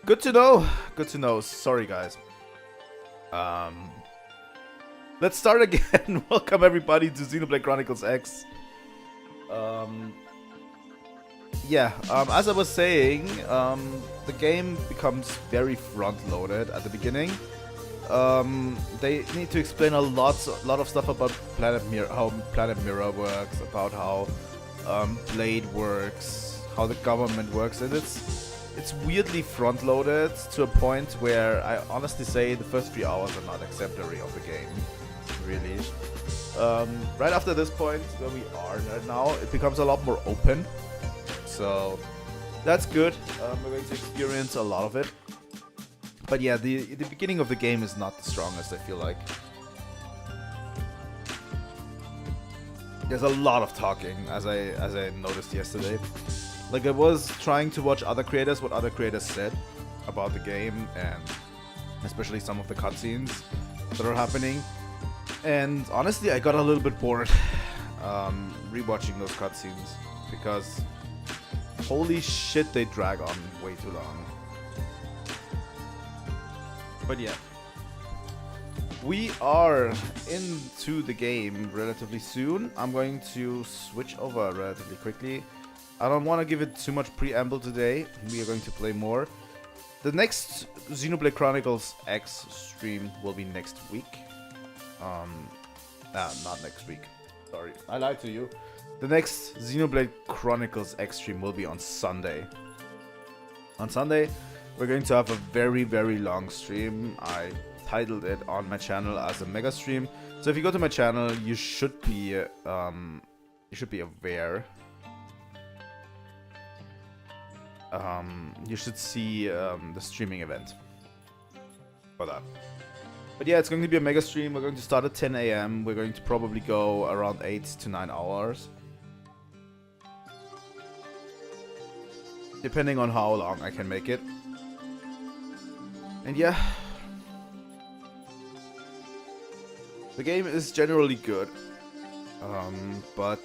Good to know. Good to know. Sorry, guys. Let's start again. Welcome everybody to Xenoblade Chronicles X. As I was saying, the game becomes very front-loaded at the beginning. They need to explain a lot of stuff about how Planet Mirror works, about how Blade works, how the government works, and it's weirdly front-loaded to a point where I honestly say the first 3 hours are not exemplary of the game, really. Right after this point, where we are right now, it becomes a lot more open, so that's good. We're going to experience a lot of it. But yeah, the beginning of the game is not the strongest, I feel like. There's a lot of talking, as I noticed yesterday. Like, I was trying to watch other creators, what other creators said about the game, and especially some of the cutscenes that are happening. And honestly, I got a little bit bored rewatching those cutscenes, because holy shit, they drag on way too long. But yeah, we are into the game relatively soon. I'm going to switch over relatively quickly. I don't want to give it too much preamble today. We are going to play more. The next Xenoblade Chronicles X stream will be next week. Not next week. Sorry, I lied to you. The next Xenoblade Chronicles X stream will be on Sunday. On Sunday, we're going to have a very, very long stream. I titled it on my channel as a mega stream. So if you go to my channel, you should be aware. You should see the streaming event for that. But yeah, it's going to be a mega stream. We're going to start at 10 AM. We're going to probably go around 8 to 9 hours. Depending on how long I can make it. And yeah, the game is generally good, but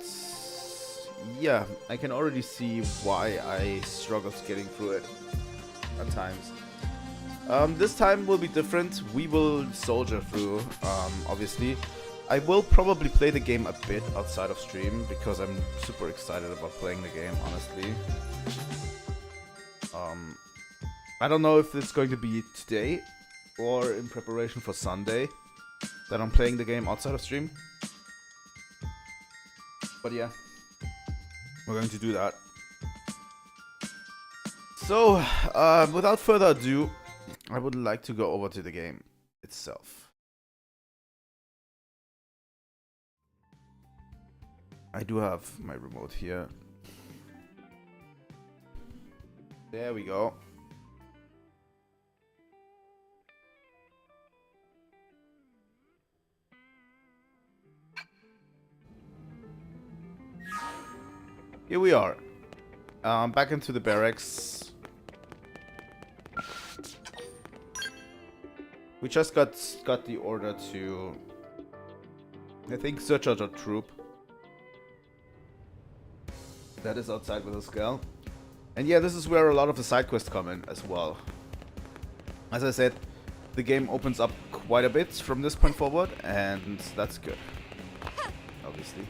yeah, I can already see why I struggled getting through it at times. This time will be different. We will soldier through, obviously. I will probably play the game a bit outside of stream, because I'm super excited about playing the game, honestly. I don't know if it's going to be today or in preparation for Sunday that I'm playing the game outside of stream. But yeah, we're going to do that. So, without further ado, I would like to go over to the game itself. I do have my remote here. There we go. Here we are. Back into the barracks. We just got the order to, I think, search out a troop that is outside with a Skell. And yeah, this is where a lot of the side quests come in as well. As I said, the game opens up quite a bit from this point forward, and that's good, obviously.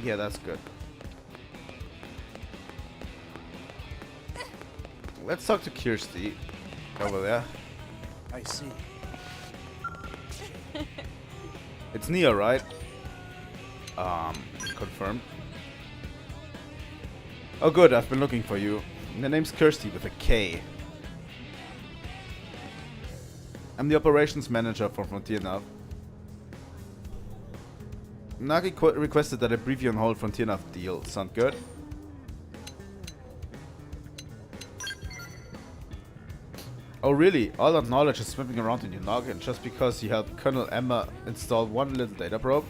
Yeah, that's good. Let's talk to Kirsty over there. I see. It's Nia, right? Confirmed. Oh good, I've been looking for you. The name's Kirsty with a K. I'm the operations manager for Frontier Nav. Nagi requested that I brief you on the whole Frontier Nav deal. Sound good? Oh really? All that knowledge is swimming around in your noggin just because you helped Colonel Emma install one little data probe?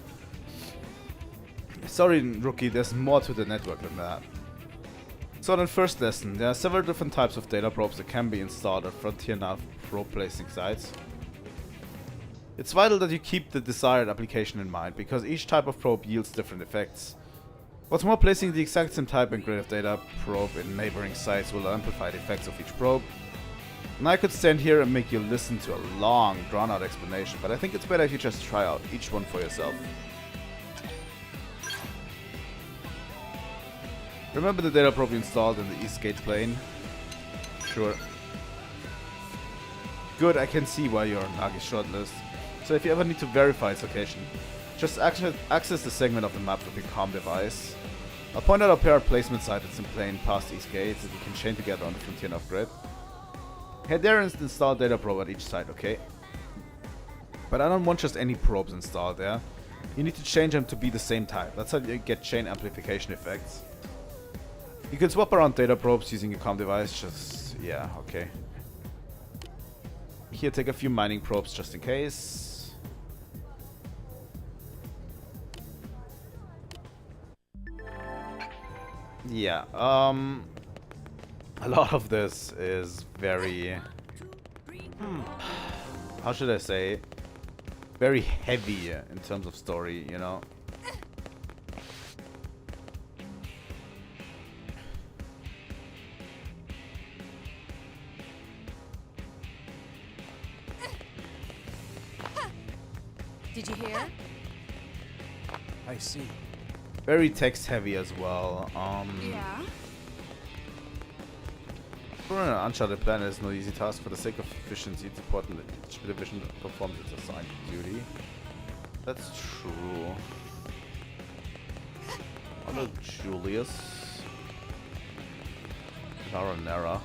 Sorry, rookie, there's more to the network than that. So then, first lesson. There are several different types of data probes that can be installed at Frontier Nav role-playing sites. It's vital that you keep the desired application in mind, because each type of probe yields different effects. What's more, placing the exact same type and grid of data probe in neighboring sites will amplify the effects of each probe. And I could stand here and make you listen to a long, drawn-out explanation, but I think it's better if you just try out each one for yourself. Remember the data probe you installed in the East Gate plane? Sure. Good, I can see why you're on Nagi's shortlist. So if you ever need to verify its location, just access the segment of the map with your COM device. I'll point out a pair of placement sites in plane past East Gates that you can chain together on the frontier of grid. Head there and install data probe at each site, okay? But I don't want just any probes installed there. You need to change them to be the same type. That's how you get chain amplification effects. You can swap around data probes using your COM device, just... yeah, okay. Here, take a few mining probes just in case. Yeah, a lot of this is very... how should I say? Very heavy in terms of story, you know? Did you hear? I see. Very text heavy as well. Yeah. For an uncharted planet is no easy task. For the sake of efficiency, it's important that each division performs its assigned duty. That's true. Hello, Julius. Nara.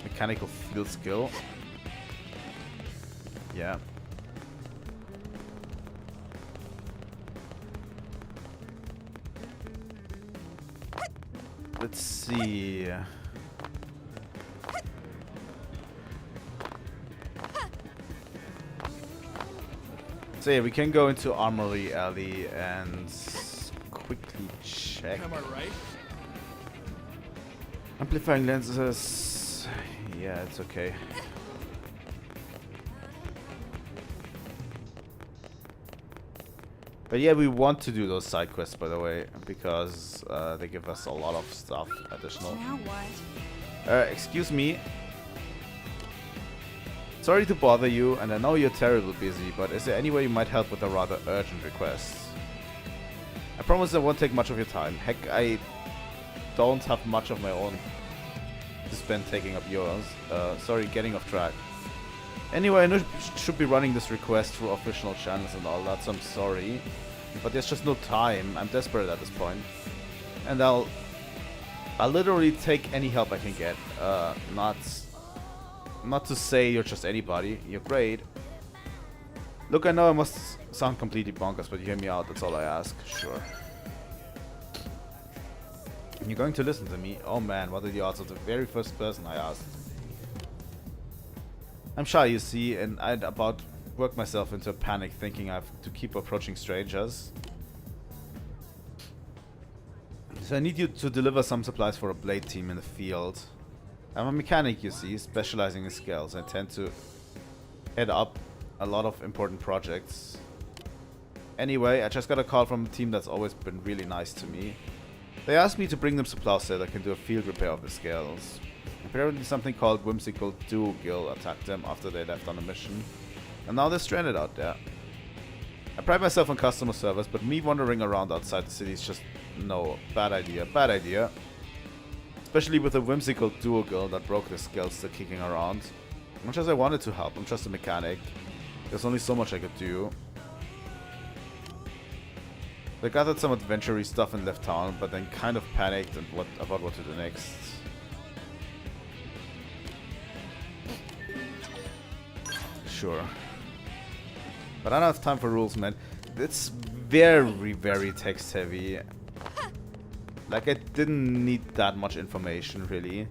Mechanical field skill. Yeah. Let's see. So yeah, we can go into Armory Alley and quickly check. Am I right? Amplifying lenses. Yeah, it's okay. But yeah, we want to do those side quests, by the way, because they give us a lot of stuff additional. Now what? Excuse me. Sorry to bother you, and I know you're terribly busy, but is there any way you might help with a rather urgent request? I promise I won't take much of your time. Heck, I don't have much of my own to spend taking up yours. Sorry, getting off track. Anyway, I know you should be running this request through official channels and all that, so I'm sorry. But there's just no time. I'm desperate at this point. And I'll literally take any help I can get. Not to say you're just anybody. You're great. Look, I know I must sound completely bonkers, but you hear me out. That's all I ask. Sure. And you're going to listen to me? Oh man, what are the odds of the very first person I asked? I'm shy, you see, and I'd about worked myself into a panic thinking I have to keep approaching strangers. So I need you to deliver some supplies for a blade team in the field. I'm a mechanic, you see, specializing in Skells. I tend to head up a lot of important projects. Anyway, I just got a call from a team that's always been really nice to me. They asked me to bring them supplies so that I can do a field repair of the Skells. Apparently something called whimsical Duo Gill attacked them after they left on a mission. And now they're stranded out there. I pride myself on customer service, but me wandering around outside the city is just... no, bad idea, bad idea. Especially with a whimsical Duo Gill that broke the Skells still kicking around. As much as I wanted to help, I'm just a mechanic. There's only so much I could do. They gathered some adventure-y stuff and left town, but then kind of panicked and about what to do next. Sure. But I don't have time for rules, man. It's very, very text heavy. Like, I didn't need that much information, really.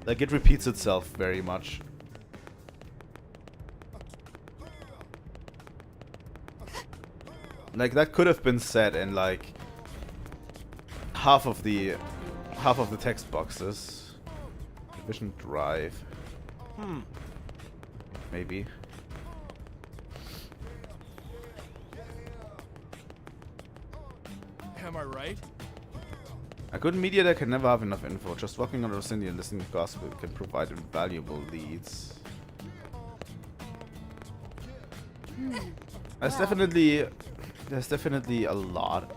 Like, it repeats itself very much. Like, that could have been said in, like, half of the text boxes. Division Drive. maybe. Am I right? A good mediator can never have enough info. Just walking on the vicinity and listening to gossip can provide invaluable leads. There's definitely a lot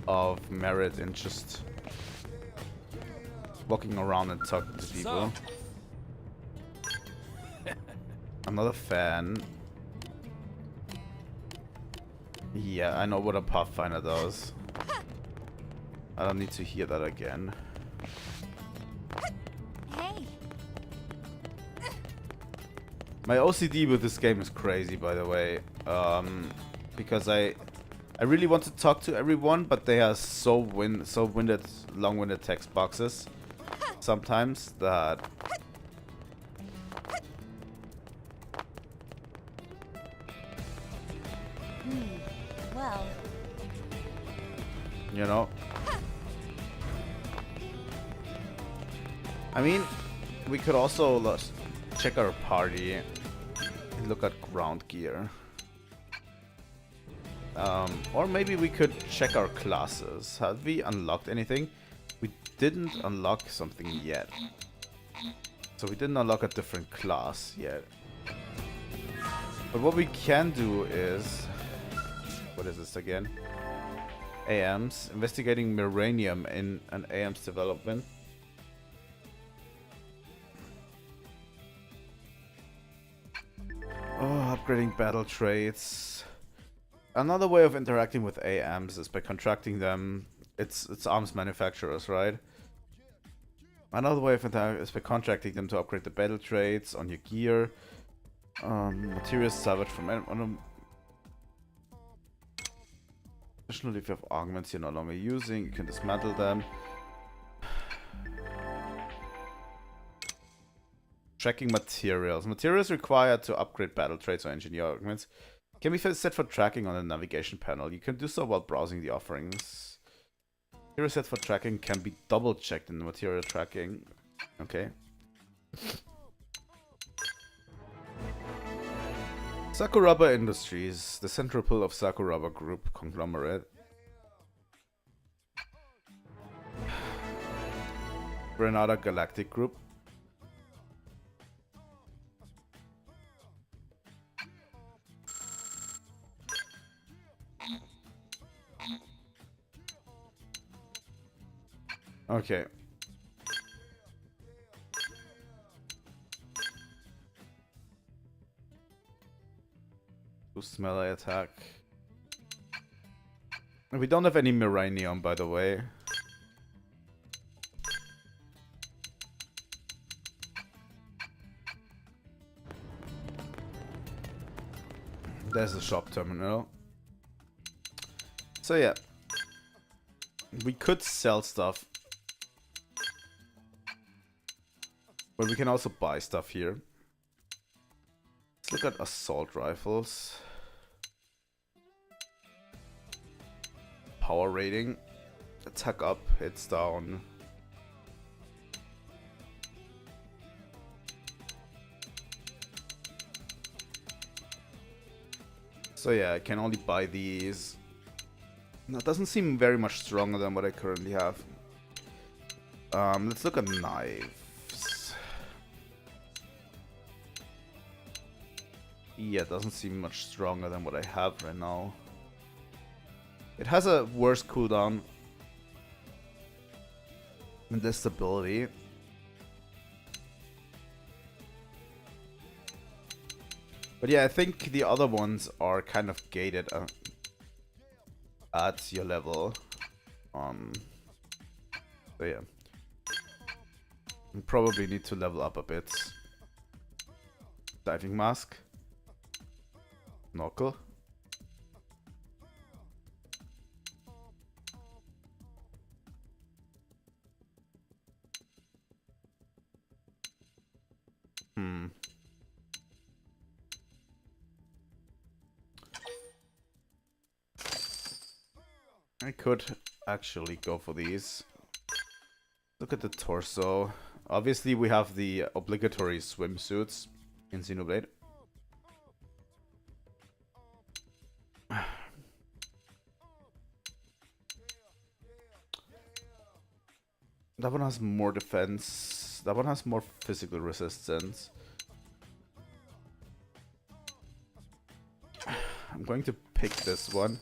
of merit in just walking around and talking to people. I'm not a fan. Yeah, I know what a Pathfinder does. I don't need to hear that again. Hey. My OCD with this game is crazy, by the way. Because I really want to talk to everyone, but they are so winded, long-winded text boxes sometimes that Well. you know. I mean, we could also check our party and look at ground gear. Or maybe we could check our classes. Have we unlocked anything? We didn't unlock something yet. So we didn't unlock a different class yet. But what we can do is... What is this again? AMs. Investigating Miranium in an AM's development. Oh, upgrading battle traits. Another way of interacting with AMs is by contracting them. It's arms manufacturers, right? Another way of interacting is by contracting them to upgrade the battle traits on your gear. Materials salvaged from... Additionally, if you have augments you're no longer using, you can dismantle them. Tracking materials. Materials required to upgrade battle traits or engineer augments can be set for tracking on the navigation panel. You can do so while browsing the offerings. Materials set for tracking can be double checked in the material tracking. Okay. Sakuraba Industries, the central pillar of Sakuraba Group conglomerate. Granada Galactic Group. Okay. Boost melee attack. We don't have any Miranium, by the way. There's the shop terminal. So yeah. We could sell stuff. But we can also buy stuff here. Let's look at assault rifles. Power rating. Attack up, hits down. So yeah, I can only buy these. That doesn't seem very much stronger than what I currently have. Let's look at knives. Yeah, it doesn't seem much stronger than what I have right now. It has a worse cooldown and less stability. But yeah, I think the other ones are kind of gated at your level. So yeah. You probably need to level up a bit. Diving mask. Knuckle. I could actually go for these. Look at the torso. Obviously we have the obligatory swimsuits. in Xenoblade. That one has more defense. That one has more physical resistance. I'm going to pick this one.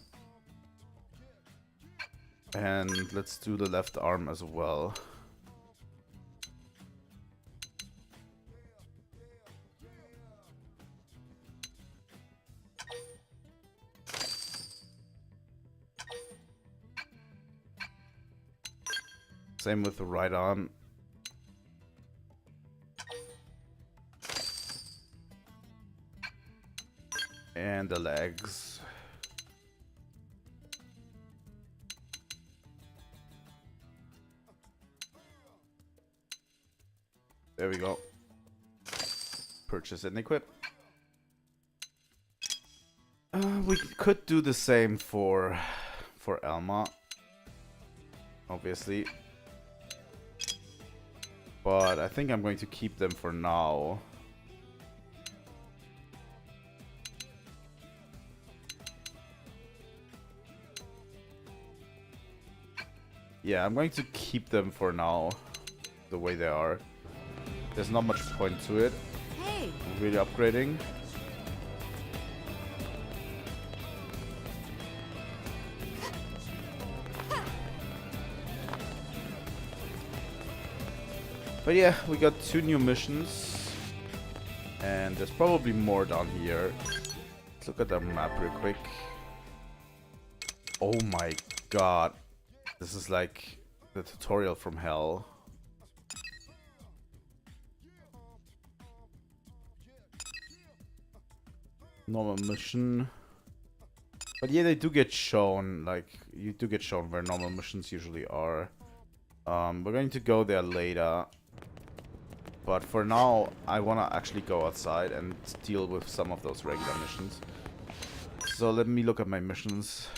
And let's do the left arm as well. Same with the right arm. And the legs. There we go. Purchase and equip. We could do the same for Alma, obviously. But I think I'm going to keep them for now. Yeah, I'm going to keep them for now, the way they are. There's not much point to it. Hey. Really upgrading. But yeah, we got 2 new missions. And there's probably more down here. Let's look at the map real quick. Oh my god. This is like the tutorial from hell. Normal mission. But yeah, they do get shown, like, you do get shown where normal missions usually are. We're going to go there later. But for now, I want to actually go outside and deal with some of those regular missions. So let me look at my missions.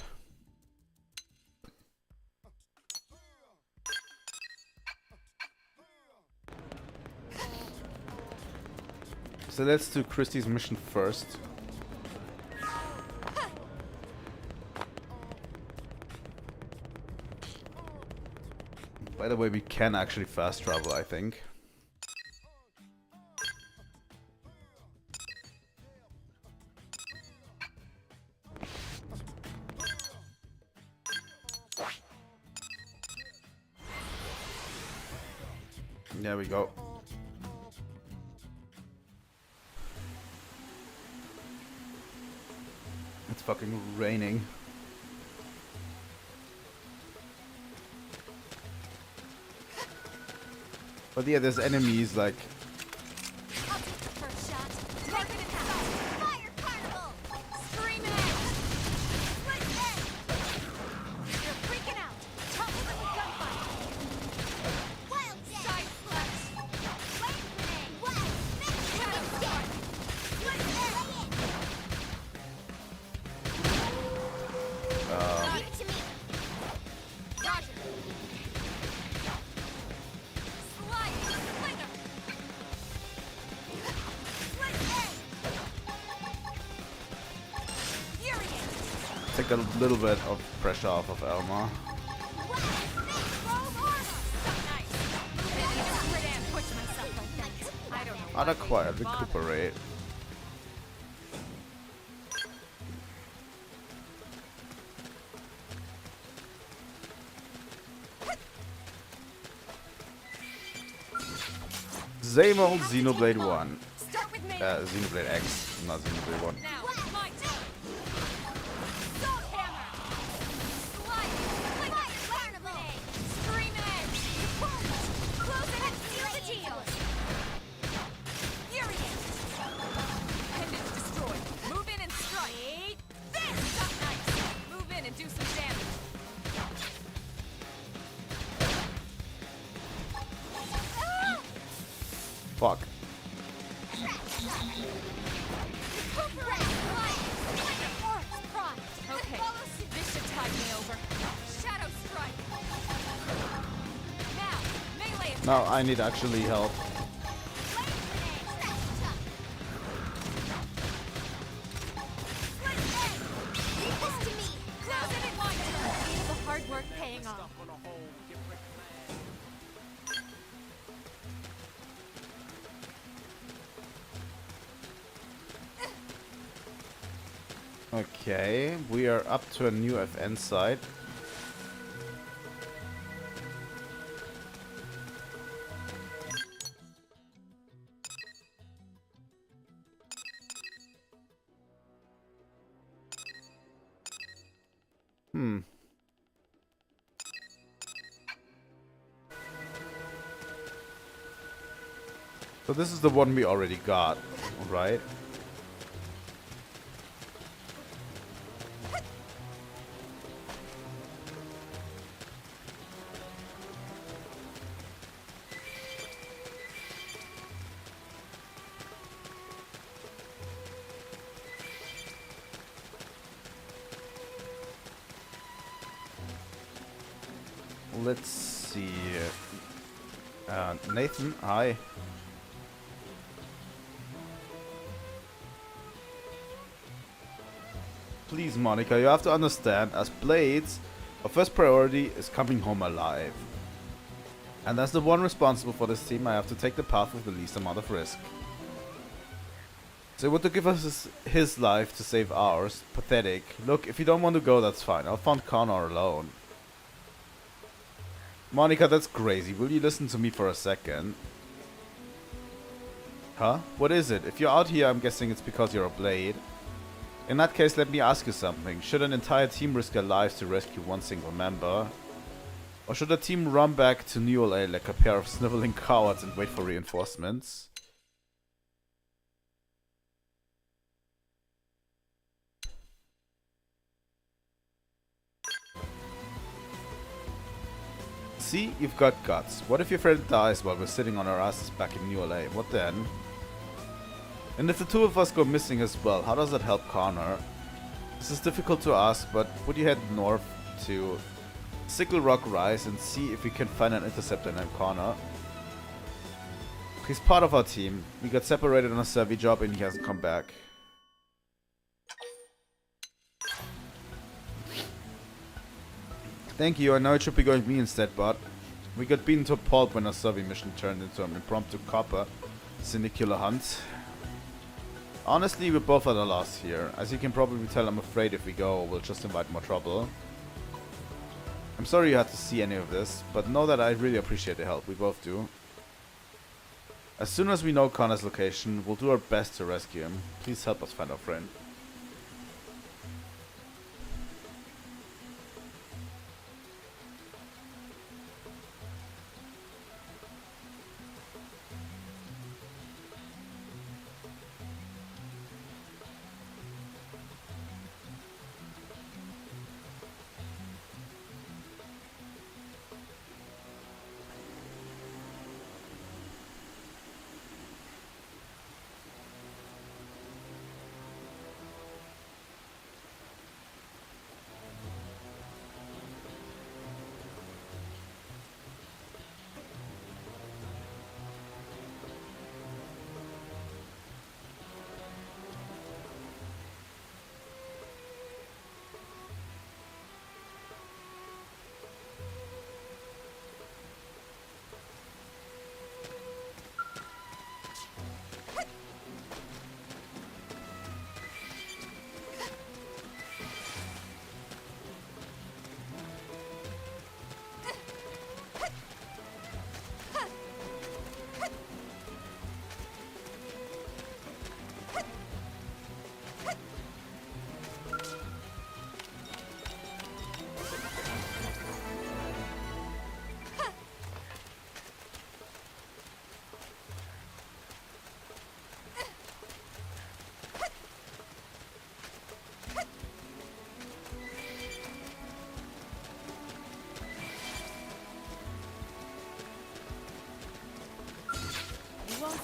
So let's do Christie's mission first. By the way, we can actually fast travel, I think. There we go. It's fucking raining. But yeah, there's enemies like... I'll take the first shot. Take it out. Fire carnival. Scream it out. Split it. You're freaking out. Topple them with gunfire. Wild side flash. Lightning. Wild. Shadow storm. Split it. Leave it to me. Roger. Take a little bit of pressure off of Elma. Not acquired, recuperate. Same old Xenoblade 1. Xenoblade X, not Xenoblade 1. Fuck. Okay, this should tide me over. Shadow strike. Now, melee attack. No, I need actually help. on. Stuck on a hole, get brick mad. Okay, we are up to a new FN site. So this is the one we already got, right? Let's see. Nathan, hi. Please, Monica, you have to understand, as Blades, our first priority is coming home alive. And as the one responsible for this team, I have to take the path with the least amount of risk. So he would to give us his life to save ours. Pathetic. Look, if you don't want to go, that's fine. I'll find Connor alone. Monica, that's crazy. Will you listen to me for a second? Huh? What is it? If you're out here, I'm guessing it's because you're a Blade. In that case, let me ask you something. Should an entire team risk their lives to rescue one single member? Or should a team run back to New LA like a pair of sniveling cowards and wait for reinforcements? See, you've got guts. What if your friend dies while we're sitting on our asses back in New LA? What then? And if the two of us go missing as well, how does that help Connor? This is difficult to ask, but would you head north to Sickle Rock Rise and see if we can find an interceptor named Connor? He's part of our team. We got separated on a survey job and he hasn't come back. Thank you, I know it should be going me instead, but we got beaten to a pulp when our survey mission turned into an impromptu copper sinicular hunt. Honestly, we're both at a loss here. As you can probably tell, I'm afraid if we go, we'll just invite more trouble. I'm sorry you had to see any of this, but know that I really appreciate the help. We both do. As soon as we know Connor's location, we'll do our best to rescue him. Please help us find our friend.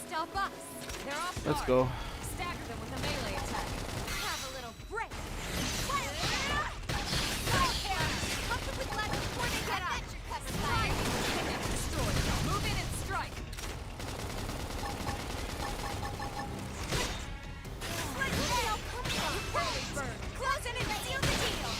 Stop us. They're off Let's guard. go. Stagger them with a melee attack. Have a little break. Fire! Possibly glad before they get up. Fire! Connect, destroy. Move in and strike. Where'd they all come from? Burn. Close in and seal the deal.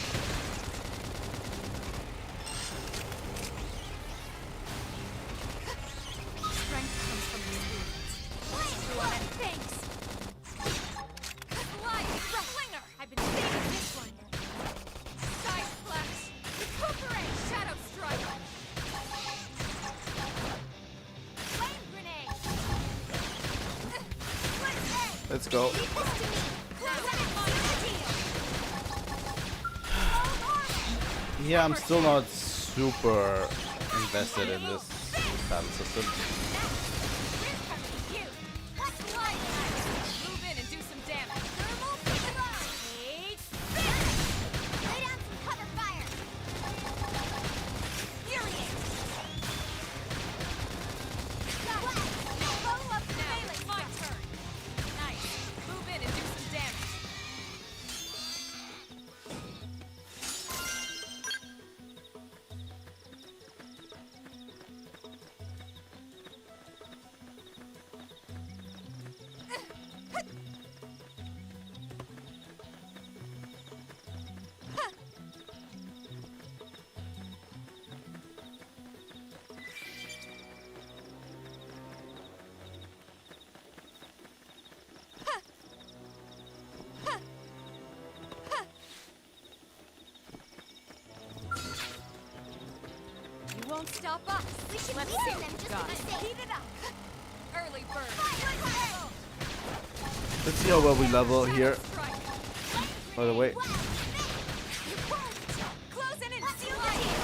Let's go. Yeah, I'm still not super invested in this battle system. Move in and do some damage. Lay down some cover fire. Furious. Follow up the melee. My turn. Nice. Move in and do some damage. You won't stop us. We should Let's heal see them what just you got. for the sake. Heat it up. Early bird. Let's see how well we level here. Strike. By the way, You won't. Close in and seal the team.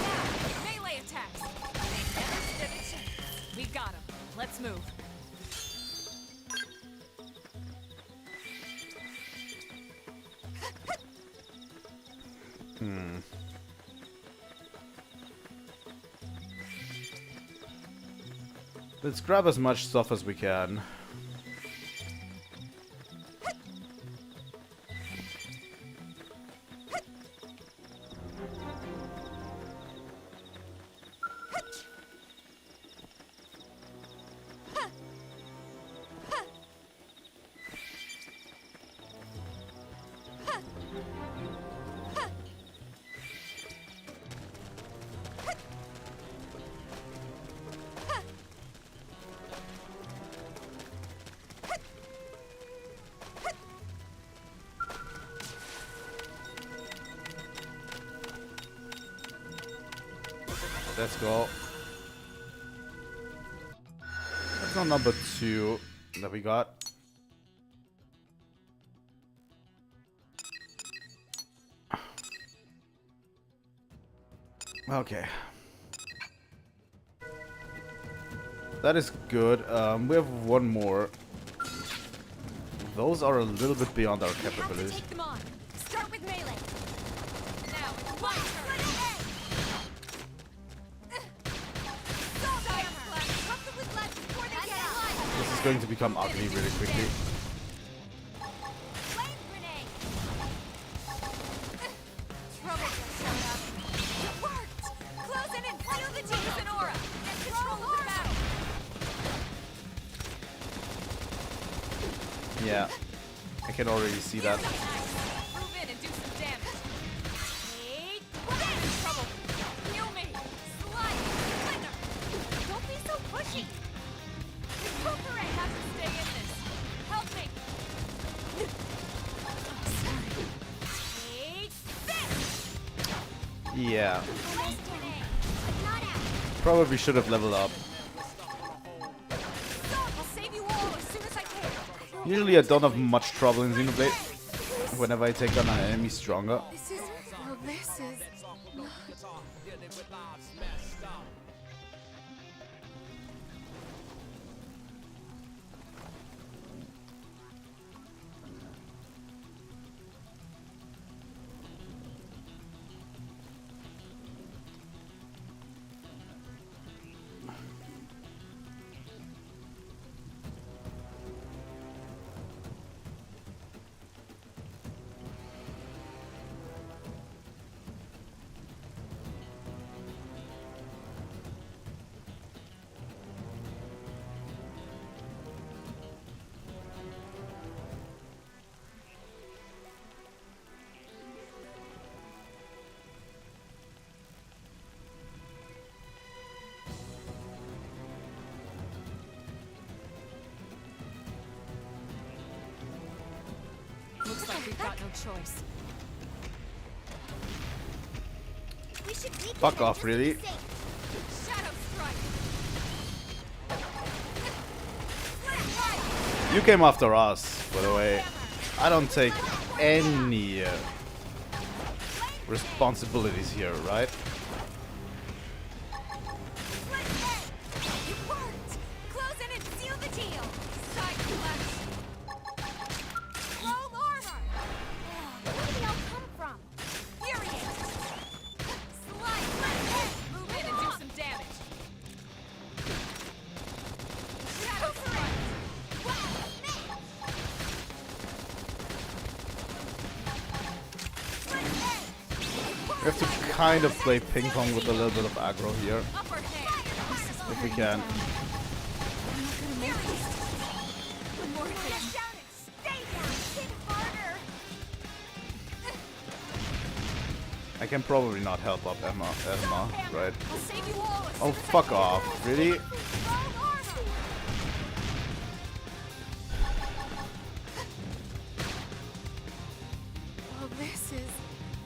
Melee attacks. They never stood a chance. We got him. Let's move. let's grab as much stuff as we can. Let's go. That's not number 2 that we got. Okay. That is good. We have one more. Those are a little bit beyond our We have to capabilities. take them on. Start with melee. Now it's my turn. This is going to become ugly really quickly. Trouble just showed up. It worked. Close in and seal the team with an aura. Get control of the battle. Yeah, I can already see that. Move in and do some damage. Hey, Trouble. Heal me. slide. Winner. Don't be so pushy. Recuperate. Have to stay in this. Help me. Hey, fist. Yeah, Almost winning. But not out. probably should have leveled up. I'll save you all as soon as I can. Usually I don't have much trouble in Xenoblade whenever I take on an enemy stronger. This is... Well, this is... Dealing with lives messed up. Looks like we've got no choice. We should weaken Fuck them off, just to really. be safe. Shadow strike. Right. You came after us, by the way. I don't take any responsibilities here, right? You won't! Close in and seal the deal! SciFiRPG! Roll armor! Where did they all come from? Furious! Slice! Move in and do some damage. Shadow Strike! Wow! We have to kind of play ping pong with a little bit of aggro here, Upper hand. if we can. One more thing. Get down and stay down! Hit harder! I can probably not help up Emma, right? I'll save you all. as Oh, soon as I fuck can. off. Really? Roll armor! Well, this is.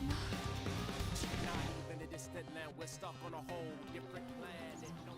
Not even in distant land, we're stuck on a whole different planet. No.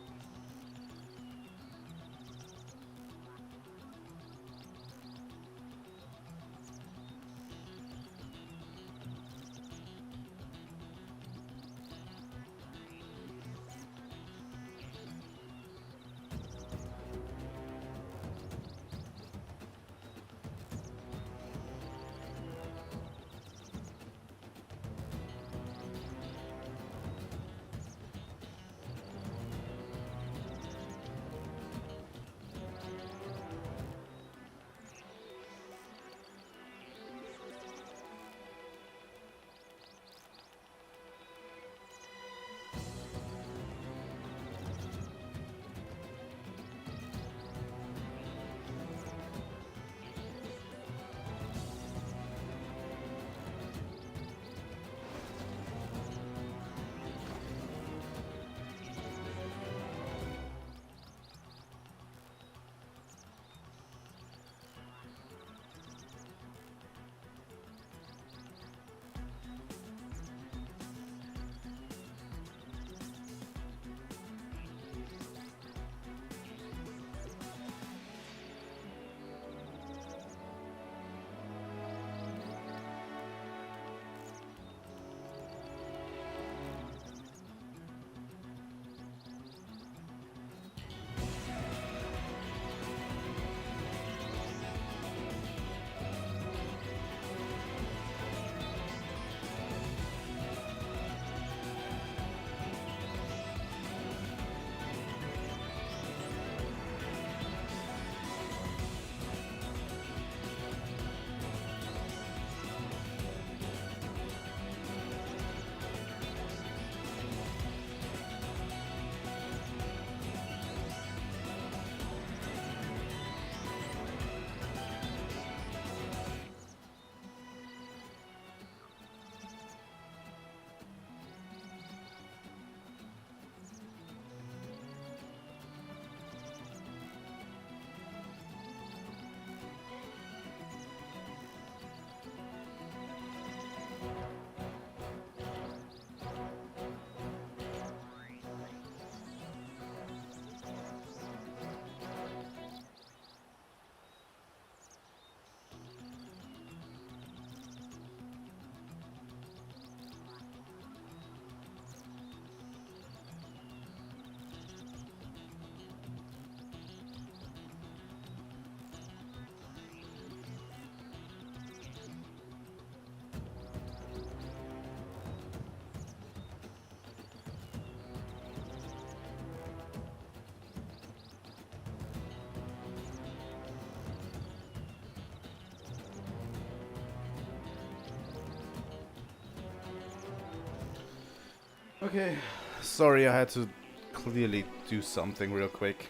Okay. Sorry, I had to clearly do something real quick.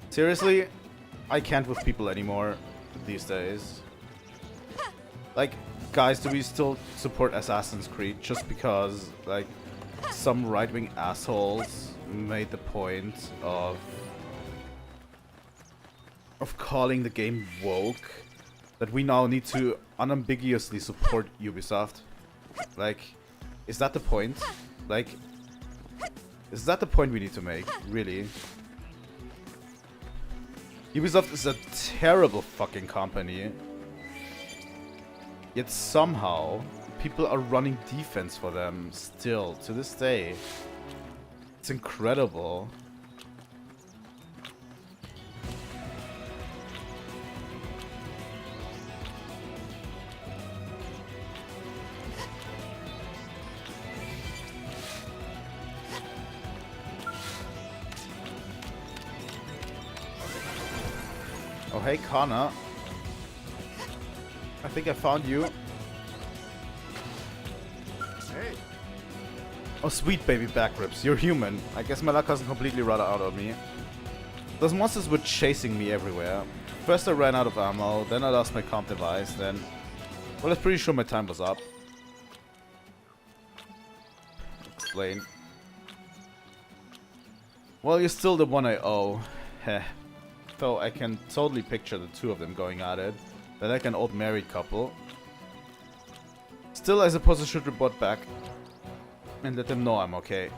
Seriously, I can't with people anymore these days. Like, guys, do we still support Assassin's Creed just because, like, some right-wing assholes made the point of calling the game woke, that we now need to unambiguously support Ubisoft? Like, is that the point? Like, Is that the point we need to make? Really? Ubisoft is a terrible fucking company. Yet somehow, people are running defense for them still, to this day. It's incredible. Oh, hey, Connor. I think I found you. Hey. Oh, sweet baby back ribs. You're human. I guess my luck hasn't completely run out of me. Those monsters were chasing me everywhere. First I ran out of ammo, then I lost my comp device, then... Well, I was pretty sure my time was up. Explain. Well, you're still the one I owe. Heh. Though I can totally picture the two of them going at it. They're like an old married couple. Still, I suppose I should report back. And let them know I'm okay.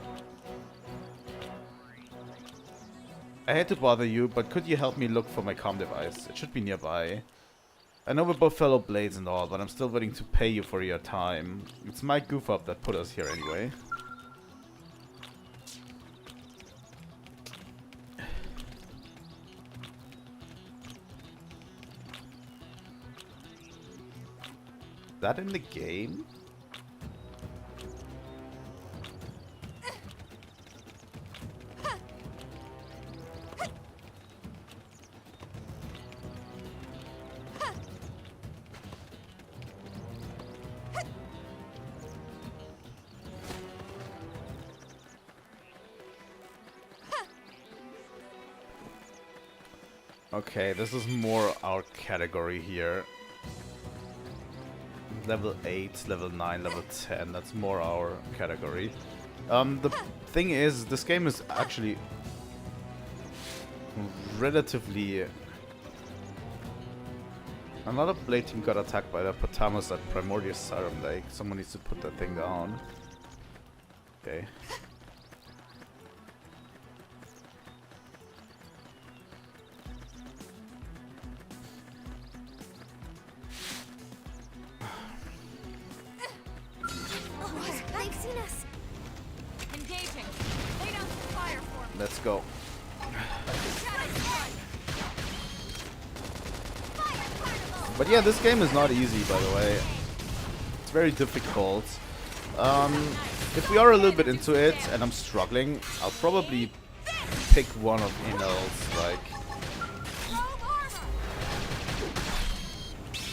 I hate to bother you, but could you help me look for my comm device? It should be nearby. I know we're both fellow blades and all, but I'm still willing to pay you for your time. It's my goof up that put us here anyway. That in the game? Okay, this is more our category here. Level 8, level 9, level 10, that's more our category. The thing is, this game is actually relatively... Another blade team got attacked by the Potamus at Primordial Siren Lake. Someone needs to put that thing down. Okay. They've seen us. Engaging. Lay down some fire for me. Let's go. But yeah, this game is not easy, by the way. It's very difficult. If we are a little bit into it and I'm struggling, I'll probably pick one of Inel's, like...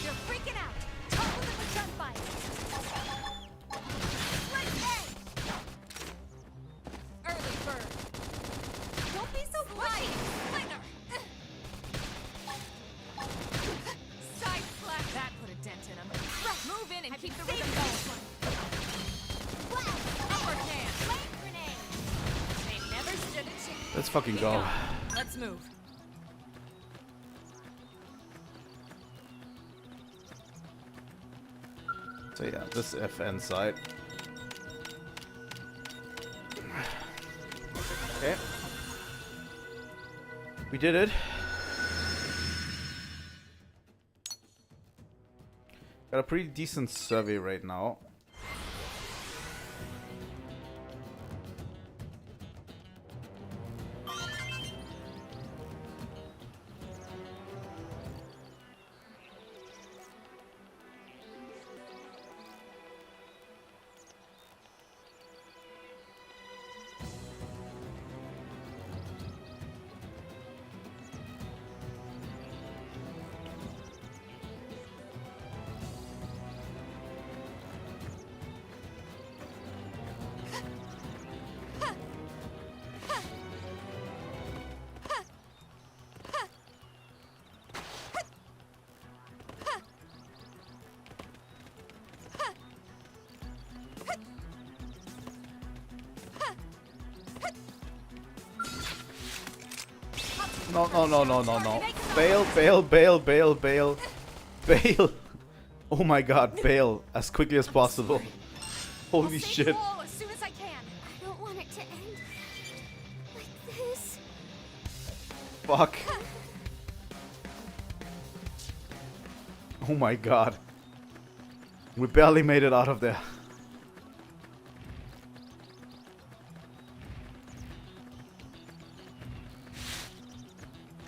You're freaking out. Topple them with gunfire. Early bird. Don't be so bright. Side flat. That put a dent in him. Move in and keep the rhythm going. Upward hand. Flame grenade. They never stood a chance. Let's fucking go. Let's move. So yeah, this FN side. Okay. We did it. Got a pretty decent survey right now. No, no, no, no, no, no. Bail, bail, bail, bail, bail. Bail. Oh my god, bail. As quickly as possible. Holy I'll save shit. you all as soon as I can. I don't want it to end. fuck? Oh my god. We barely made it out of there.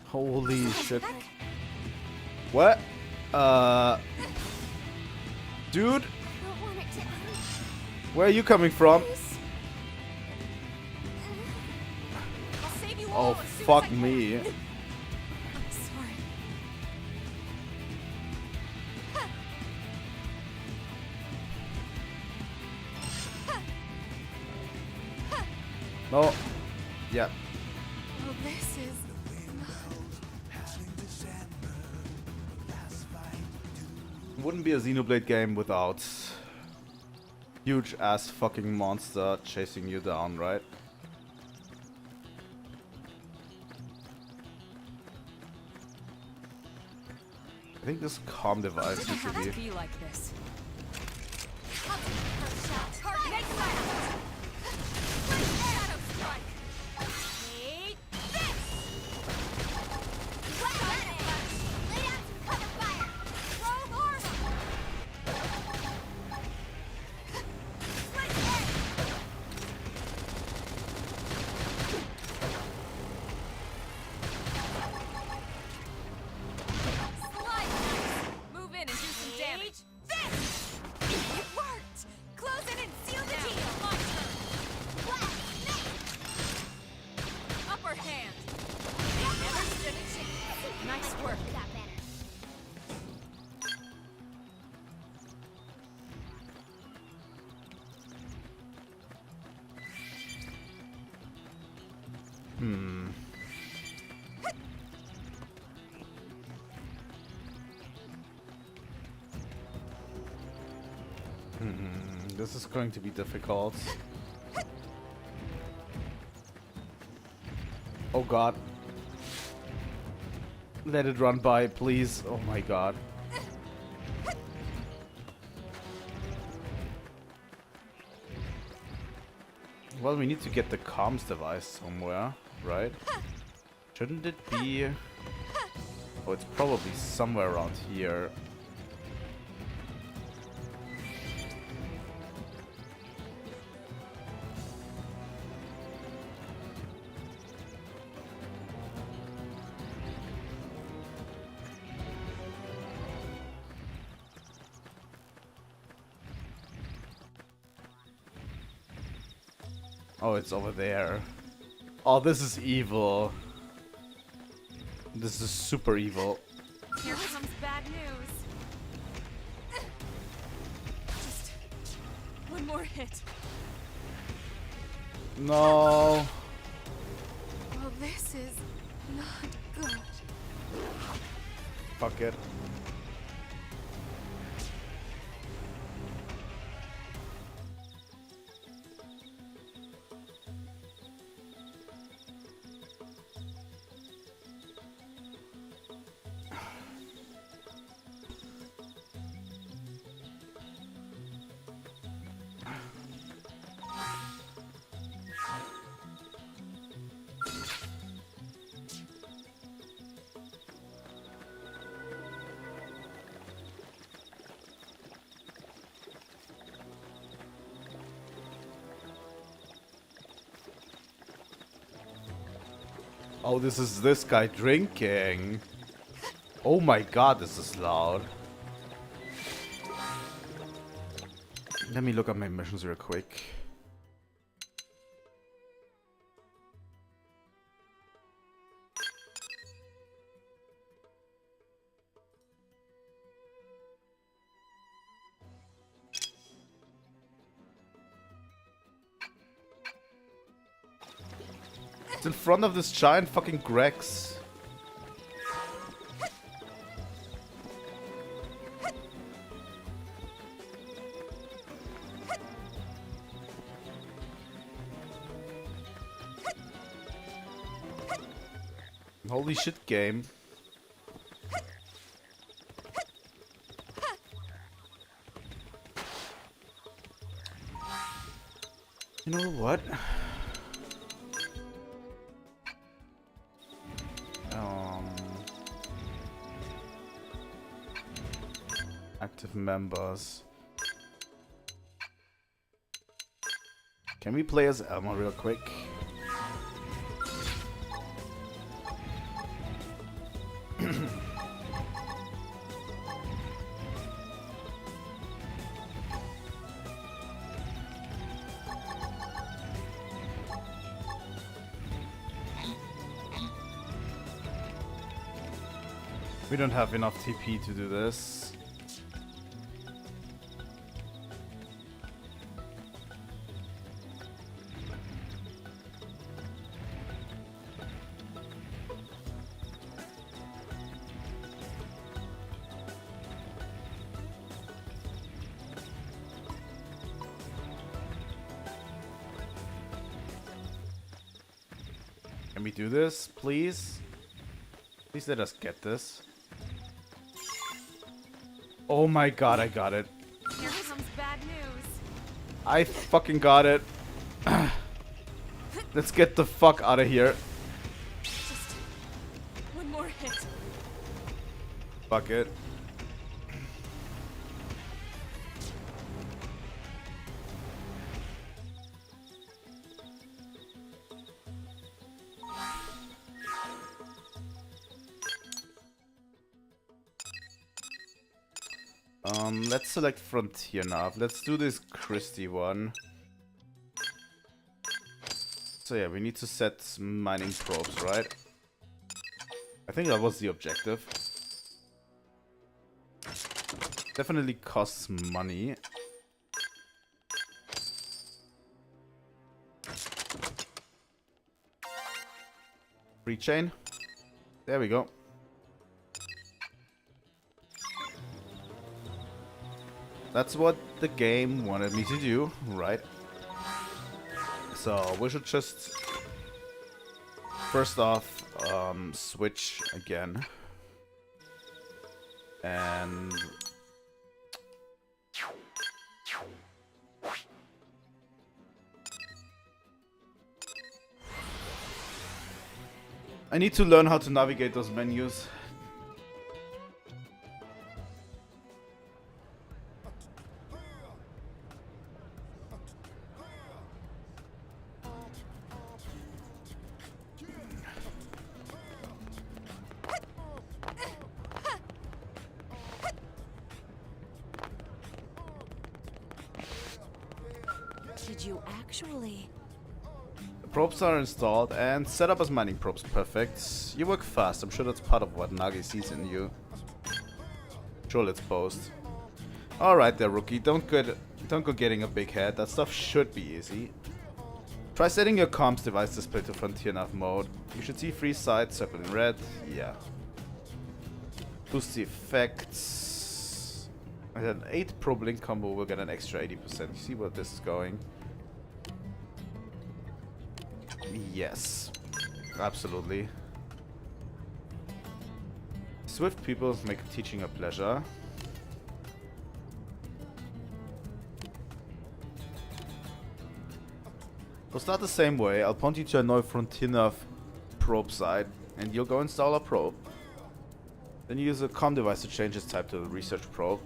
Holy shit. What? Dude, don't want it to end. where are you coming from? I'll save you Oh, all as soon as fuck I can. me. I'm sorry. No. Yeah. Oh, this is... Wouldn't be a Xenoblade game without huge ass fucking monster chasing you down, right? I think this comm device Didn't needs to have to be. be like this. I'll take the first shot. Target Make fire. Shadow strike. Take this. Weapon edge. Lay down some cover fire. Throw armor. Switch edge. Slide knife. Move in and do some damage. This. It worked. Close it and seal the Now, deal. my turn. Blast. Snake. Upper hand. Never stood a chance. Nice work. Got better. This is going to be difficult. Oh god. Let it run by, please. Oh my god. Well, we need to get the comms device somewhere, right? Shouldn't it be... Oh, it's probably somewhere around here. Oh, it's over there. Oh, this is evil. This is super evil. Here comes bad news. Just one more hit. No. Well, this is not good. Fuck it. Oh, this is this guy drinking. Oh my god, this is loud. Let me look at my missions real quick. It's in front of this giant fucking Grex. Holy shit, game. You know what? Active members. Can we play as Elmo real quick? We don't have enough TP to do this. Can we do this, please? Please let us get this. Oh my god, I got it. Here comes bad news. I fucking got it. Let's get the fuck out of here. Just one more hit. Fuck it. Let's select Frontier now. Let's do this Christie one. So yeah, we need to set mining probes, right? I think that was the objective. Definitely costs money. Free chain. There we go. That's what the game wanted me to do, right? So we should just first off switch again, and I need to learn how to navigate those menus. Did you actually? The probes are installed and set up as mining probes. Perfect. You work fast. I'm sure that's part of what Nagi sees in you. Sure, let's post. Alright there, rookie. Don't go getting a big head. That stuff should be easy. Try setting your comms device display to Frontier Nav mode. You should see 3 sides circled in red. Yeah. Boost the effects. And an 8 probe link combo will get an extra 80%. You see where this is going? Yes. Absolutely. Swift people make teaching a pleasure. We'll start the same way. I'll point you to a new Frontier Nav probe site, and you'll go install a probe. Then you use a comm device to change its type to a research probe.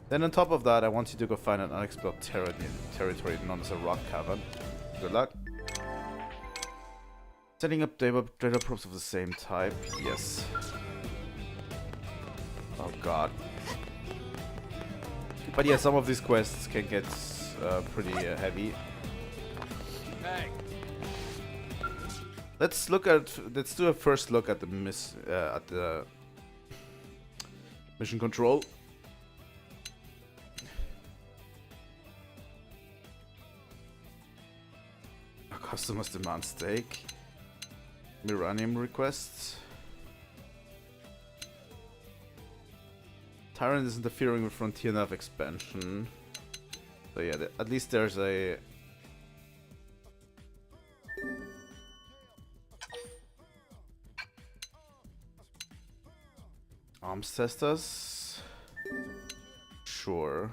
Then on top of that, I want you to go find an unexplored territory known as a rock cavern. Good luck. Setting up data probes of the same type. Yes. Oh god. But yeah, some of these quests can get pretty heavy. Hey. Let's do a first look at the mission control. Customers demand stake. Miranium requests. Tyrant is interfering with Frontier Nav expansion. So yeah, at least there's a arms testers. Sure.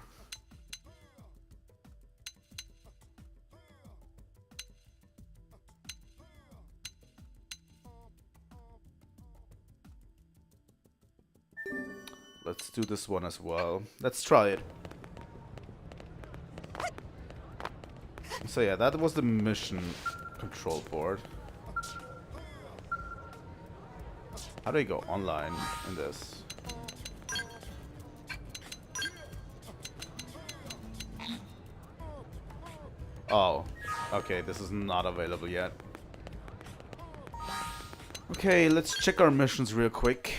let's do this one as well. Let's try it. So yeah, that was the mission control board. How do I go online in this? Oh, okay, this is not available yet. Okay, let's check our missions real quick.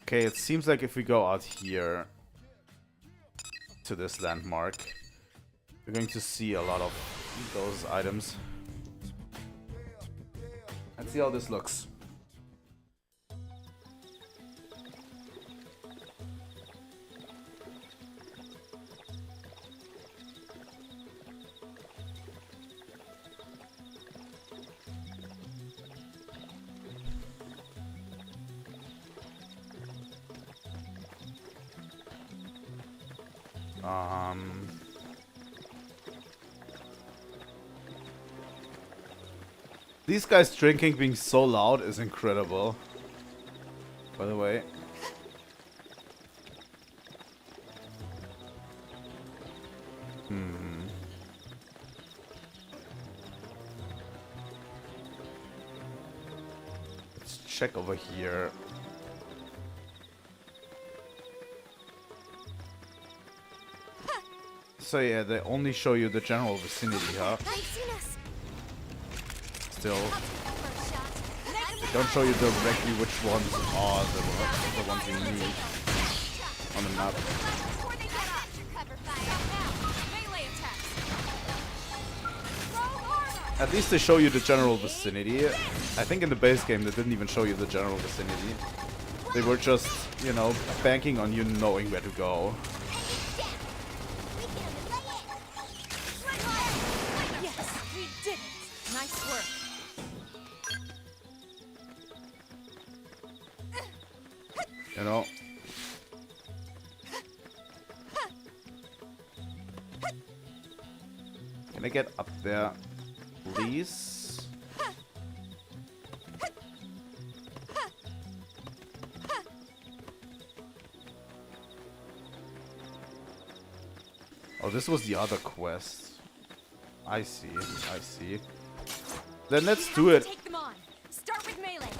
Okay, it seems like if we go out here to this landmark, we're going to see a lot of those items. Let's see how this looks. These guys drinking being so loud is incredible. By the way. Let's check over here. So yeah, they only show you the general vicinity, huh? Still, they don't show you directly which ones are the ones you need on the map. At least they show you the general vicinity. I think in the base game they didn't even show you the general vicinity. They were just, you know, banking on you knowing where to go. You know. Can I get up there, please? Oh, this was the other quest. I see, I see. Then let's do it. Take them on. Start with melee.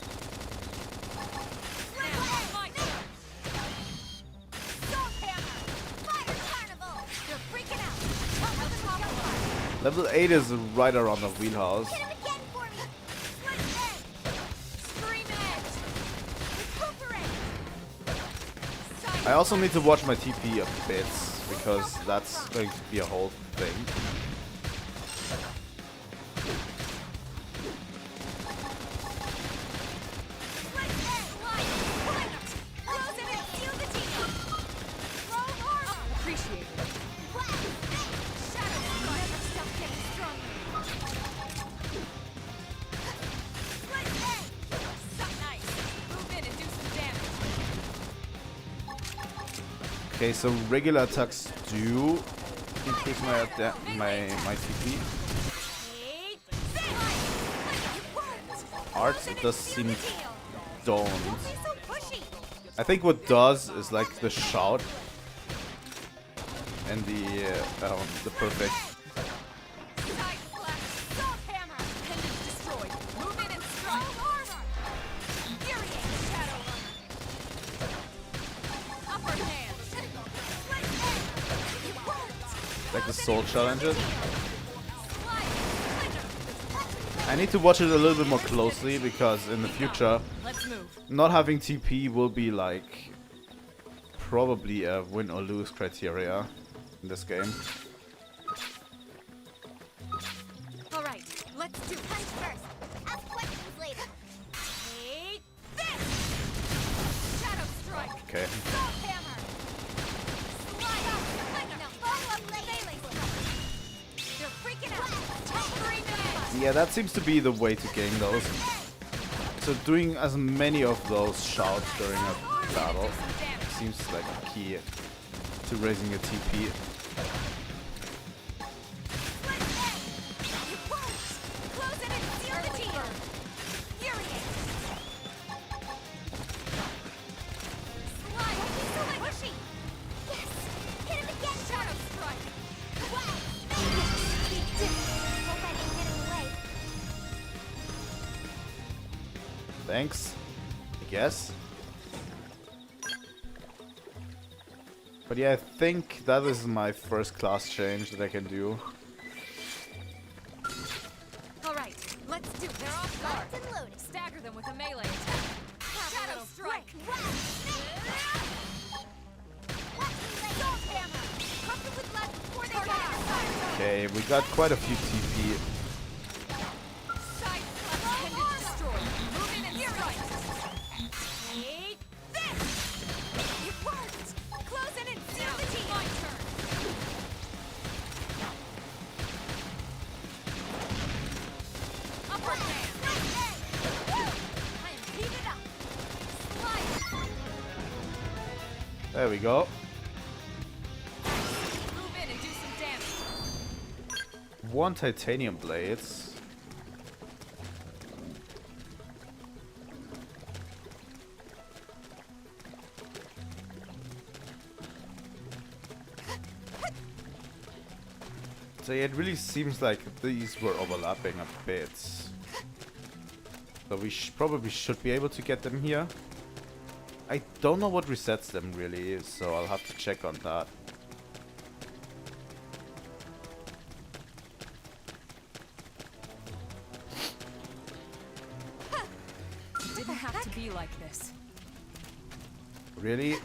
Level 8 is right around the wheelhouse. I also need to watch my TP a bit, because that's going to be a whole thing. Okay, so regular attacks do increase my TP. Arts, it does seem don't. I think what does is like the shout and the perfect. Like the soul challenges. I need to watch it a little bit more closely because in the future, not having TP will be like probably a win or lose criteria in this game. All right, let's do punch first. Ask questions later. Take this. Shadow strike. Okay. Yeah, that seems to be the way to gain those. So doing as many of those shouts during a battle seems like a key to raising a TP. Thanks. I guess. But yeah, I think that is my first class change that I can do. Alright, let's do it. They're off guard. Locked and loaded. Stagger them with a melee attack. Shadow Strike! Okay, we got quite a few TP. There we go. Move in and do some damage. 1 titanium blades. So yeah, it really seems like these were overlapping a bit. So we probably should be able to get them here. I don't know what resets them really, so I'll have to check on that. It didn't have to be like this. Really?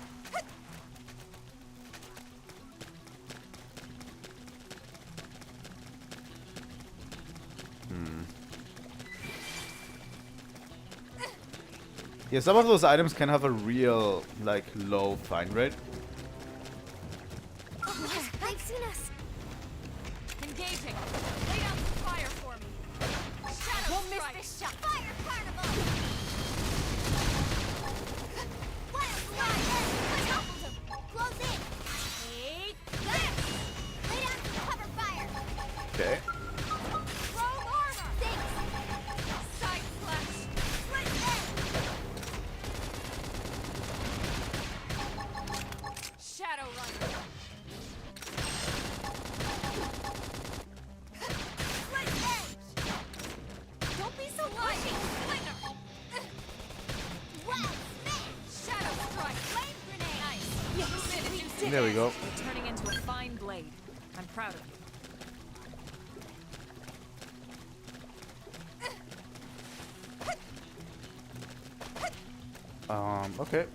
Yeah, some of those items can have a real, like, low find rate. They've seen us. Engaging. Lay down some fire for me. Shadow Won't Strike. miss this shot. Fire carnival. Wild fire. Close in. Take this. Lay down some cover fire. Okay. Roll armor. Thanks. Side slash. Switch in. Shadow Runner. Switch edge. Don't be so pushy. Slinger. Wild smash. Shadow Strike. Flame grenade. Nice. Move in and do some There we go. You're turning into a fine blade. I'm proud of you. Okay.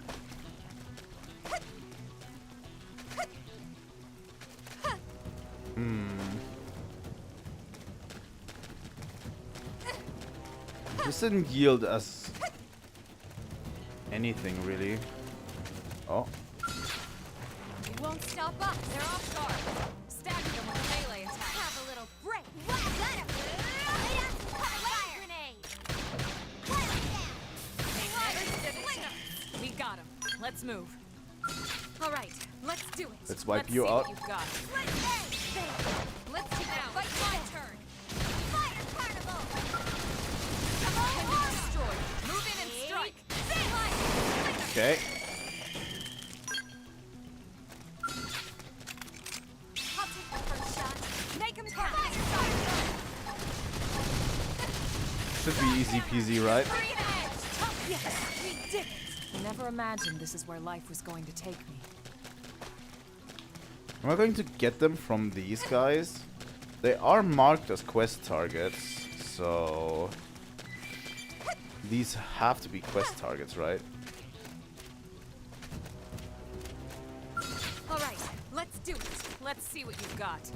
This didn't yield us anything really. Oh. You won't stop us. They're off guard. Stagger them with a melee attack. Have a little break. Got him. Lay down some cover fire. Grenade. Slinger. We got him. Let's move. All right, let's do it. Let's wipe see you what out. You've got. Switch edge. Let's do now. Fight my turn. Fire carnival. Can be destroyed. Move in and strike. Okay. I'll take the first shot. Make him count. Should be easy peasy, right? Yes, we did it. I never imagined this is where life was going to take me. Am I going to get them from these guys? They are marked as quest targets, so these have to be quest targets, right? All right, let's do it. Let's see what you've got.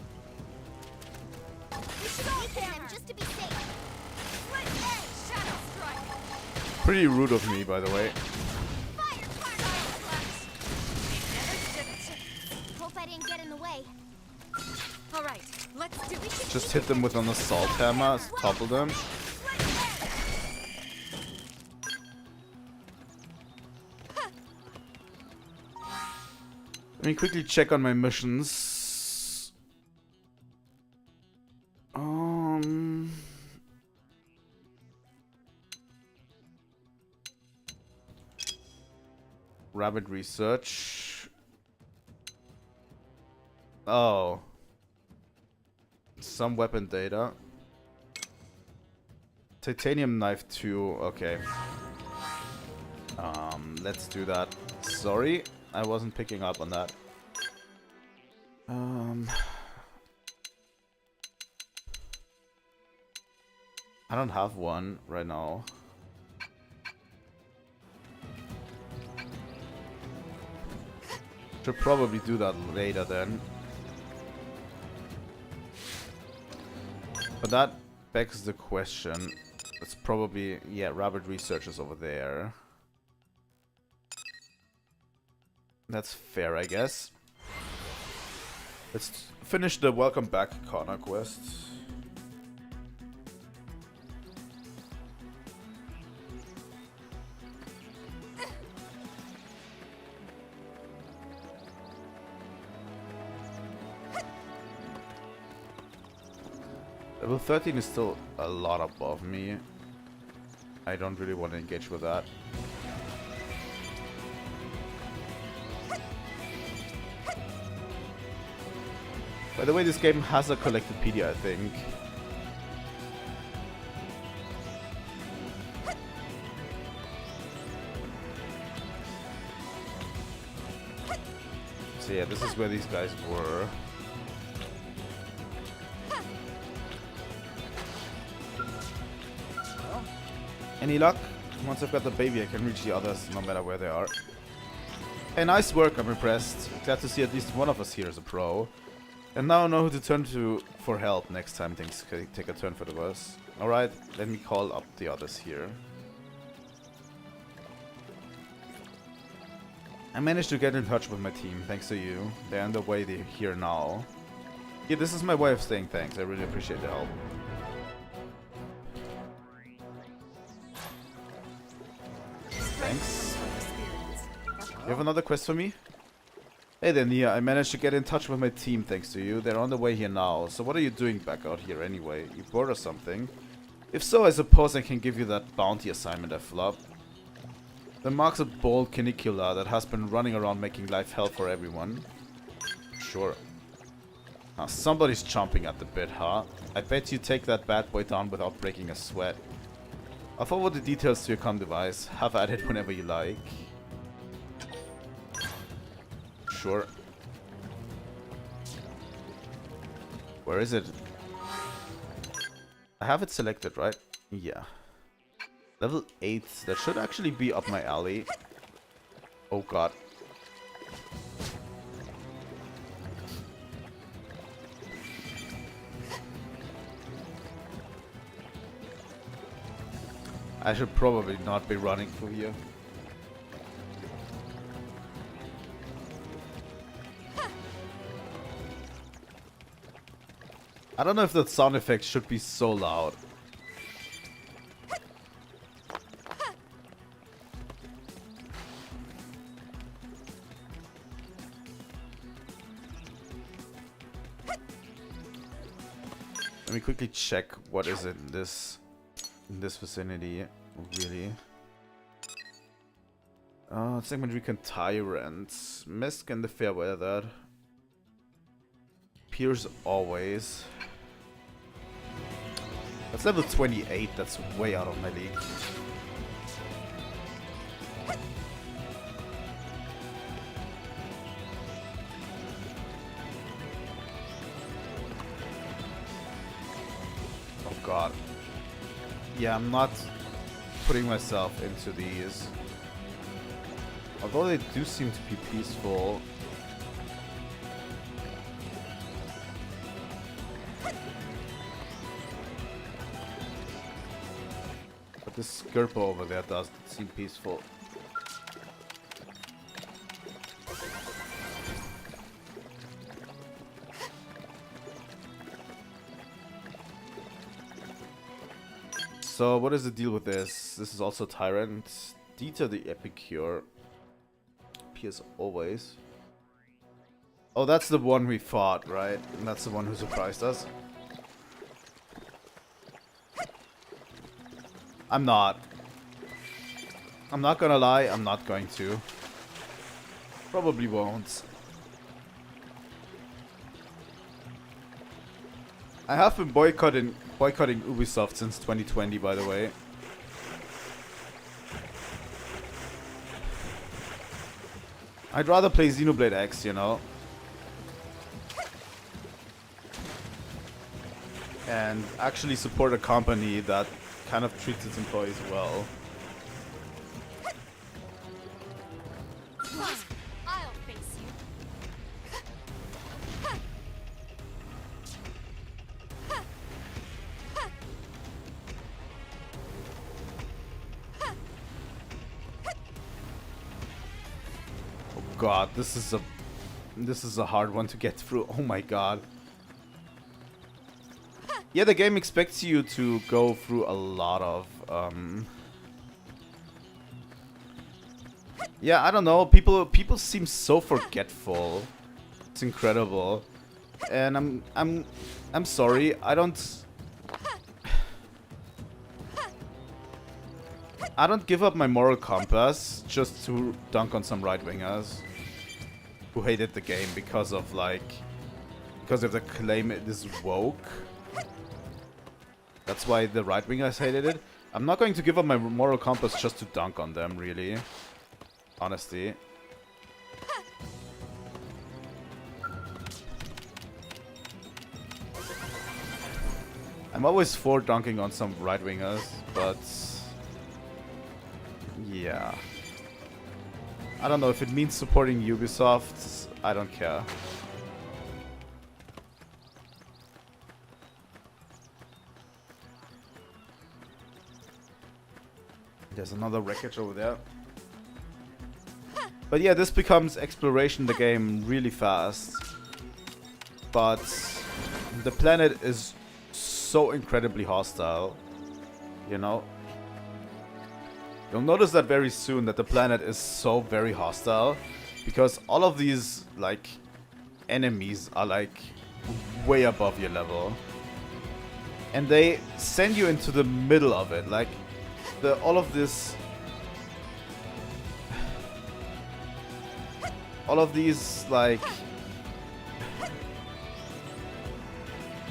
We should all hit them just to be safe. Switch edge. Shadow Strike. Pretty rude of me, by the way. Fire carnival. Hope I didn't get in the way. All right, let's do it. Just hit them with an assault hammer, topple them. Let me quickly check on my missions. Rabbit research. Oh. Some weapon data. Titanium knife 2, okay. Let's do that. Sorry, I wasn't picking up on that. I don't have one right now. Should probably do that later then. But that begs the question. It's probably, yeah, Rabbit Research is over there. That's fair, I guess. Let's finish the Welcome Back Corner quest. Level 13 is still a lot above me. I don't really want to engage with that. By the way, this game has a collectopedia, I think. So yeah, this is where these guys were. Any luck? Once I've got the baby, I can reach the others, no matter where they are. Hey, nice work, I'm impressed. Glad to see at least one of us here is a pro. And now I know who to turn to for help next time things take a turn for the worse. Alright, let me call up the others here. I managed to get in touch with my team, thanks to you. They're on the way here now. Yeah, this is my way of saying thanks, I really appreciate the help. Thanks. You have another quest for me? Hey there, Nia. I managed to get in touch with my team thanks to you. They're on the way here now. So what are you doing back out here anyway? You bored or something? If so, I suppose I can give you that bounty assignment I flopped. The marks a bold canicula that has been running around making life hell for everyone. Sure. Now somebody's chomping at the bit, huh? I bet you take that bad boy down without breaking a sweat. I'll forward the details to your comm device. Have at it whenever you like. Sure. Where is it? I have it selected, right? Yeah. Level 8. That should actually be up my alley. Oh god. I should probably not be running through here. I don't know if that sound effect should be so loud. Let me quickly check what is in this vicinity, really. Segment Recon Tyrants. Mist and the Fair Weathered. Pierce always. That's level 28, that's way out of my league. Oh god. Yeah, I'm not putting myself into these. Although they do seem to be peaceful. But this Skirpo over there doesn't seem peaceful. So what is the deal with this? This is also Tyrant. Dieter the Epicure. Appears always. Oh, that's the one we fought, right? And that's the one who surprised us. I'm not gonna lie, I'm not going to. Probably won't. I have been boycotting Ubisoft since 2020, by the way. I'd rather play Xenoblade X, you know. And actually support a company that kind of treats its employees well. I'll face you. Oh god, this is a hard one to get through. Oh my god. Yeah, the game expects you to go through a lot of yeah, I don't know. People seem so forgetful. It's incredible. And I'm sorry. I don't give up my moral compass just to dunk on some right-wingers who hated the game because of the claim it is woke. That's why the right-wingers hated it. I'm not going to give up my moral compass just to dunk on them, really. Honestly. I'm always for dunking on some right-wingers, but yeah. I don't know if it means supporting Ubisoft. I don't care. There's another wreckage over there. But yeah, this becomes exploration the game really fast. But the planet is so incredibly hostile, you know? You'll notice that very soon, that the planet is so very hostile, because all of these, like, enemies are, like, way above your level. And they send you into the middle of it, like, all of these, like,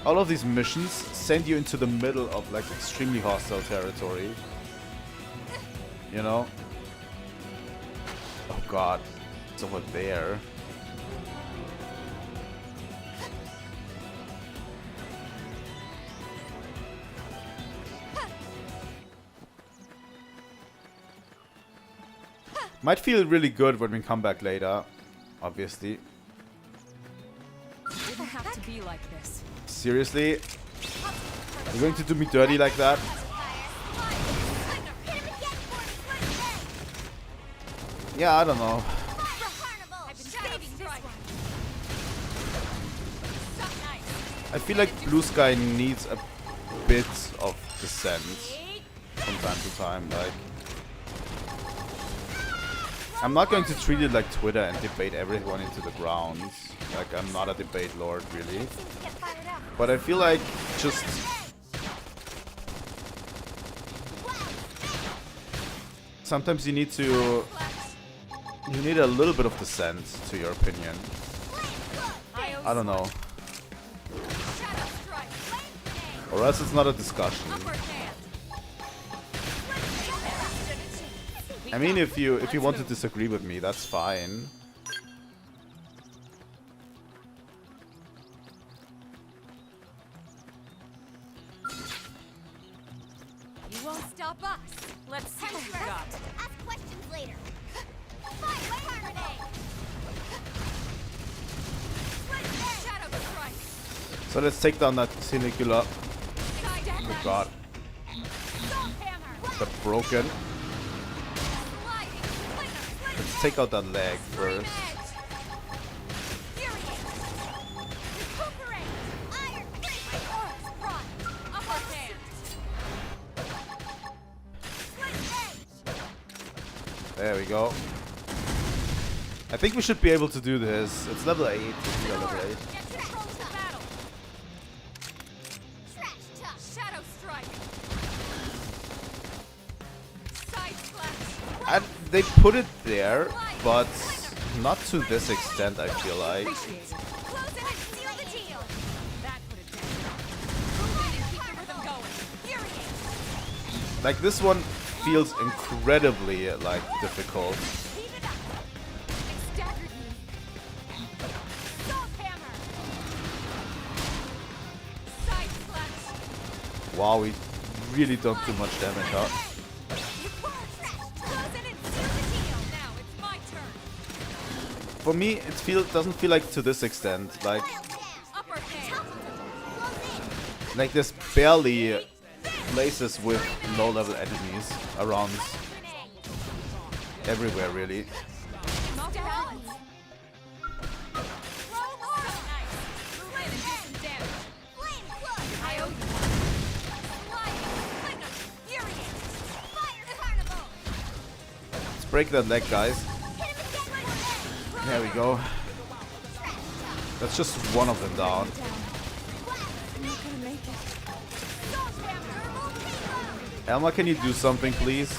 all of these missions send you into the middle of, like, extremely hostile territory. You know? Oh god, it's over there. Might feel really good when we come back later, obviously. It didn't have to be like this. Seriously? You're going to do me dirty like that? Yeah, I don't know. I feel like Blue Sky needs a bit of dissent from time to time, like. I'm not going to treat it like Twitter and debate everyone into the ground. Like, I'm not a debate lord, really. But I feel like just... sometimes you need to... you need a little bit of dissent to your opinion. I don't know. Or else it's not a discussion. I mean, if you want to disagree with me, that's fine. You won't stop us. Let's see what we got. Ask questions later. Fire grenade. Shadow strike. So let's take down that Sinecula. Oh god. Got broken. Let's take out that leg first. There we go. I think we should be able to do this. It's level 8. It's level 8. And they put it there, but not to this extent, I feel like. Like, this one feels incredibly, like, difficult. Wow, we really don't do much damage, huh? For me, it doesn't feel like to this extent. Like there's barely places with low-level enemies around everywhere, really. Let's break that leg, guys. There we go. That's just one of them down. Elma, can you do something, please?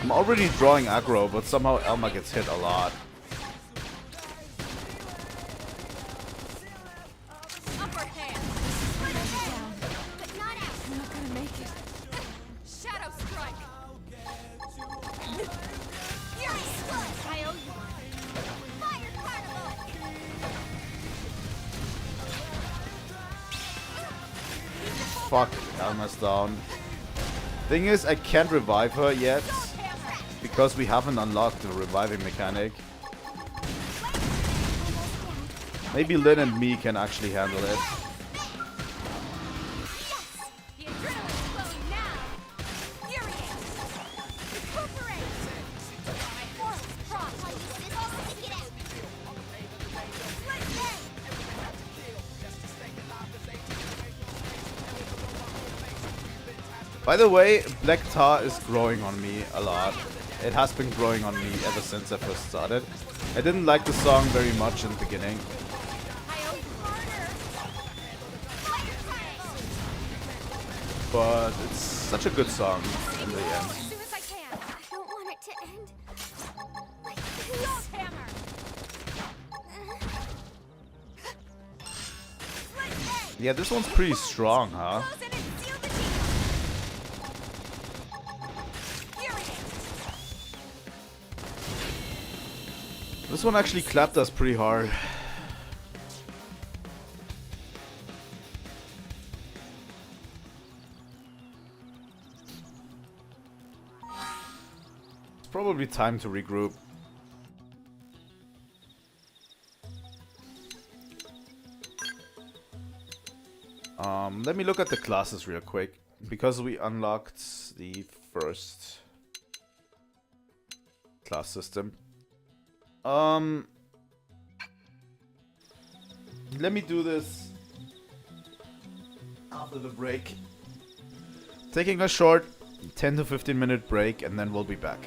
I'm already drawing aggro, but somehow Elma gets hit a lot. Fuck, Elma's down. Thing is, I can't revive her yet because we haven't unlocked the reviving mechanic. Maybe Lynn and me can actually handle it. By the way, Black Tar is growing on me a lot. It has been growing on me ever since I first started. I didn't like the song very much in the beginning. But it's such a good song in the end. Yeah, this one's pretty strong, huh? This one actually clapped us pretty hard. It's probably time to regroup. Let me look at the classes real quick, because we unlocked the first class system. Let me do this after the break. Taking a short 10 to 15 minute break and then we'll be back.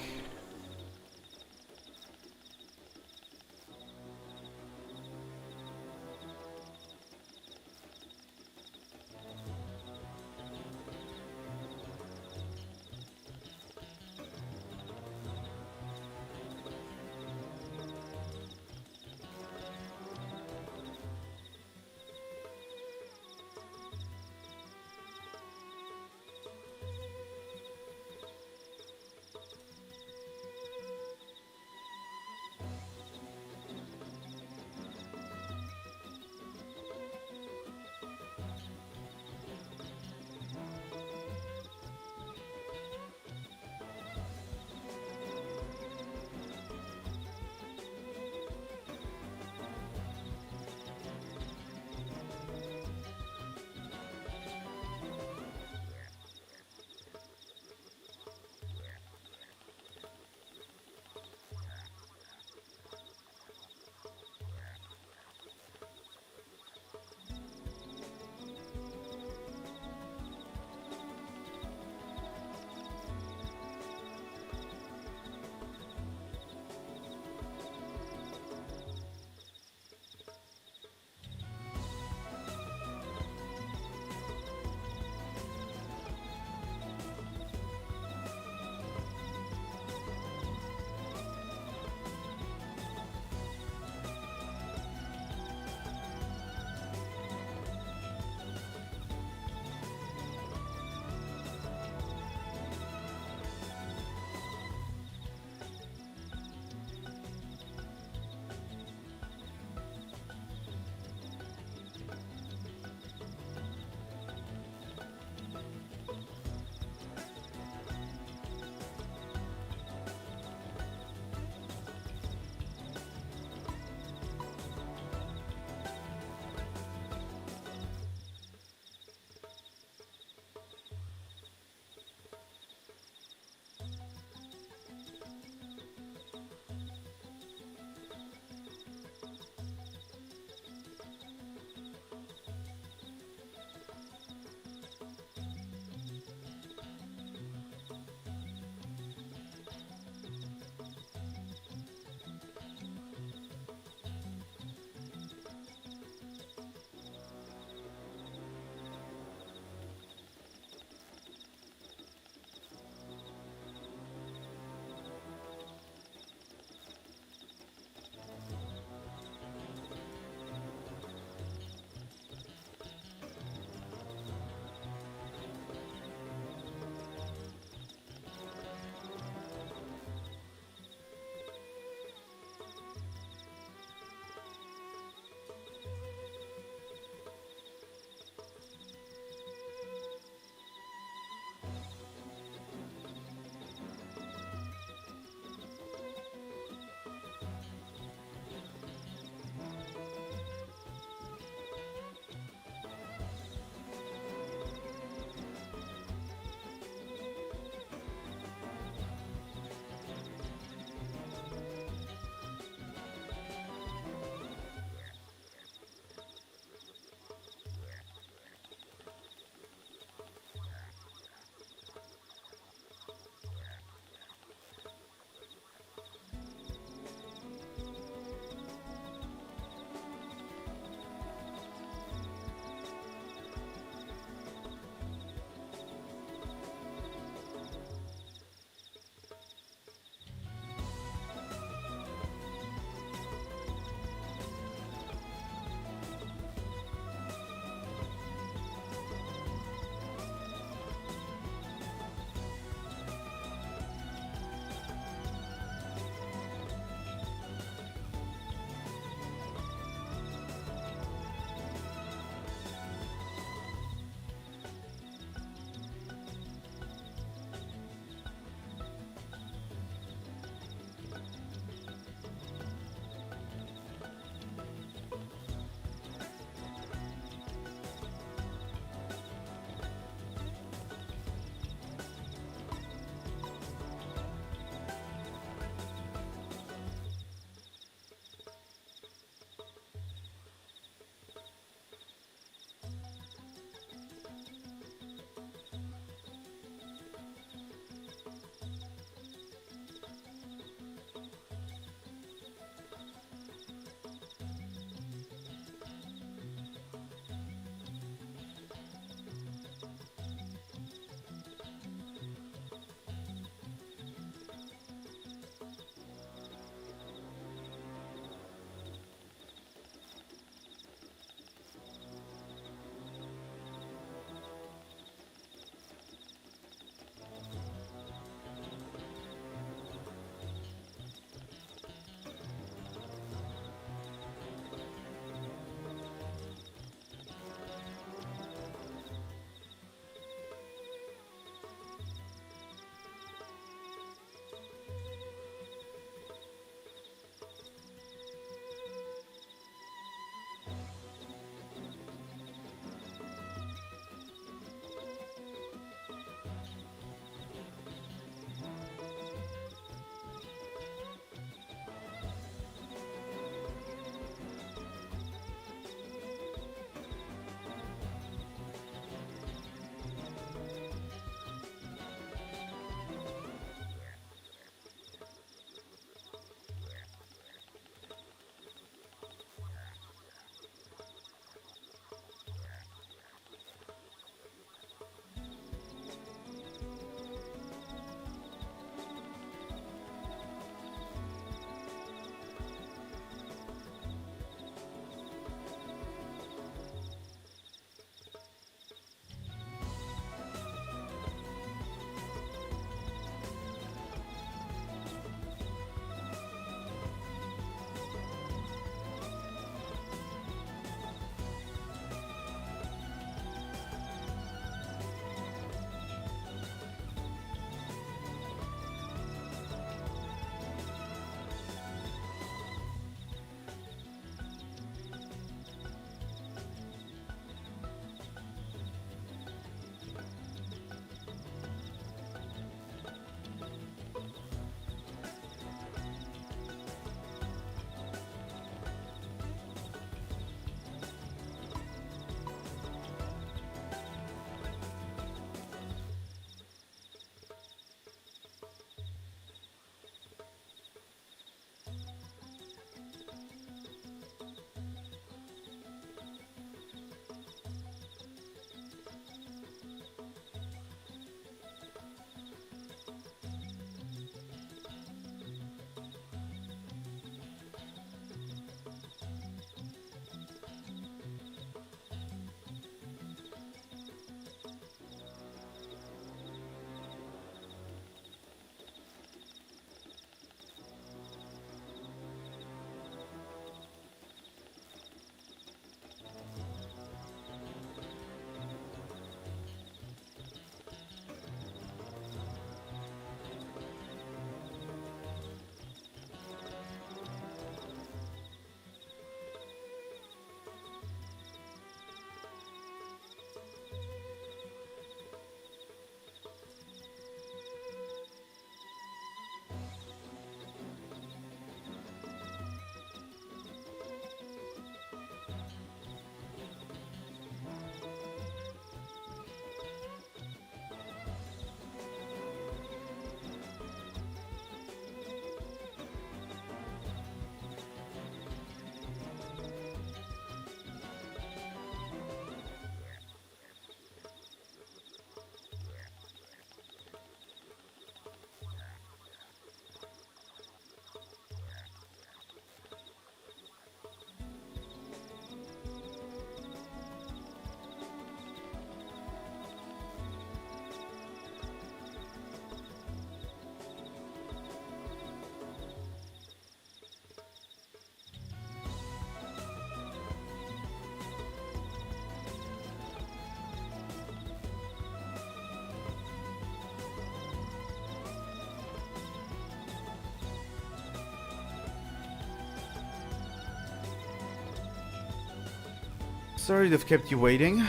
Sorry to have kept you waiting.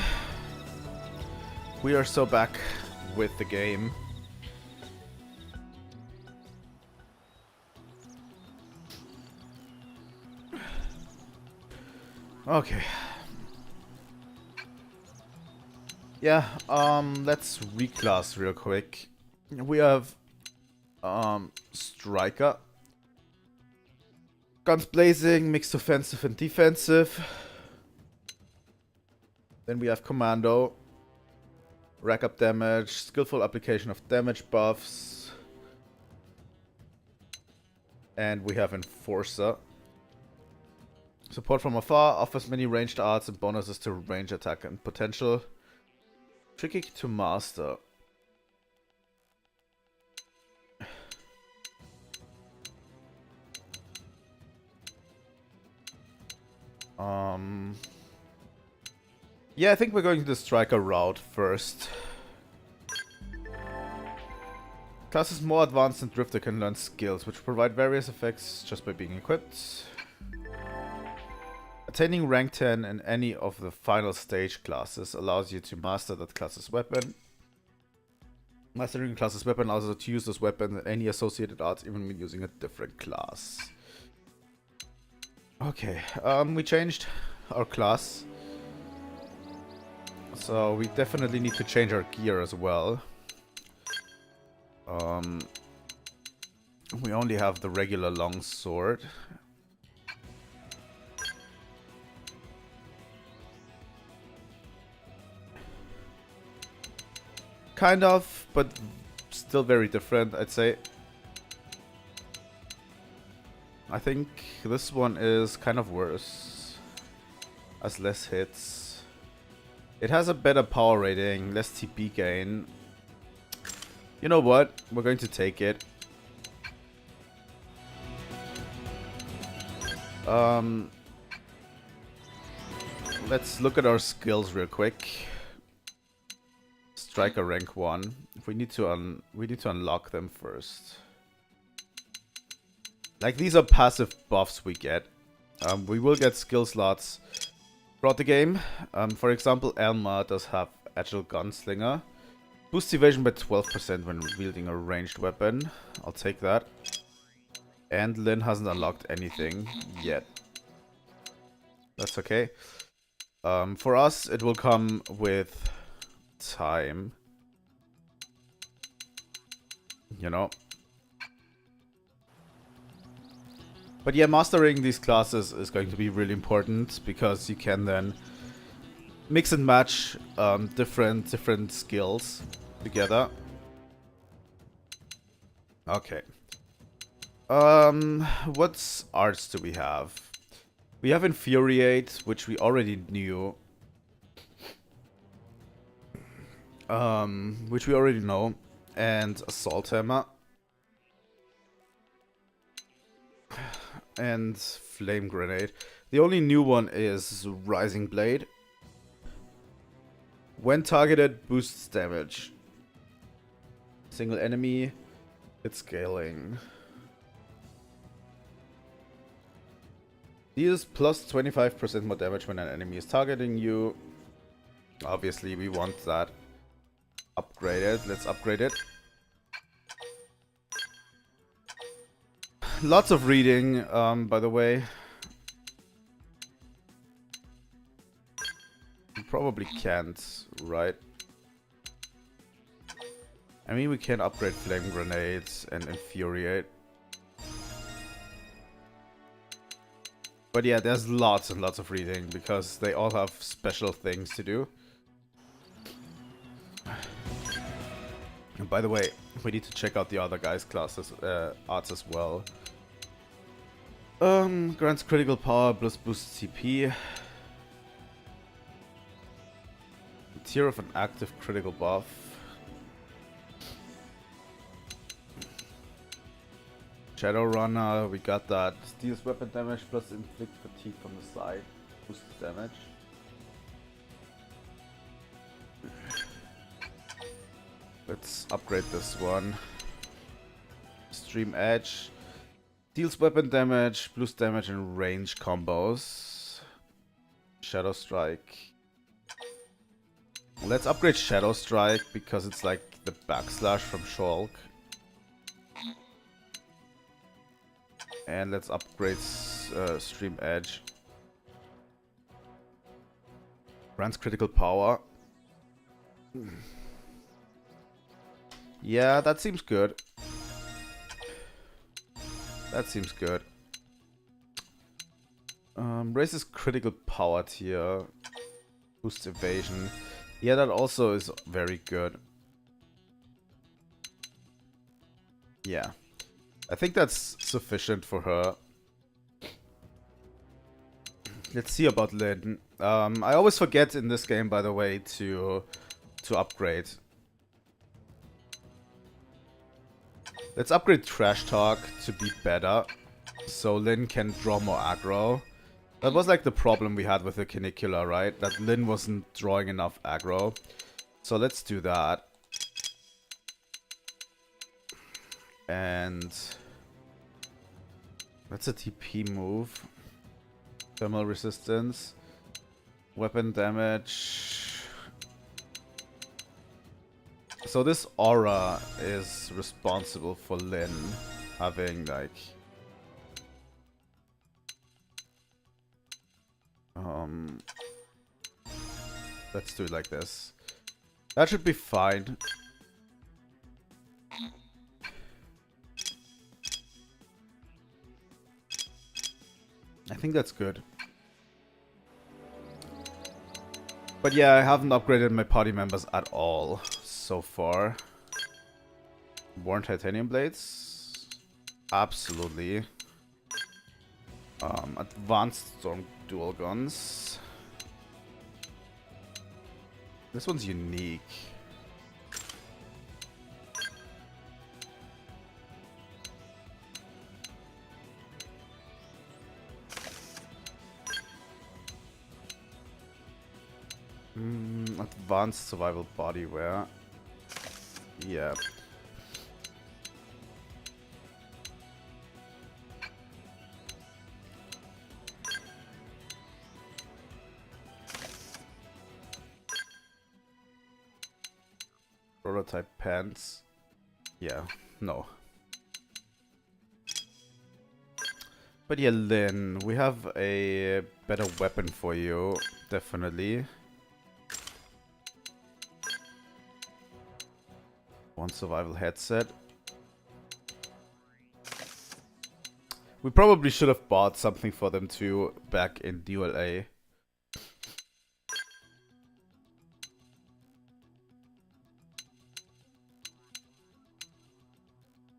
We are so back with the game. Okay. Yeah, let's reclass real quick. We have Striker. Guns blazing, mixed offensive and defensive. Then we have Commando. Rack up damage, skillful application of damage buffs. And we have Enforcer. Support from afar, offers many ranged arts and bonuses to range attack and potential. Tricky to master. Yeah, I think we're going to the Striker route first. Class is more advanced and Drifter can learn skills, which provide various effects just by being equipped. Attaining rank 10 in any of the final stage classes allows you to master that class's weapon. Mastering a class's weapon allows you to use this weapon and any associated arts even when using a different class. Okay, we changed our class. So we definitely need to change our gear as well. We only have the regular long sword. Kind of, but still very different, I'd say. I think this one is kind of worse. Has less hits. It has a better power rating, less TP gain. You know what? We're going to take it. Let's look at our skills real quick. Striker rank 1. We need to unlock them first. Like, these are passive buffs we get. We will get skill slots throughout the game. For example, Elma does have Agile Gunslinger. Boosts evasion by 12% when wielding a ranged weapon. I'll take that. And Lynn hasn't unlocked anything yet. That's okay. For us, it will come with time. You know. But yeah, mastering these classes is going to be really important because you can then mix and match different skills together. Okay. What arts do we have? We have Infuriate, which we already knew. Which we already know. And Assault Hammer. And Flame Grenade. The only new one is Rising Blade. When targeted, boosts damage. Single enemy, it's scaling. Deals plus 25% more damage when an enemy is targeting you. Obviously, we want that upgraded. Let's upgrade it. Lots of reading, by the way. We probably can't, right? I mean, we can upgrade Flame Grenades and Infuriate. But yeah, there's lots and lots of reading because they all have special things to do. And by the way, we need to check out the other guys' classes, arts as well. Grants critical power plus boosts CP. Tier of an active critical buff. Shadowrunner, we got that. Deals weapon damage plus inflict fatigue from the side. Boosts damage. Let's upgrade this one. Stream Edge. Deals weapon damage, boosts damage and range combos. Shadow Strike. Let's upgrade Shadow Strike because it's like the backslash from Shulk. And let's upgrade Stream Edge. Grants critical power. Yeah, that seems good. That seems good. Raises critical power tier. Boosts evasion. Yeah, that also is very good. Yeah. I think that's sufficient for her. Let's see about Lynn. I always forget in this game, by the way, to upgrade. Let's upgrade Trash Talk to be better, so Lynn can draw more aggro. That was like the problem we had with the Canicula, right? That Lynn wasn't drawing enough aggro. So let's do that. And that's a TP move. Thermal resistance. Weapon damage. So this aura is responsible for Lynn having like let's do it like this. That should be fine. I think that's good. But yeah, I haven't upgraded my party members at all so far. Worn titanium blades? Absolutely. Advanced storm dual guns. This one's unique. Advanced survival bodywear. Yeah. Prototype pants. Yeah, no. But yeah, Lynn, we have a better weapon for you, definitely. One survival headset. We probably should have bought something for them too back in DLA.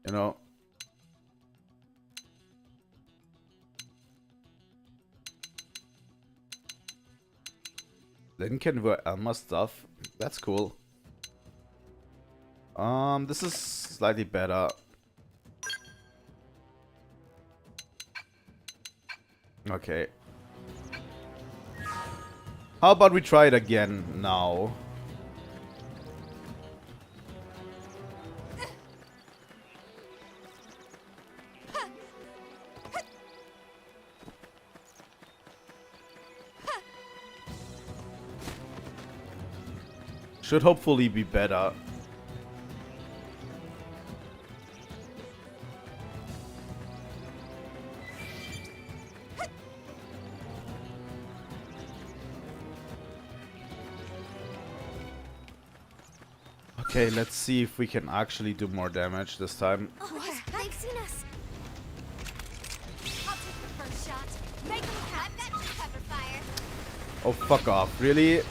You know. Lynn can wear Elma stuff. That's cool. This is slightly better. Okay. How about we try it again now? Should hopefully be better. Okay, let's see if we can actually do more damage this time. What? They've seen us. I'll take the first shot. Make them count. I've got cover fire. Oh, fuck off. Really?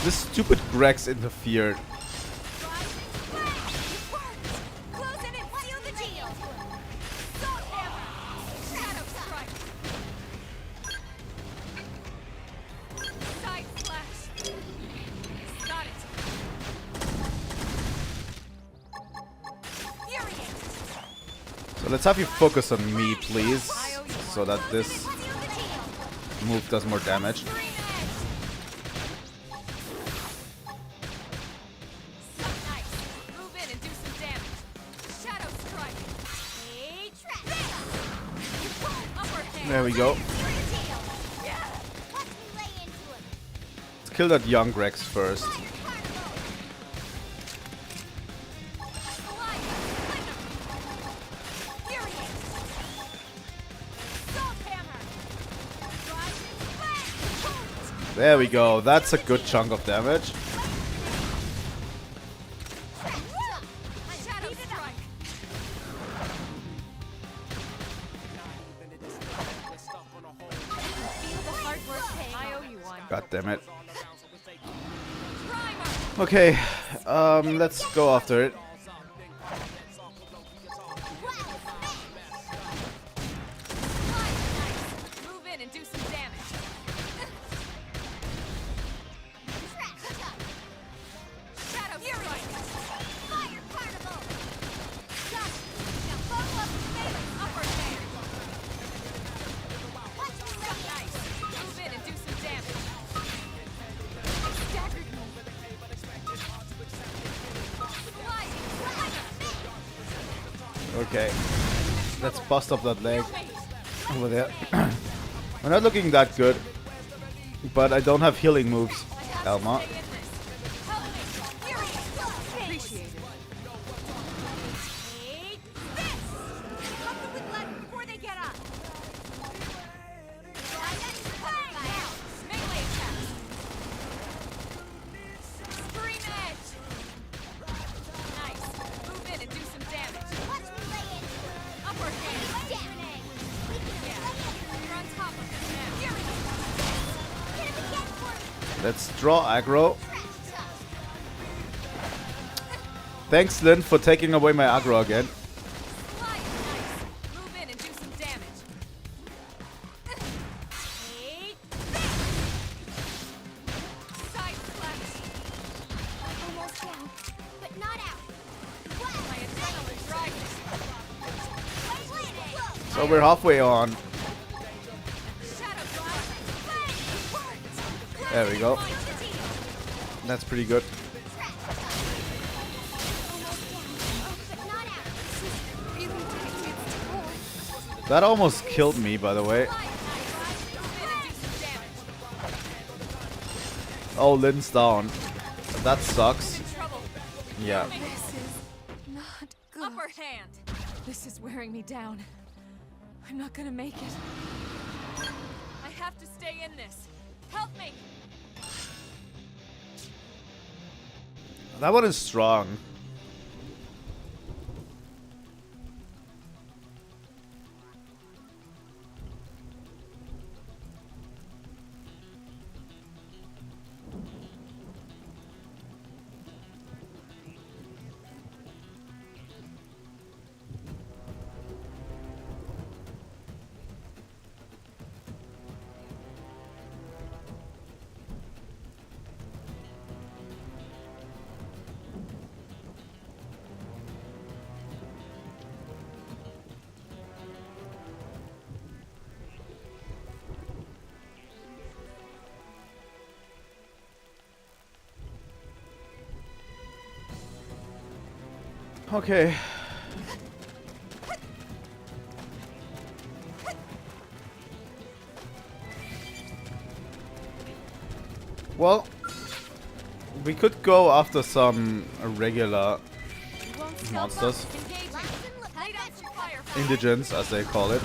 This stupid Grex interfered. So let's have you focus on me, please, so that this move does more damage. There we go. Let's kill that young Rex first. There we go. That's a good chunk of damage. God damn it. Okay, let's go after it. Move in and do some damage. Shadow Fury. Fire Carnival! Got it! Now follow up the melee upper hand! Watch me lay it! Nice. Move in and do some damage. Staggered me! Okay, let's bust up that leg over there. We're not looking that good, but I don't have healing moves, Elma. Appreciate it. Take this! Fuck them with lead before they get up! Now! Melee attack. Scream edge. Nice. Move in and do some damage. Watch me lay it! Upper hand. Grenade! We can Yeah. lay it! You're on top of him now. Hit him again for me! Let's draw aggro. Trash talk! Thanks, Lynn, for taking away my aggro again. Slide. Nice. Move in and do some damage. Take this! Side flex. Almost down, but not out. My adrenaline rising. So we're halfway on. Shadow flash. There we go. That's pretty good. That almost killed me, by the way. Oh, Lynn's down. That sucks. Yeah. This is not good. Upper hand. This is wearing me down. I'm not gonna make it. I have to stay in this. Help me. That one is strong. Okay. Well, we could go after some regular monsters. Lay down some fire. Indigents, as they call it.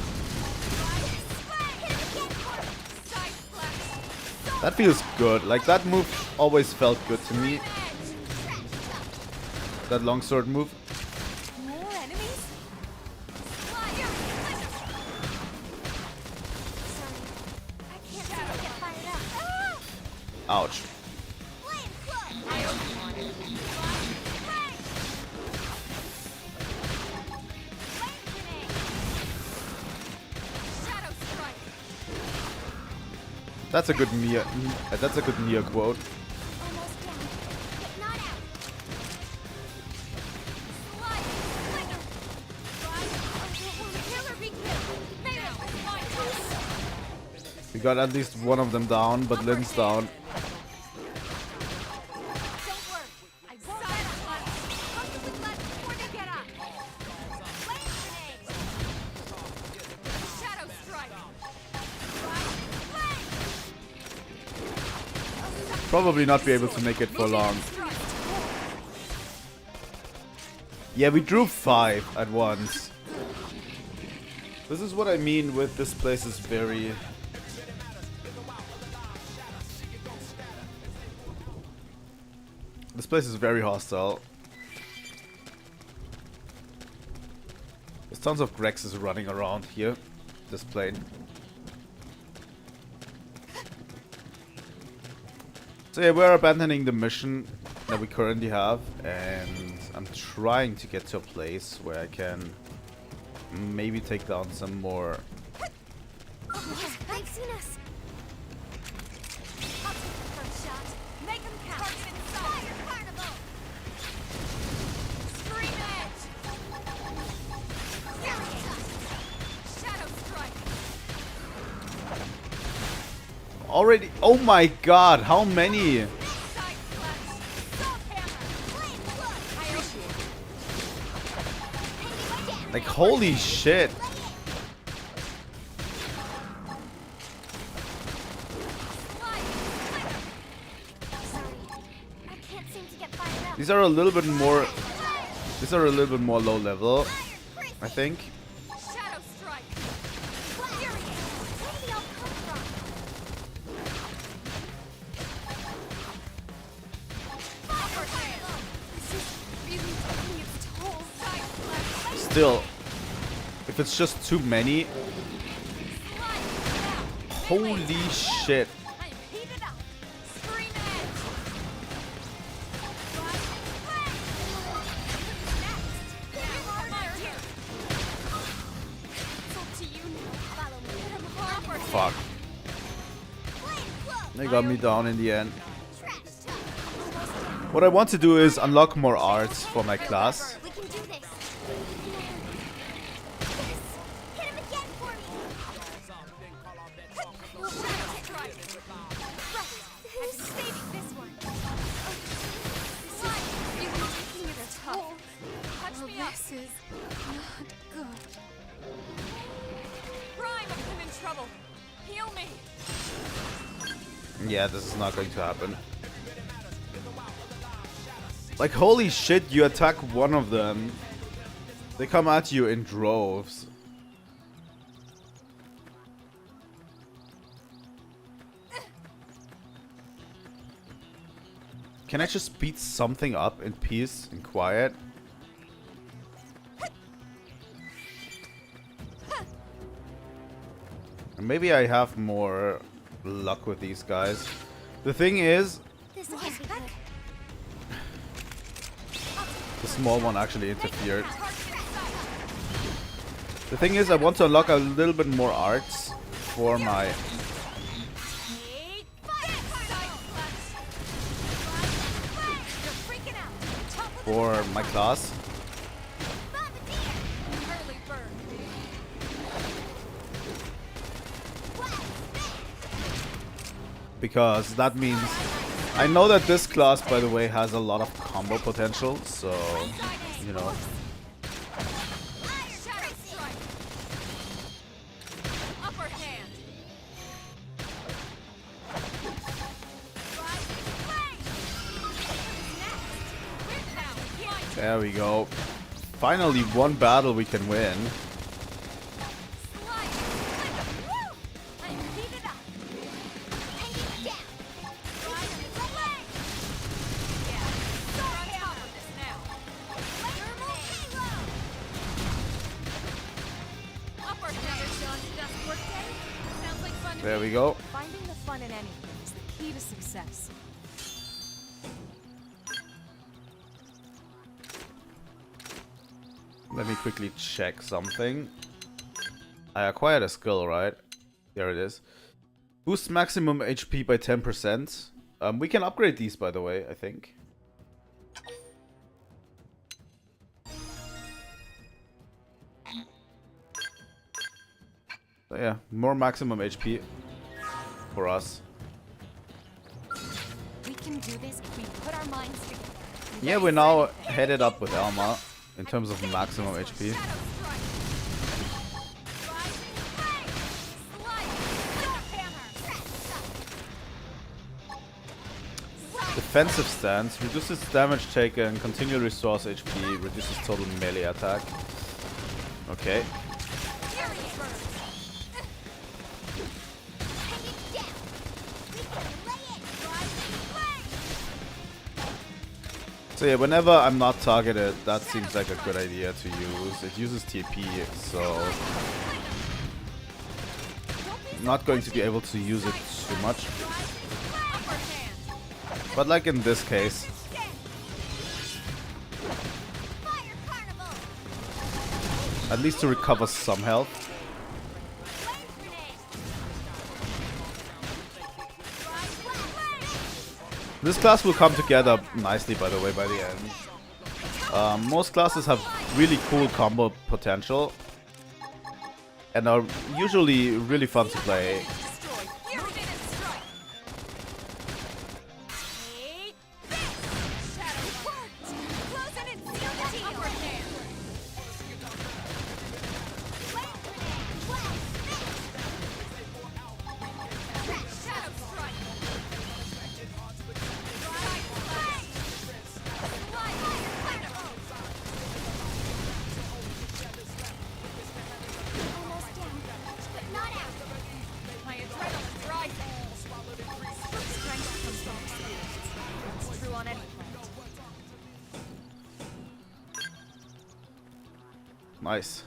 Side flex. That feels good. Like, that move always felt good to me. That longsword move. More enemies? Sorry, I can't seem to get fired up. Ouch. Flame cloak! I open one. Flame grenade! Shadow strike. That's a good Nia. That's a good Nia quote. Almost down, but not out. Slide. Flicker. Killer be killed. Now. Fine. We got at least one of them down, but Lynn's down. Don't worry, I won't let up. Fuck them with lead before they get up. Flame grenade! Shadow strike. Flame! Probably not be able to make it for long. Yeah, we drew 5 at once. This is what I mean with this place is very... This place is very hostile. There's tons of Grexes running around here. This plane. So yeah, we're abandoning the mission that we currently have, and I'm trying to get to a place where I can maybe take down some more. They've seen us. I'll take the first shot. Make them count. Target inside. Fire carnival. Scream edge. Shadow strike. Already, oh my god, how many? Side slash. Salt hammer. Flame blood. I Like, holy shit. These are a little bit more. These are a little bit more low level, I think. Shadow strike. Furious. Where did they all come from? Fire carnival. This is really taking its toll. Side slash. Still, if it's just too many, holy shit. I'm heated up. Scream edge. Fuck. They got me down in the end. What I want to do is unlock more arts for my class. We can do this. Yes. Hit him again for me. Shadow strike. Right. I'm saving this one. This is really taking it a toll. Touch me up. This is not good. Prime, I'm in trouble. Heal me. Yeah, this is not going to happen. Like, holy shit, you attack one of them. They come at you in droves. Can I just beat something up in peace and quiet? And maybe I have more luck with these guys. The thing is, This will be good. the small one actually interfered. The thing is, I want to unlock a little bit more arts for my... for my class. Early bird. Because that means... I know that this class, by the way, has a lot of combo potential, so... you know... Shadow strike. Upper hand. There we go. Finally, one battle we can win. There we go. Finding the fun in anything is the key to success. Let me quickly check something. I acquired a skill, right? There it is. Boosts maximum HP by 10%. We can upgrade these, by the way, I think. So yeah, more maximum HP for us. We can do this if we put our minds together. Yeah, we're now headed up with Elma in terms of maximum HP. Defensive stance reduces damage taken, continual restores HP, reduces total melee attack. Okay. So yeah, whenever I'm not targeted, that seems like a good idea to use. It uses TP, so I'm not going to be able to use it too much. But like in this case, at least to recover some health. This class will come together nicely, by the way, by the end. Most classes have really cool combo potential and are usually really fun to play. Nice.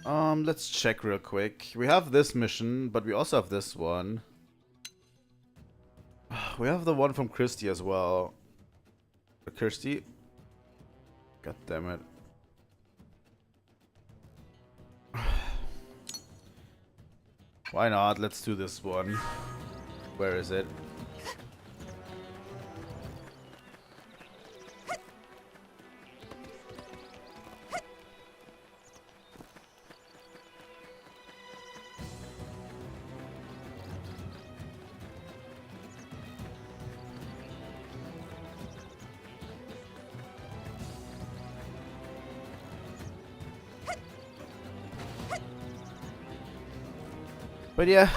Let's check real quick. We have this mission, but we also have this one. We have the one from Kirsty as well. Kirsty? God damn it. Why not? Let's do this one. Where is it? But yeah.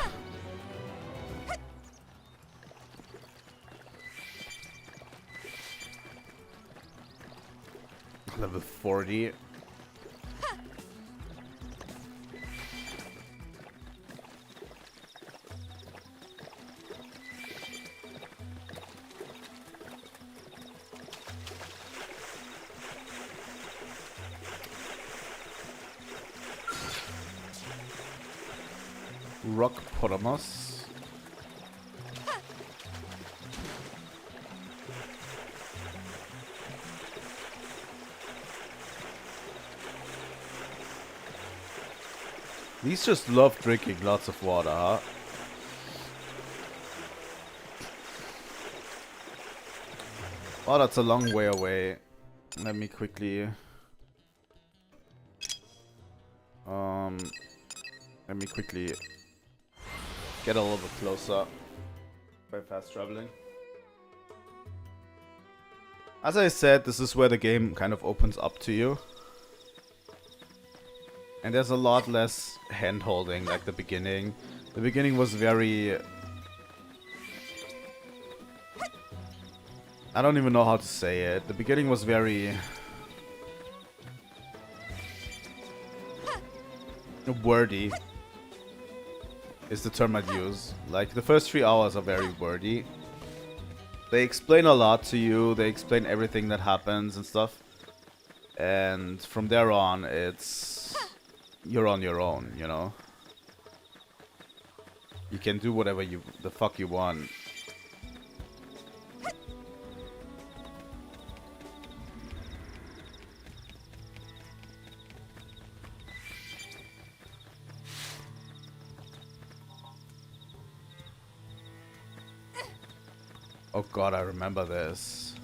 Level 40. Rock Potamus. These just love drinking lots of water, huh? Oh, that's a long way away. Let me quickly... get a little bit closer by fast traveling. As I said, this is where the game kind of opens up to you. And there's a lot less hand-holding like the beginning. The beginning was very... I don't even know how to say it. The beginning was very... wordy. Is the term I'd use. Like, the first 3 hours are very wordy. They explain a lot to you. They explain everything that happens and stuff. And from there on, it's... you're on your own, you know? You can do whatever the fuck you want. Oh god, I remember this.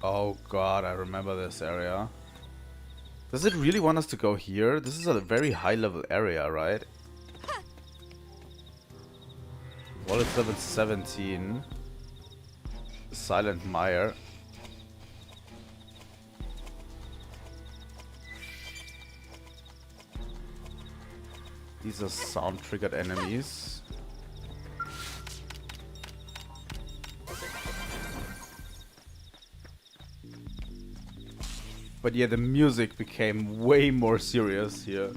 Oh god, I remember this area. Does it really want us to go here? This is a very high level area, right? Well, it's level 17. Silent Mire. These are sound triggered enemies. But yeah, the music became way more serious here.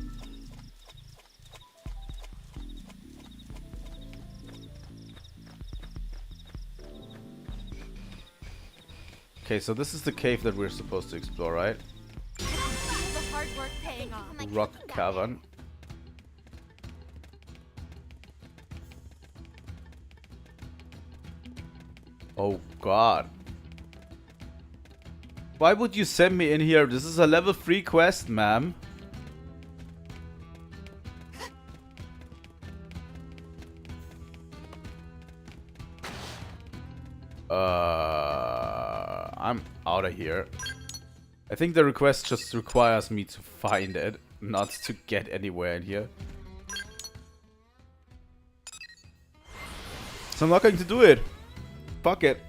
Okay, so this is the cave that we're supposed to explore, right? The hard work paying off. Rock cavern. Oh god. Why would you send me in here? This is a level 3 quest, ma'am. I'm out of here. I think the request just requires me to find it, not to get anywhere in here. So I'm not going to do it. Fuck it.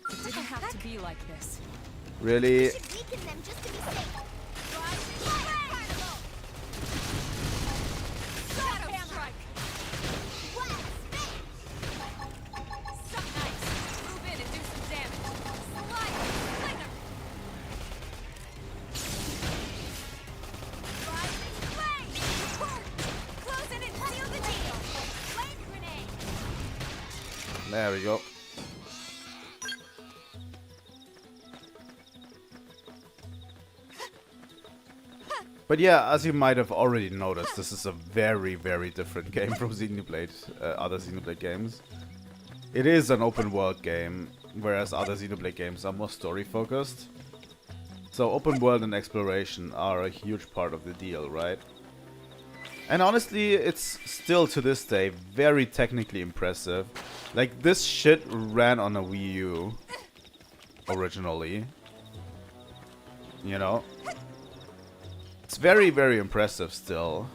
It didn't have to be like this. Really? Should weaken them just to be safe. Shadow strike. So nice. Move in and do some damage. Slide. Flinger. Close it and seal the deal. Flame grenade. There we go. But yeah, as you might have already noticed, this is a very, very different game from Xenoblade, other Xenoblade games. It is an open world game, whereas other Xenoblade games are more story focused. So open world and exploration are a huge part of the deal, right? And honestly, it's still to this day very technically impressive. Like, this shit ran on a Wii U originally. You know? It's very, very impressive still.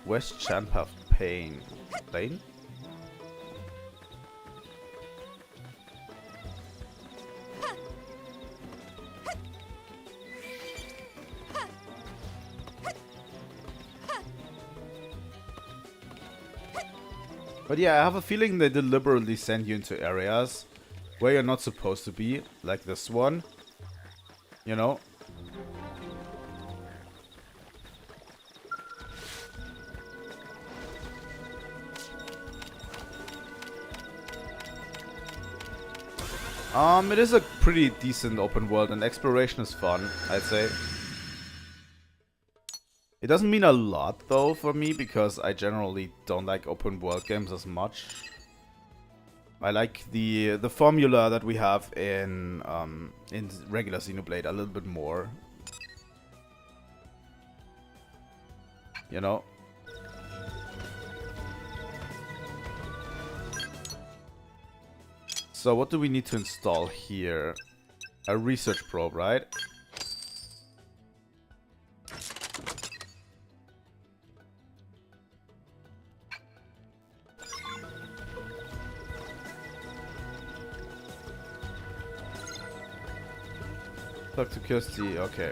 West Champath Plain. Plain? But yeah, I have a feeling they deliberately send you into areas where you're not supposed to be, like this one. You know? It is a pretty decent open world and exploration is fun, I'd say. It doesn't mean a lot though for me because I generally don't like open world games as much. I like the formula that we have in regular Xenoblade a little bit more. You know? So what do we need to install here? A research probe, right? Talk to Kirsty, okay.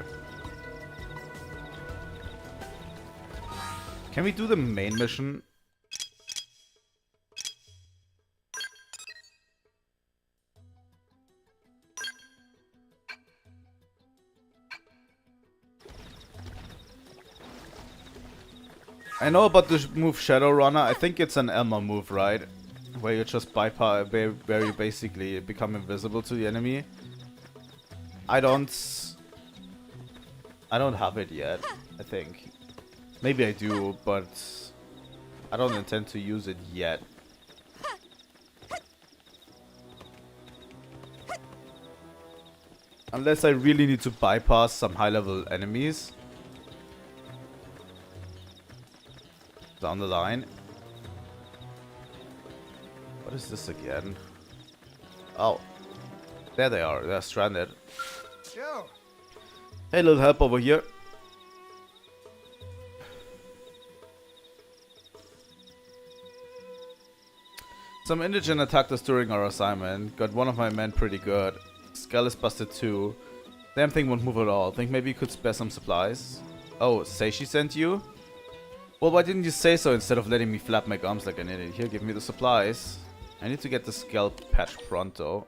Can we do the main mission? I know about the move Shadowrunner. I think it's an Elmer move, right? Where you just bypass, where you basically become invisible to the enemy. I don't have it yet, I think. Maybe I do, but I don't intend to use it yet. Unless I really need to bypass some high-level enemies down the line. What is this again? Oh, there they are. They're stranded. Yo. Hey, little help over here. Some indigent attacked us during our assignment. Got one of my men pretty good. Skull is busted too. Damn thing won't move at all. Think maybe you could spare some supplies? Oh, say she sent you? Well, why didn't you say so instead of letting me flap my gums like an idiot? Here, give me the supplies. I need to get the scalp patch pronto.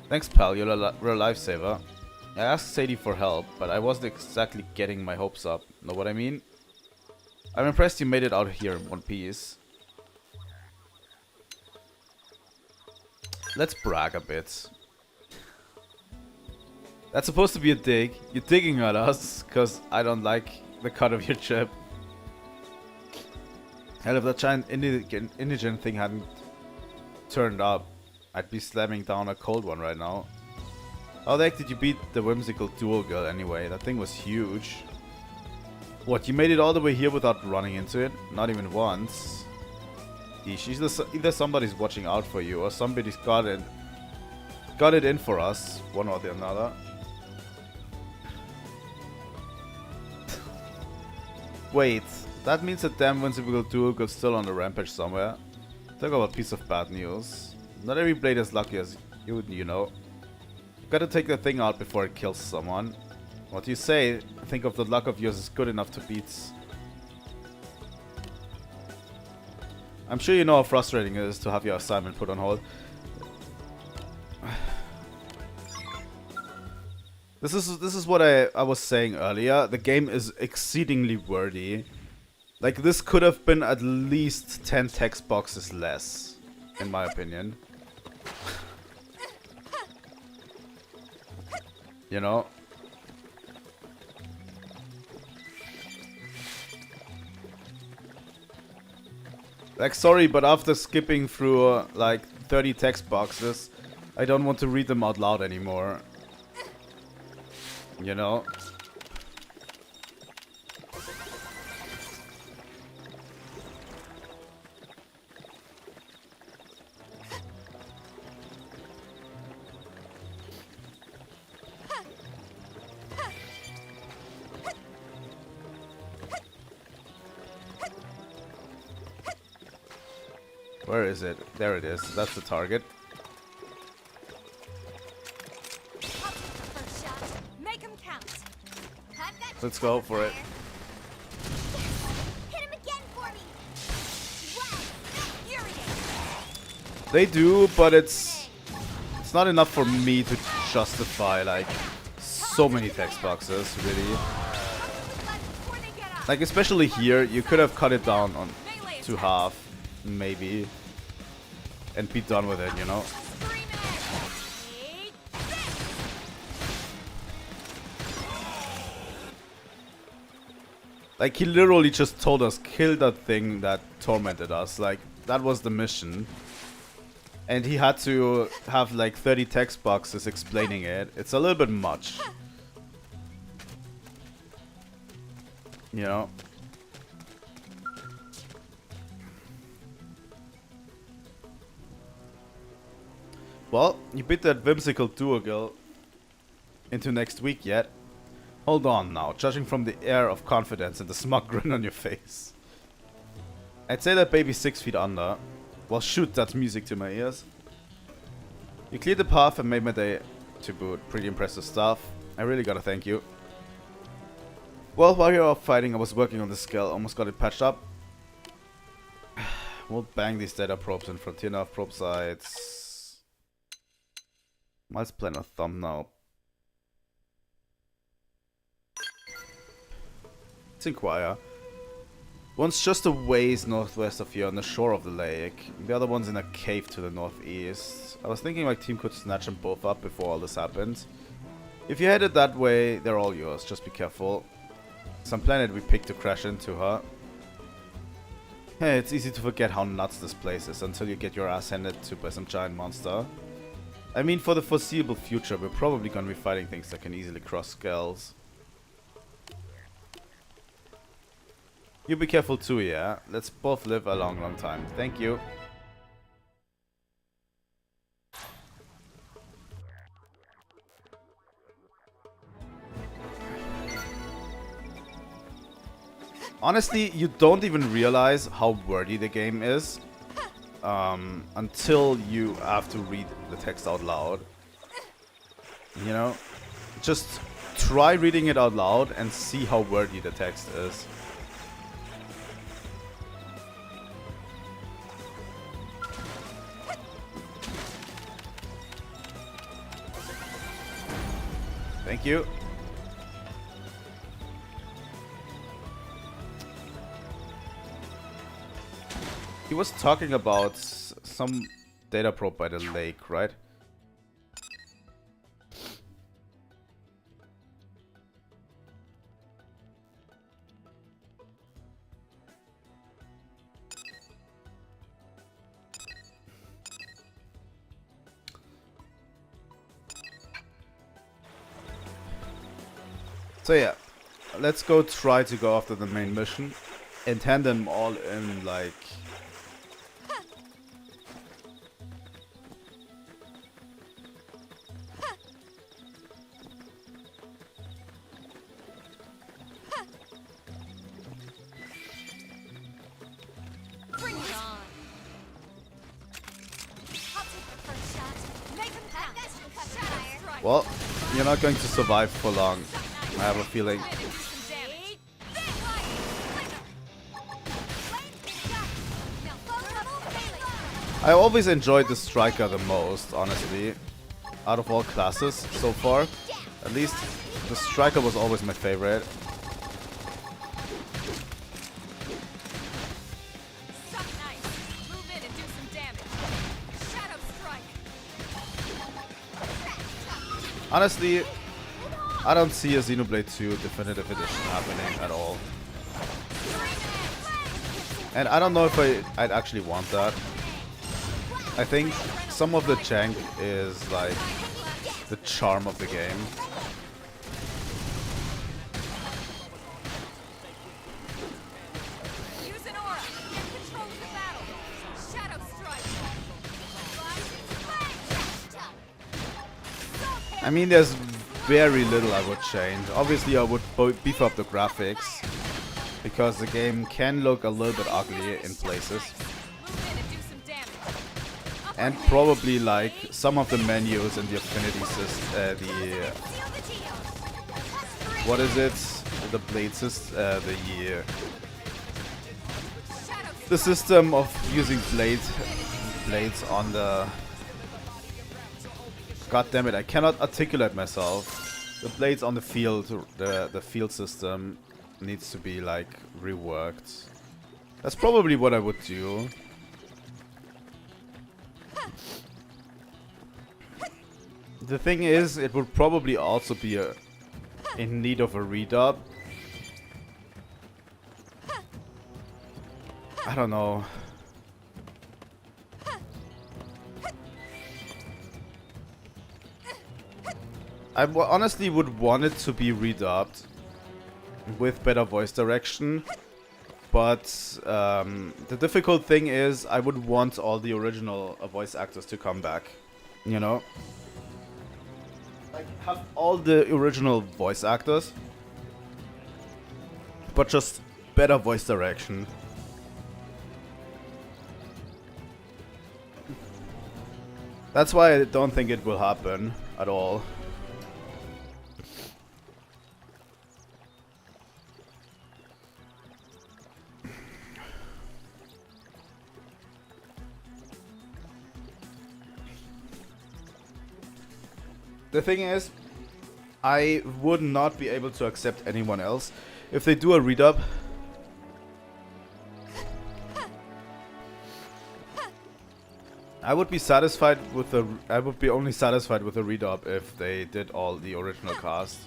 Thanks, pal. You're a lifesaver. I asked Sadie for help, but I wasn't exactly getting my hopes up. Know what I mean? I'm impressed you made it out here in one piece. Let's brag a bit. That's supposed to be a dig. You're digging at us, because I don't like the cut of your chip. Hell, if that giant indigent thing hadn't turned up, I'd be slamming down a cold one right now. How the heck did you beat the whimsical duel girl anyway? That thing was huge. What, you made it all the way here without running into it? Not even once. Either somebody's watching out for you or somebody's got it in for us, one or the other. Wait, that means that damn whimsical duel girl's still on the rampage somewhere. Talk about a piece of bad news. Not every blade is lucky as you know. You gotta take the thing out before it kills someone. What do you say? Think of the luck of yours is good enough to beat. I'm sure you know how frustrating it is to have your assignment put on hold. This is what I was saying earlier. The game is exceedingly wordy. Like, this could have been at least 10 text boxes less, in my opinion. You know? Like, sorry, but after skipping through, like, 30 text boxes, I don't want to read them out loud anymore. You know? Where is it? There it is. That's the target. First shot. Make 'em count. I've got Let's go for it. Hit him again for me. Wow, infuriating. They do, but it's not enough for me to justify like so many text boxes, really. Before they get up. Like, especially here, you could have cut it down on to half, maybe, and be done with it, you know? Like, he literally just told us, kill that thing that tormented us. Like, that was the mission. And he had to have like 30 text boxes explaining it. It's a little bit much. You know? Well, you beat that whimsical duo girl into next week yet? Hold on now, judging from the air of confidence and the smug grin on your face. I'd say that baby's 6 feet under. Well, shoot, that's music to my ears. You cleared the path and made my day to boot. Pretty impressive stuff. I really gotta thank you. Well, while you're off fighting, I was working on the Skell. Almost got it patched up. We'll bang these data probes in Frontier Nav probe sites. Let's plan a thumbnail. Let's inquire. One's just a ways northwest of here on the shore of the lake. The other one's in a cave to the northeast. I was thinking my team could snatch them both up before all this happened. If you're headed that way, they're all yours. Just be careful. Some planet we picked to crash into, huh? Hey, it's easy to forget how nuts this place is until you get your ass handed to by some giant monster. I mean, for the foreseeable future, we're probably gonna be fighting things that can easily cross Skells. You be careful too, yeah? Let's both live a long, long time. Thank you. Honestly, you don't even realize how wordy the game is until you have to read the text out loud. You know? Just try reading it out loud and see how wordy the text is. Thank you. He was talking about some data probe by the lake, right? So yeah, let's go try to go after the main mission and hand them all in like... Bring it on. I'll take the first shot. Make him count. Well, you're not going to survive for long, I have a feeling. I always enjoyed the striker the most, honestly. Out of all classes so far. At least the striker was always my favorite. Honestly, I don't see a Xenoblade 2 Definitive Edition happening at all. And I don't know if I'd actually want that. I think some of the jank is like the charm of the game. I mean, there's very little I would change. Obviously, I would beef up the graphics because the game can look a little bit ugly in places. And probably like some of the menus in the affinity system, what is it? The blade system, the system of using blades on the... God damn it, I cannot articulate myself. The blades on the field, the field system needs to be like reworked. That's probably what I would do. The thing is, it would probably also be in need of a redub. I don't know. I honestly would want it to be redubbed with better voice direction, but the difficult thing is I would want all the original voice actors to come back, you know? Like, have all the original voice actors, but just better voice direction. That's why I don't think it will happen at all. The thing is, I would not be able to accept anyone else if they do a redub. I would be satisfied with the. I would be only satisfied with a redub if they did all the original cast.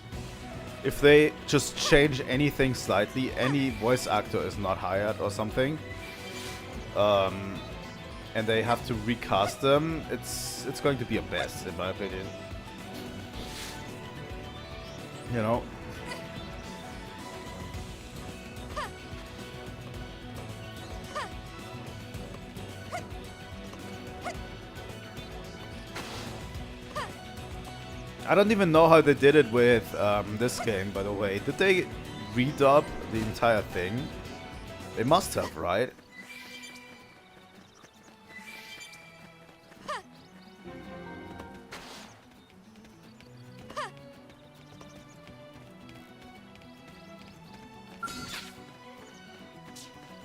If they just change anything slightly, any voice actor is not hired or something, and they have to recast them, it's going to be a mess, in my opinion. You know? I don't even know how they did it with this game, by the way. Did they redub the entire thing? They must have, right?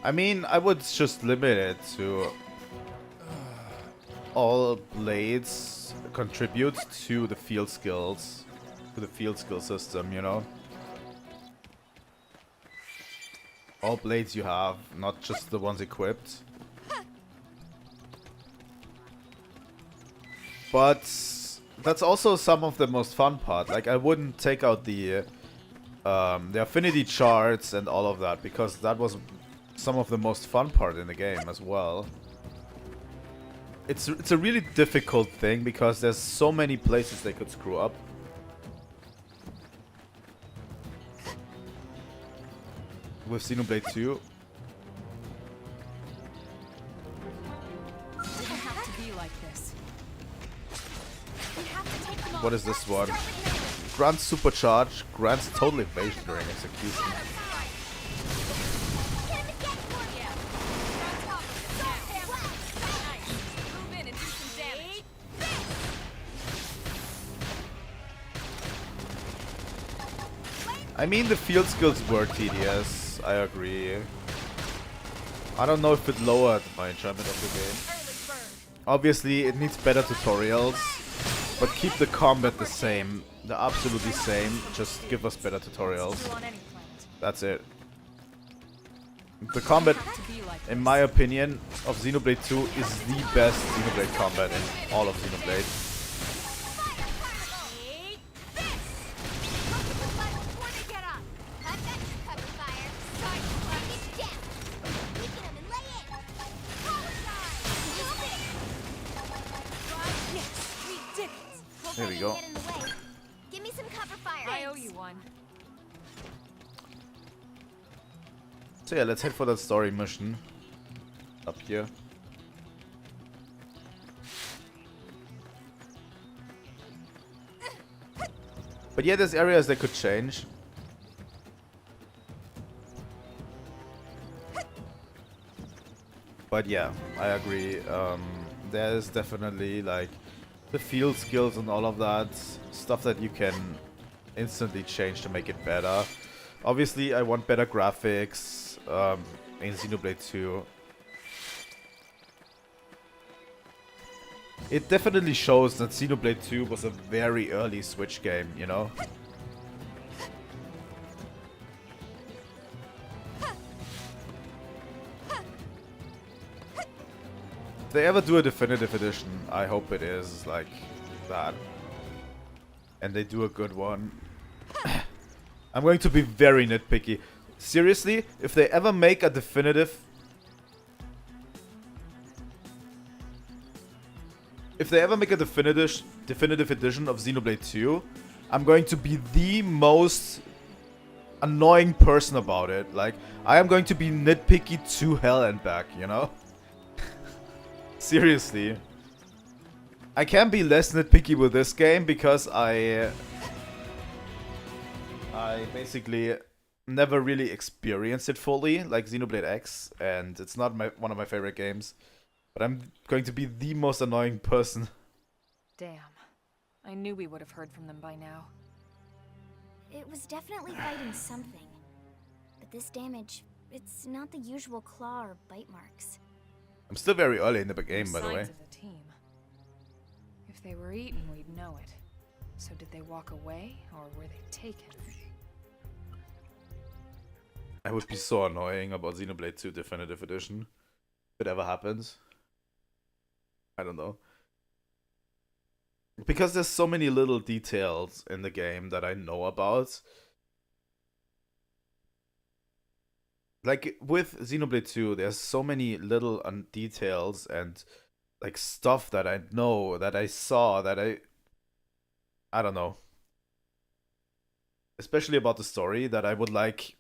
I mean, I would just limit it to all blades contribute to the field skills, to the field skill system, you know? All blades you have, not just the ones equipped. But that's also some of the most fun part. Like, I wouldn't take out the affinity charts and all of that, because that was some of the most fun part in the game as well. It's a really difficult thing because there's so many places they could screw up. With Xenoblade 2. What is this one? Grants supercharge, grants total evasion during execution. I mean, the field skills were tedious, I agree. I don't know if it lowered my enjoyment of the game. Obviously, it needs better tutorials, but keep the combat the same. The absolutely same, just give us better tutorials. That's it. The combat, in my opinion, of Xenoblade 2 is the best Xenoblade combat in all of Xenoblade. There we go. Give me some cover fire. I owe you one. So yeah, let's head for that story mission. Up here. But yeah, there's areas they could change. But yeah, I agree. There's definitely like the field skills and all of that stuff that you can instantly change to make it better. Obviously, I want better graphics in Xenoblade 2. It definitely shows that Xenoblade 2 was a very early Switch game, you know? If they ever do a definitive edition, I hope it is like that. And they do a good one. I'm going to be very nitpicky. Seriously, if they ever make a definitive... If they ever make a definitive edition of Xenoblade 2, I'm going to be the most annoying person about it. Like, I am going to be nitpicky to hell and back, you know? Seriously. I can be less nitpicky with this game because I basically never really experienced it fully, like Xenoblade X, and it's not one of my favorite games. But I'm going to be the most annoying person. Damn. I knew we would have heard from them by now. It was definitely fighting something. But this damage, it's not the usual claw or bite marks. I'm still very early in the game, by the way. Signs of the team. If they were eaten, we'd know it. So did they walk away, or were they taken? I would be so annoying about Xenoblade 2 Definitive Edition. If it ever happens. I don't know. Because there's so many little details in the game that I know about. like with Xenoblade 2, there's so many little details and like stuff that I know, that I saw, that I don't know. Especially about the story, that I would like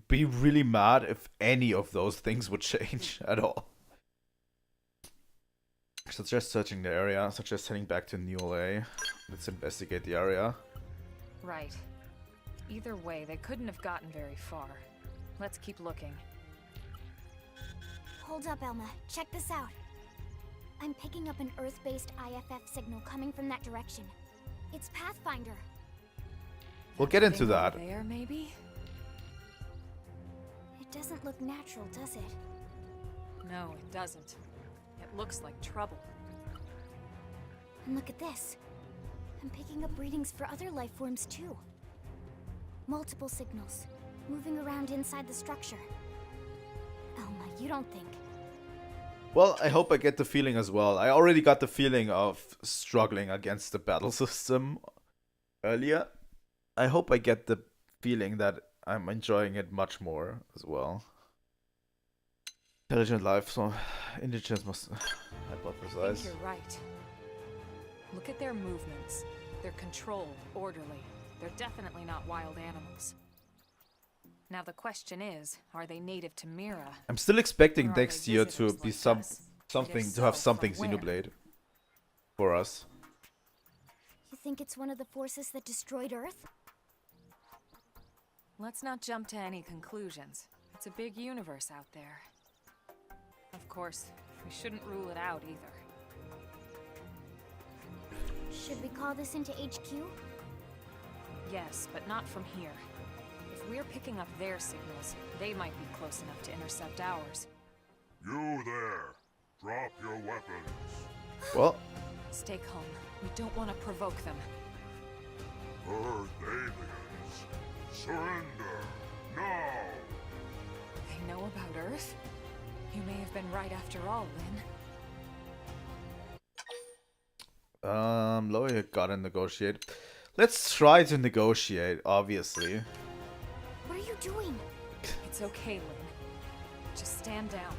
be really mad if any of those things would change at all. Suggest searching the area, suggest heading back to New LA. Let's investigate the area. Right. Either way, they couldn't have gotten very far. Let's keep looking. Hold up, Elma. Check this out. I'm picking up an Earth-based IFF signal coming from that direction. It's Pathfinder. We'll get into Thing over that. There, maybe? It doesn't look natural, does it? No, it doesn't. It looks like trouble. And look at this. I'm picking up readings for other life forms too. Multiple signals, moving around inside the structure. Elma, you don't think... Well, I hope I get the feeling as well. I already got the feeling of struggling against the battle system earlier. I hope I get the feeling that I'm enjoying it much more as well. Intelligent life, so intelligence must I hypothesize. think you're right. Look at their movements. They're controlled, orderly. They're definitely not wild animals. Now the question is, are they native to Mira? I'm still expecting Or are they next year to visitors be like us? something If to have so, something from where? Xenoblade for us. You think it's one of the forces that destroyed Earth? Let's not jump to any conclusions. It's a big universe out there. Of course, we shouldn't rule it out either. Should we call this into HQ? Yes, but not from here. If we're picking up their signals, they might be close enough to intercept ours. You there! Drop your weapons! Well, Stay calm. We don't want to provoke them. Earth aliens! Surrender! Now! They know about Earth? You may have been right after all, Lynn. Lawyer gotta negotiate. Let's try to negotiate, obviously. What are you doing? It's okay, Lynn. Just stand down.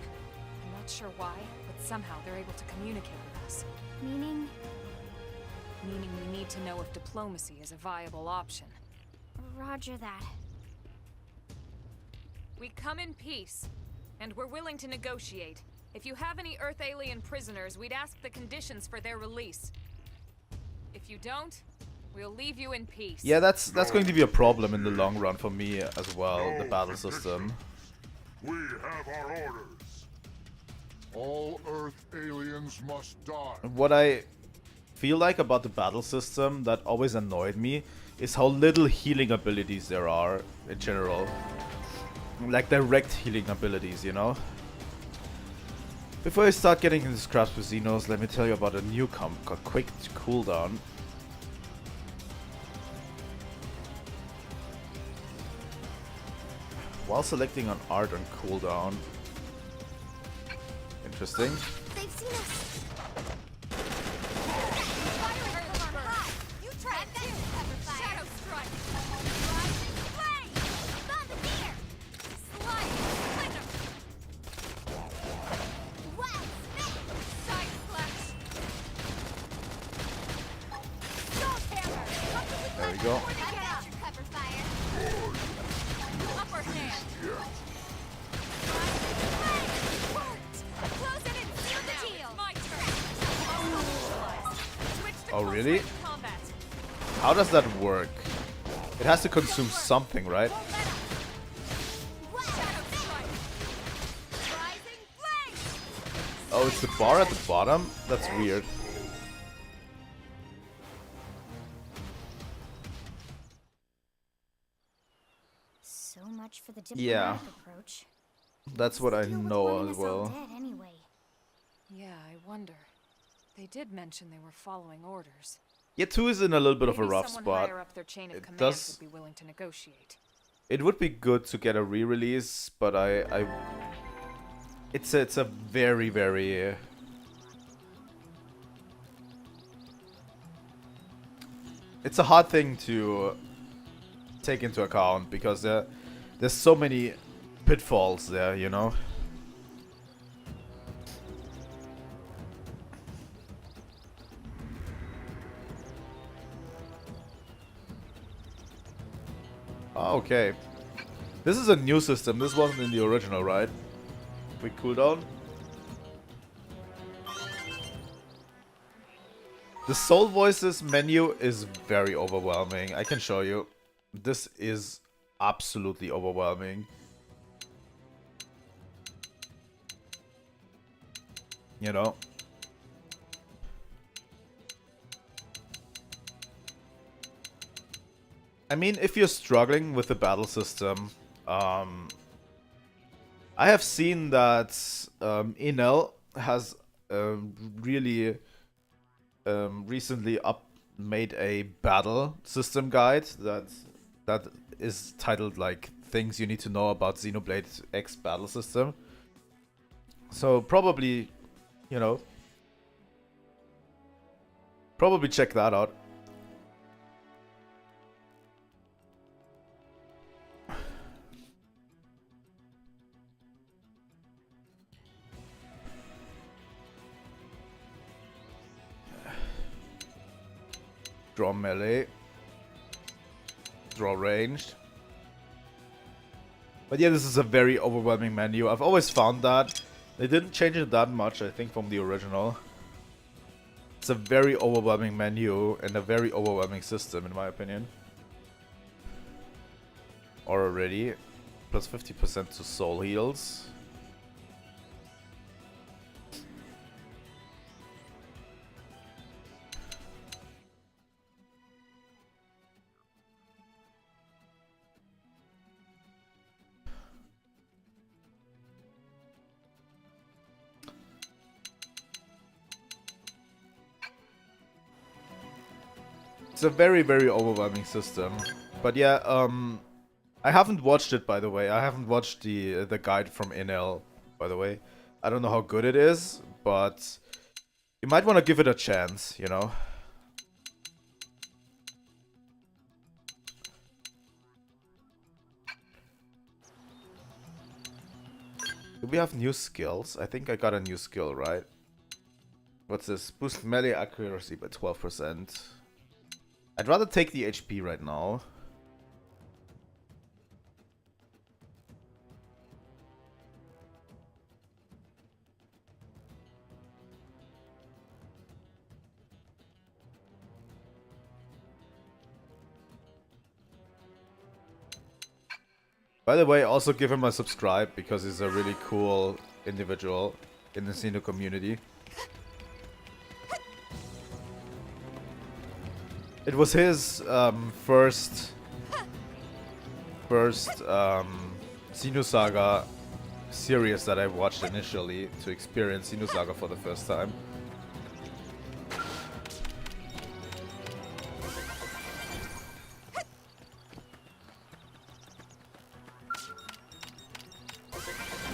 I'm not sure why, but somehow they're able to communicate with us. Meaning? Meaning we need to know if diplomacy is a viable option. Roger that. We come in peace, and we're willing to negotiate. If you have any Earth alien prisoners, we'd ask the conditions for their release. If you don't, we'll leave you in peace. Yeah, that's going to be a problem in the long run for me as well, the battle system. We have our orders! All Earth aliens must die! What I feel like about the battle system that always annoyed me is how little healing abilities there are in general. Like direct healing abilities, you know? Before I start getting into scraps with Xenos, let me tell you about a new quick cooldown. While selecting on art on cooldown. Interesting. They've seen us! You tried that too, Pepperfire! Shadow Strike! Rising Flame! Bombardier! Slide! Venom! Wild Snake! Side Slash! Doghammer! There we go. I got you, Pepperfire! Upper hand! Close it and seal the Now deal! it's my turn! Switch to Oh, really? close-range combat. How does that work? It has to consume something, right? Shadow Strike! Rising Flame! Oh, it's the bar at the bottom? That's weird. So much for the Yeah. diplomatic approach. That's what I Deal with know wanting as us all well. dead anyway. Yeah, I wonder. They did mention they were following orders. Yeah, 2 is in a little bit of a Maybe rough someone spot. higher up their chain of It command does- would be willing to negotiate. It would be good to get a re-release, but it's a very it's a hard thing to take into account because there's so many pitfalls there, you know. Oh, okay. This is a new system. This wasn't in the original, right? Quick cooldown. The Soul Voices menu is very overwhelming. I can show you. This is absolutely overwhelming. You know? I mean, if you're struggling with the battle system, I have seen that Enel has really recently made a battle system guide that is titled like things you need to know about Xenoblade X battle system. So probably, you know, probably check that out. Draw melee. Draw ranged. But yeah, this is a very overwhelming menu. I've always found that. They didn't change it that much, I think, from the original. It's a very overwhelming menu and a very overwhelming system, in my opinion. Already. Plus 50% to soul heals. It's a very, very overwhelming system. But yeah, I haven't watched it, by the way. I haven't watched the guide from Enel, by the way. I don't know how good it is, but you might want to give it a chance, you know? Do we have new skills? I think I got a new skill, right? What's this? Boost melee accuracy by 12%. I'd rather take the HP right now. By the way, also give him a subscribe because he's a really cool individual in the Xeno community. It was his first Xenosaga series that I watched initially to experience Xenosaga for the first time.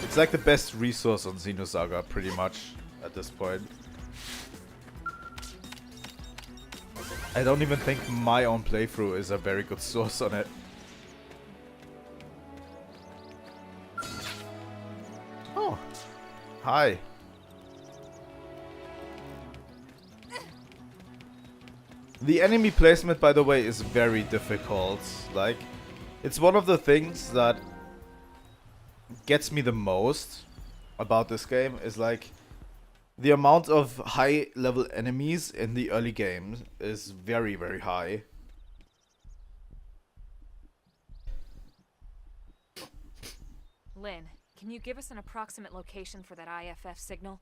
It's like the best resource on Xenosaga, pretty much, at this point. I don't even think my own playthrough is a very good source on it. Oh, hi. The enemy placement, by the way, is very difficult. Like, it's one of the things that gets me the most about this game is like the amount of high level enemies in the early game is very, very high. Lynn, can you give us an approximate location for that IFF signal?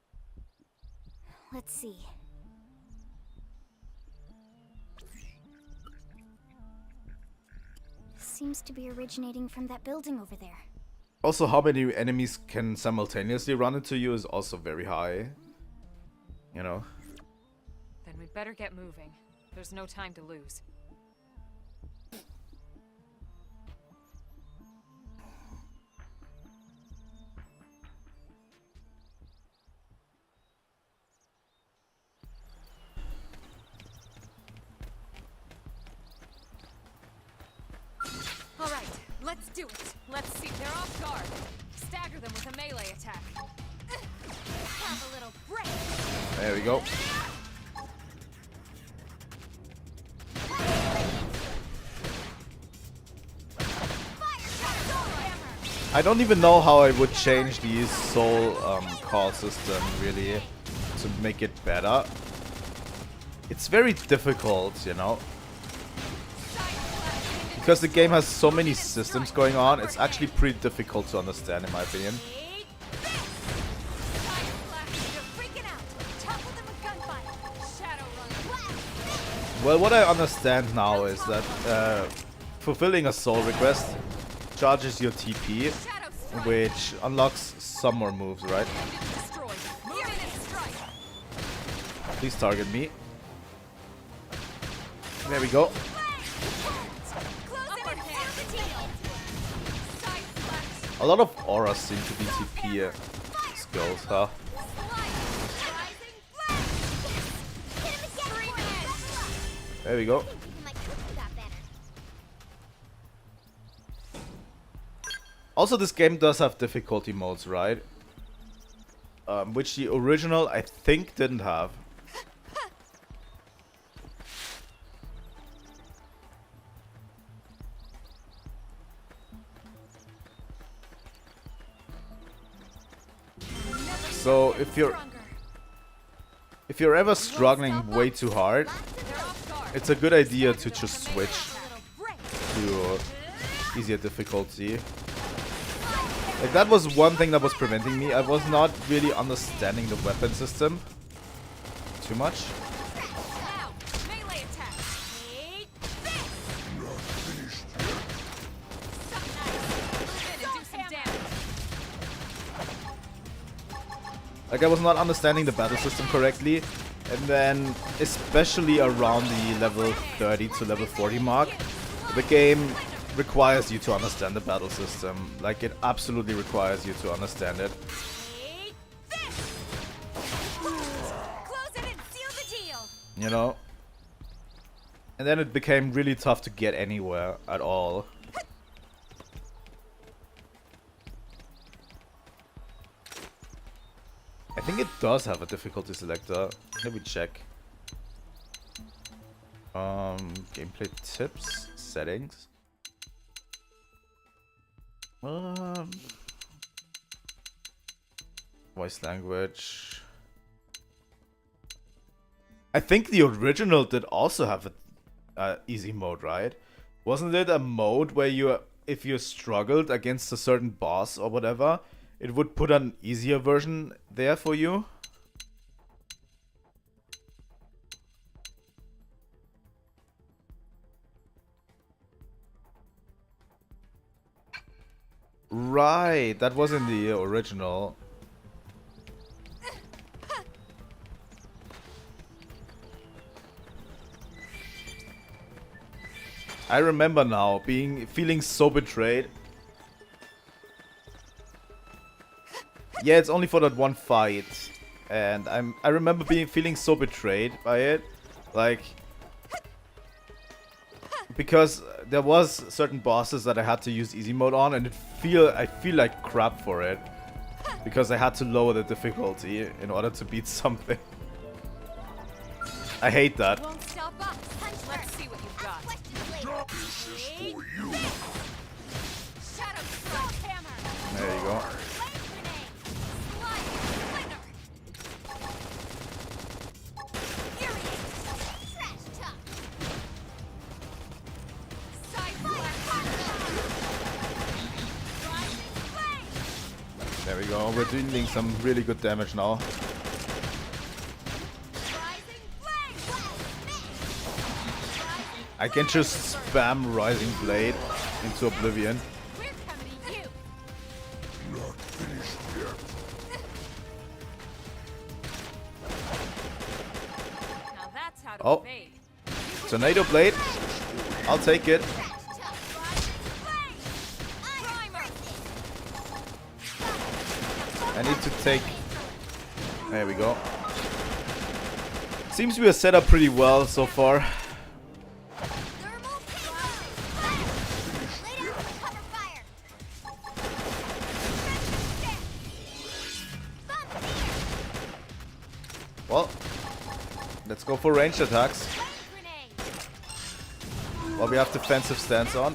Let's see. Seems to be originating from that building over there. Also, how many enemies can simultaneously run into you is also very high. You know? Then we'd better get moving. There's no time to lose. All right, let's do it. Let's see. They're off guard. Stagger them with a melee attack. Have a little break. There we go. I don't even know how I would change the soul call system really to make it better. It's very difficult, you know. Because the game has so many systems going on, it's actually pretty difficult to understand in my opinion. Well, what I understand now is that fulfilling a soul request charges your TP, which unlocks some more moves, right? Please target me. There we go. A lot of auras seem to be TP skills, huh? There we go. Also, this game does have difficulty modes, right? Which the original, I think, didn't have. So if you're ever struggling way too hard, it's a good idea to just switch to easier difficulty. Like, that was one thing that was preventing me. I was not really understanding the weapon system too much. Like, I was not understanding the battle system correctly, and then especially around the level 30 to level 40 mark, the game requires you to understand the battle system. Like, it absolutely requires you to understand it. You know? And then it became really tough to get anywhere at all. I think it does have a difficulty selector. Let me check. Gameplay tips, settings. Voice language. I think the original did also have a easy mode, right? Wasn't it a mode where you, if you struggled against a certain boss or whatever, it would put an easier version there for you? Right, that was in the original. I remember now feeling so betrayed. Yeah, it's only for that one fight, and I remember feeling so betrayed by it, like, because there was certain bosses that I had to use easy mode on, and I feel like crap for it, because I had to lower the difficulty in order to beat something. I hate that. Let's see what you've got. This is for you. There you go. There we go, we're dealing some really good damage now. I can just spam Rising Blade into oblivion. Not finished yet. Now that's how to Oh. evade. Tornado Blade, I'll take it. I need to take... There we go. Seems we are set up pretty well so far. Well, let's go for ranged attacks. While we have defensive stance on.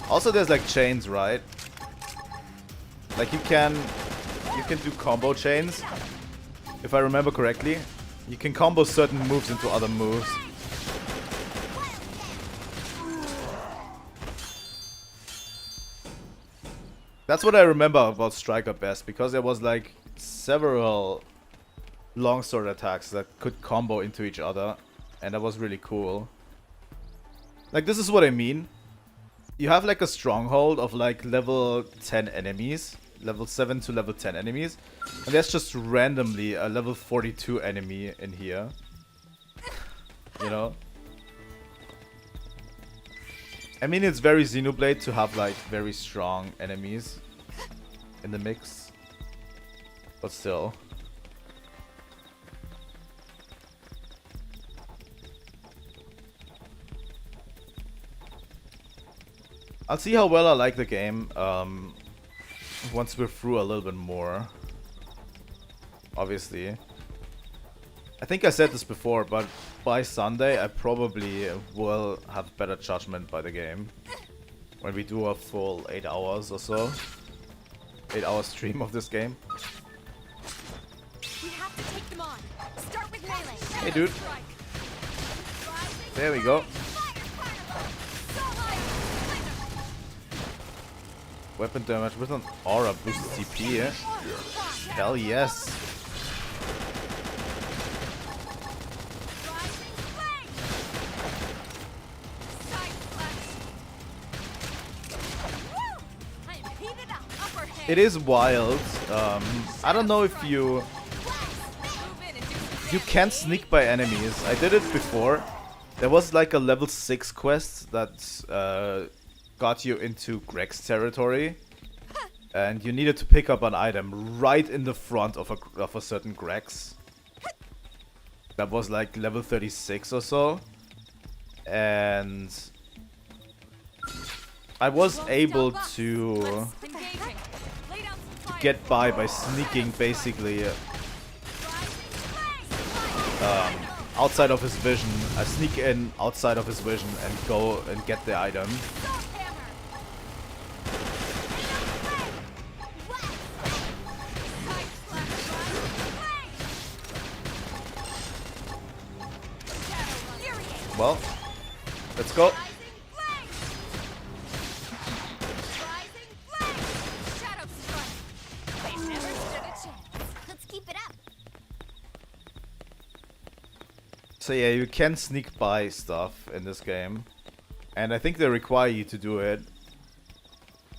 Also, there's like chains, right? Like you can do combo chains, if I remember correctly. You can combo certain moves into other moves. That's what I remember about Striker best, because there was like several longsword attacks that could combo into each other, and that was really cool. Like, this is what I mean. You have like a stronghold of like level 10 enemies, level 7 to level 10 enemies, and there's just randomly a level 42 enemy in here. You know? I mean, it's very Xenoblade to have like very strong enemies in the mix, but still. I'll see how well I like the game once we're through a little bit more. Obviously. I think I said this before, but by Sunday I probably will have better judgment by the game. When we do a full 8 hours or so. 8-hour stream of this game. We have to take them on. Start with melee. Hey dude. There we go. Weapon damage with an aura boosts CP, eh? Hell yes. It is wild. I don't know if you can sneak by enemies. I did it before. There was like a level 6 quest that got you into Greg's territory, and you needed to pick up an item right in the front of a certain Greg's. That was like level 36 or so, and I was able to get by sneaking basically outside of his vision. I sneak in outside of his vision and go and get the item. Well, let's go. So yeah, you can sneak by stuff in this game, and I think they require you to do it,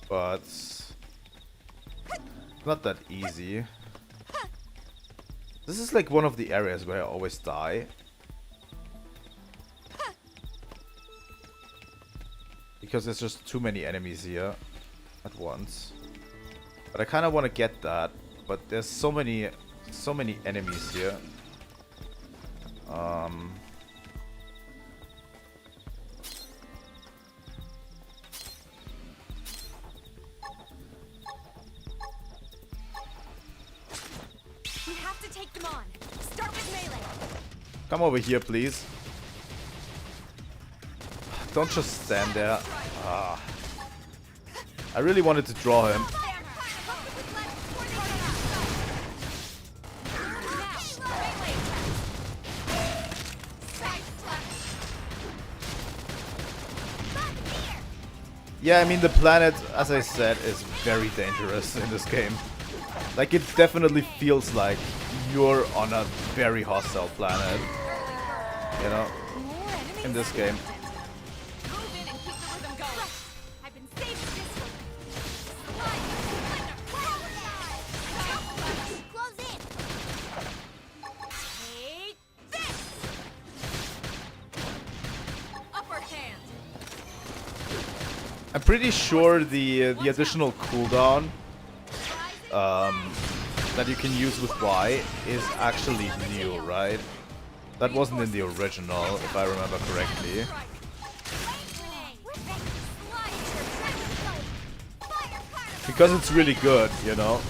but it's not that easy. This is like one of the areas where I always die. Because there's just too many enemies here at once. But I kind of want to get that, but there's so many enemies here. We have to take them on. Start with melee. Come over here, please. Don't just stand there. Ah. I really wanted to draw him. Yeah, I mean, the planet, as I said, is very dangerous in this game. Like, it definitely feels like you're on a very hostile planet. You know? In this game. I'm pretty sure the additional cooldown that you can use with Y is actually new, right? That wasn't in the original, if I remember correctly. Because it's really good, you know.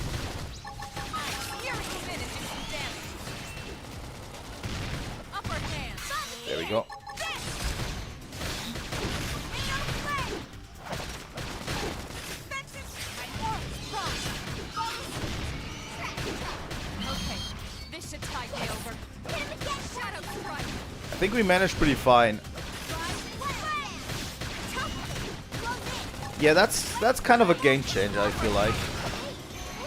There we go. I think we managed pretty fine. Yeah, that's kind of a game changer, I feel like.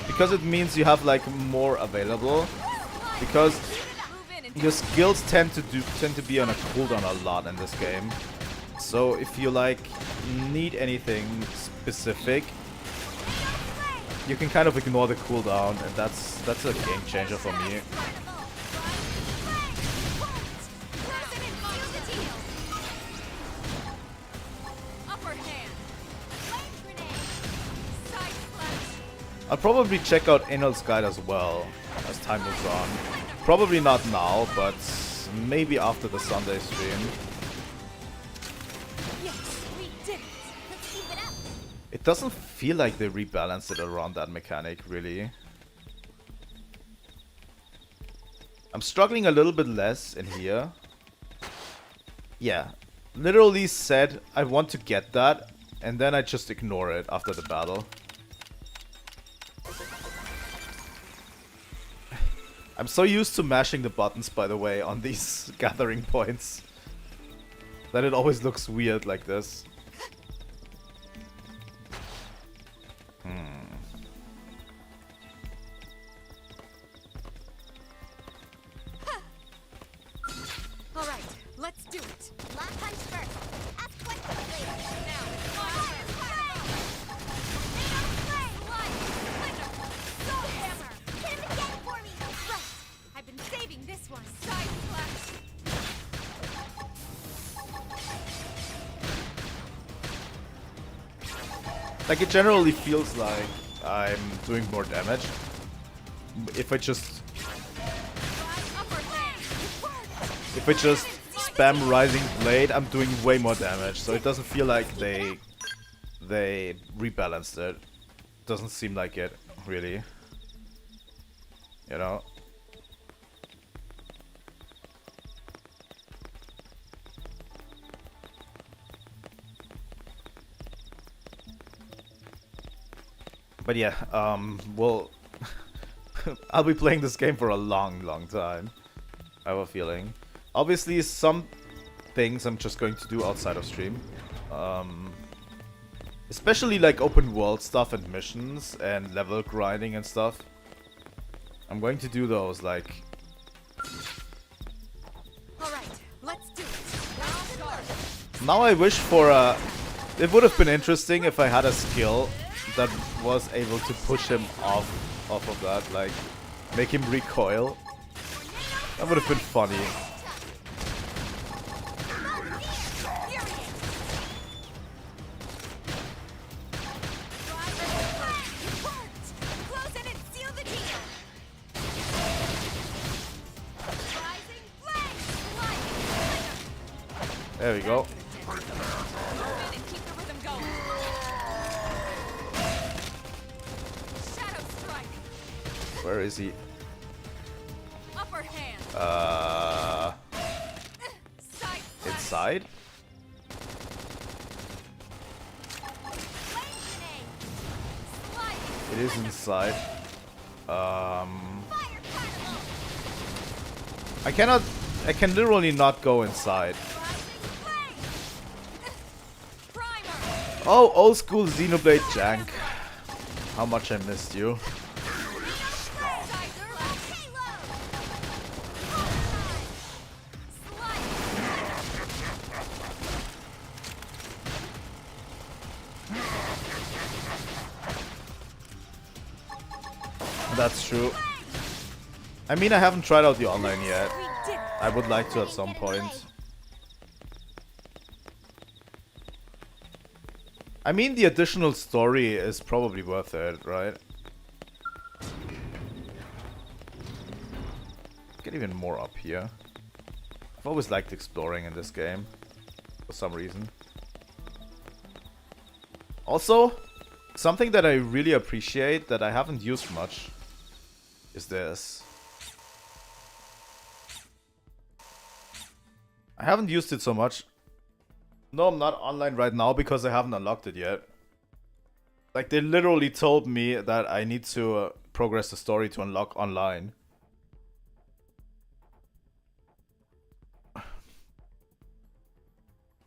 Because it means you have like more available. Because your skills tend to be on a cooldown a lot in this game. So if you like need anything specific, you can kind of ignore the cooldown, and that's a game changer for me. I'll probably check out Enel's guide as well as time moves on. Probably not now, but maybe after the Sunday stream. Yes, we did it. Let's keep it up. It doesn't feel like they rebalanced it around that mechanic, really. I'm struggling a little bit less in here. Yeah, literally said I want to get that, and then I just ignore it after the battle. I'm so used to mashing the buttons, by the way, on these gathering points, that it always looks weird like this. Alright, let's do it. Last punch first. Ask questions later. Now, fire, Soul Hammer! Hit him again for me! Right, I've been saving this one. Side flash! Like, it generally feels like I'm doing more damage if I just spam Rising Blade. I'm doing way more damage, so it doesn't feel like they rebalanced it. Doesn't seem like it, really. You know? But yeah, well, I'll be playing this game for a long, long time. I have a feeling. Obviously, some things I'm just going to do outside of stream. Especially like open world stuff and missions and level grinding and stuff. I'm going to do those, like... Alright, let's do it. Now I wish for a... It would have been interesting if I had a skill that was able to push him off of that, like make him recoil. That would have been funny. There we go. Where is he? Upper hand. Inside? It is inside. I can literally not go inside. Oh, old school Xenoblade jank. How much I missed you. That's true. I mean, I haven't tried out the online yet. I would like to at some point. I mean, the additional story is probably worth it, right? Get even more up here. I've always liked exploring in this game, for some reason. Also, Something that I really appreciate that I haven't used much is this. I haven't used it so much. No, I'm not online right now because I haven't unlocked it yet. Like, they literally told me that I need to progress the story to unlock online.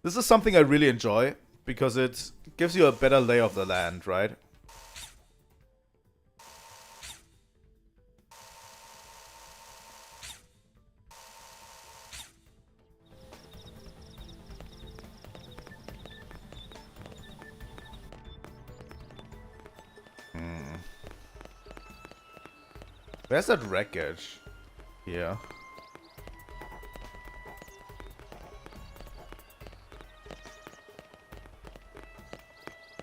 This is something I really enjoy because it gives you a better lay of the land, right? Where's that wreckage? Here.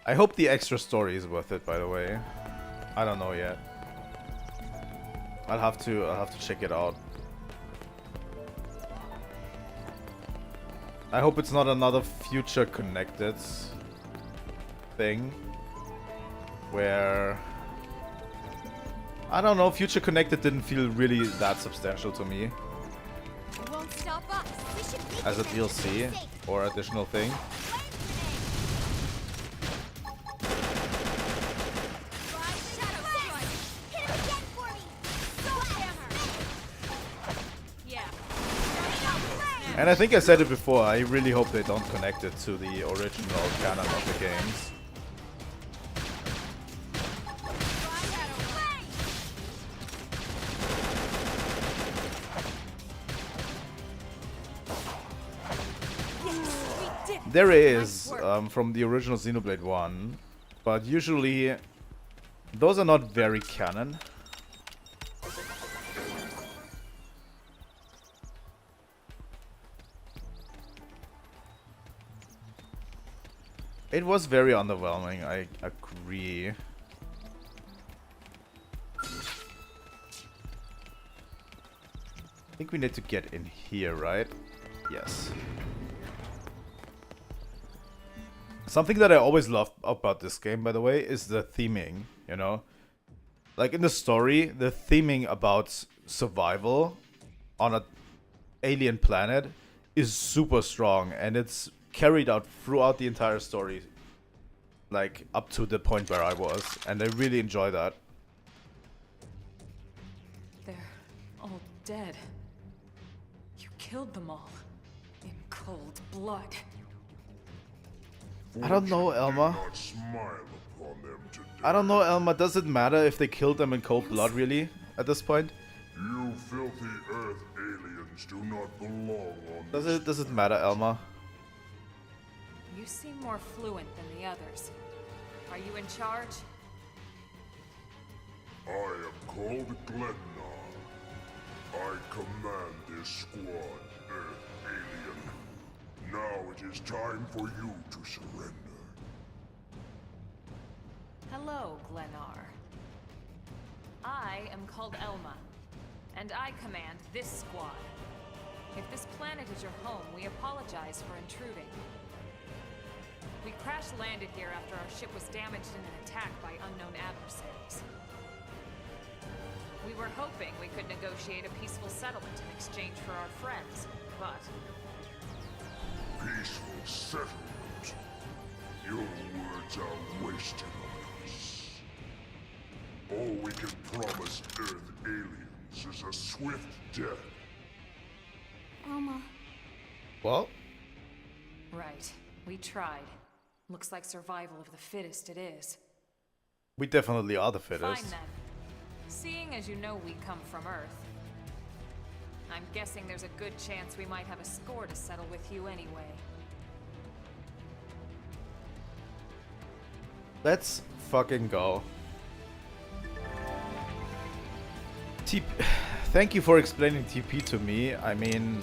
I hope the extra story is worth it, by the way. I don't know yet. I'll have to check it out. I hope it's not another future connected thing where I don't know, Future Connected didn't feel really that substantial to me You won't stop us. We should beat as a them. DLC or additional thing. And I think I said it before, I really hope they don't connect it to the original canon of the games. There is, from the original Xenoblade 1, but usually those are not very canon. It was very underwhelming, I agree. I think we need to get in here, right? Yes. Something that I always loved about this game, by the way, is the theming, you know? Like in the story, the theming about survival on an alien planet is super strong, and it's carried out throughout the entire story, like up to the point where I was, and I really enjoy that. They're all dead. You killed them all in cold blood. I don't know, Elma. Cannot smile upon them today. I don't know, Elma. Does it matter if they killed them in cold blood, really, at this point? You filthy Earth aliens do not belong on this. Does it matter, Elma? You seem more fluent than the others. Are you in charge? I am called Glennar. I command this squad, Earth alien. Now it is time for you to surrender. Hello, Glennar. I am called Elma, and I command this squad. If this planet is your home, we apologize for intruding. We crash-landed here after our ship was damaged in an attack by unknown adversaries. We were hoping we could negotiate a peaceful settlement in exchange for our friends, but... Peaceful settlement. Your words are wasted on us. All we can promise Earth aliens is a swift death. Elma. Well, Right. We tried. Looks like survival of the fittest it is. we definitely are the fittest. Fine then. Seeing as you know we come from Earth, I'm guessing there's a good chance we might have a score to settle with you anyway. Let's fucking go. Thank you for explaining TP to me. I mean...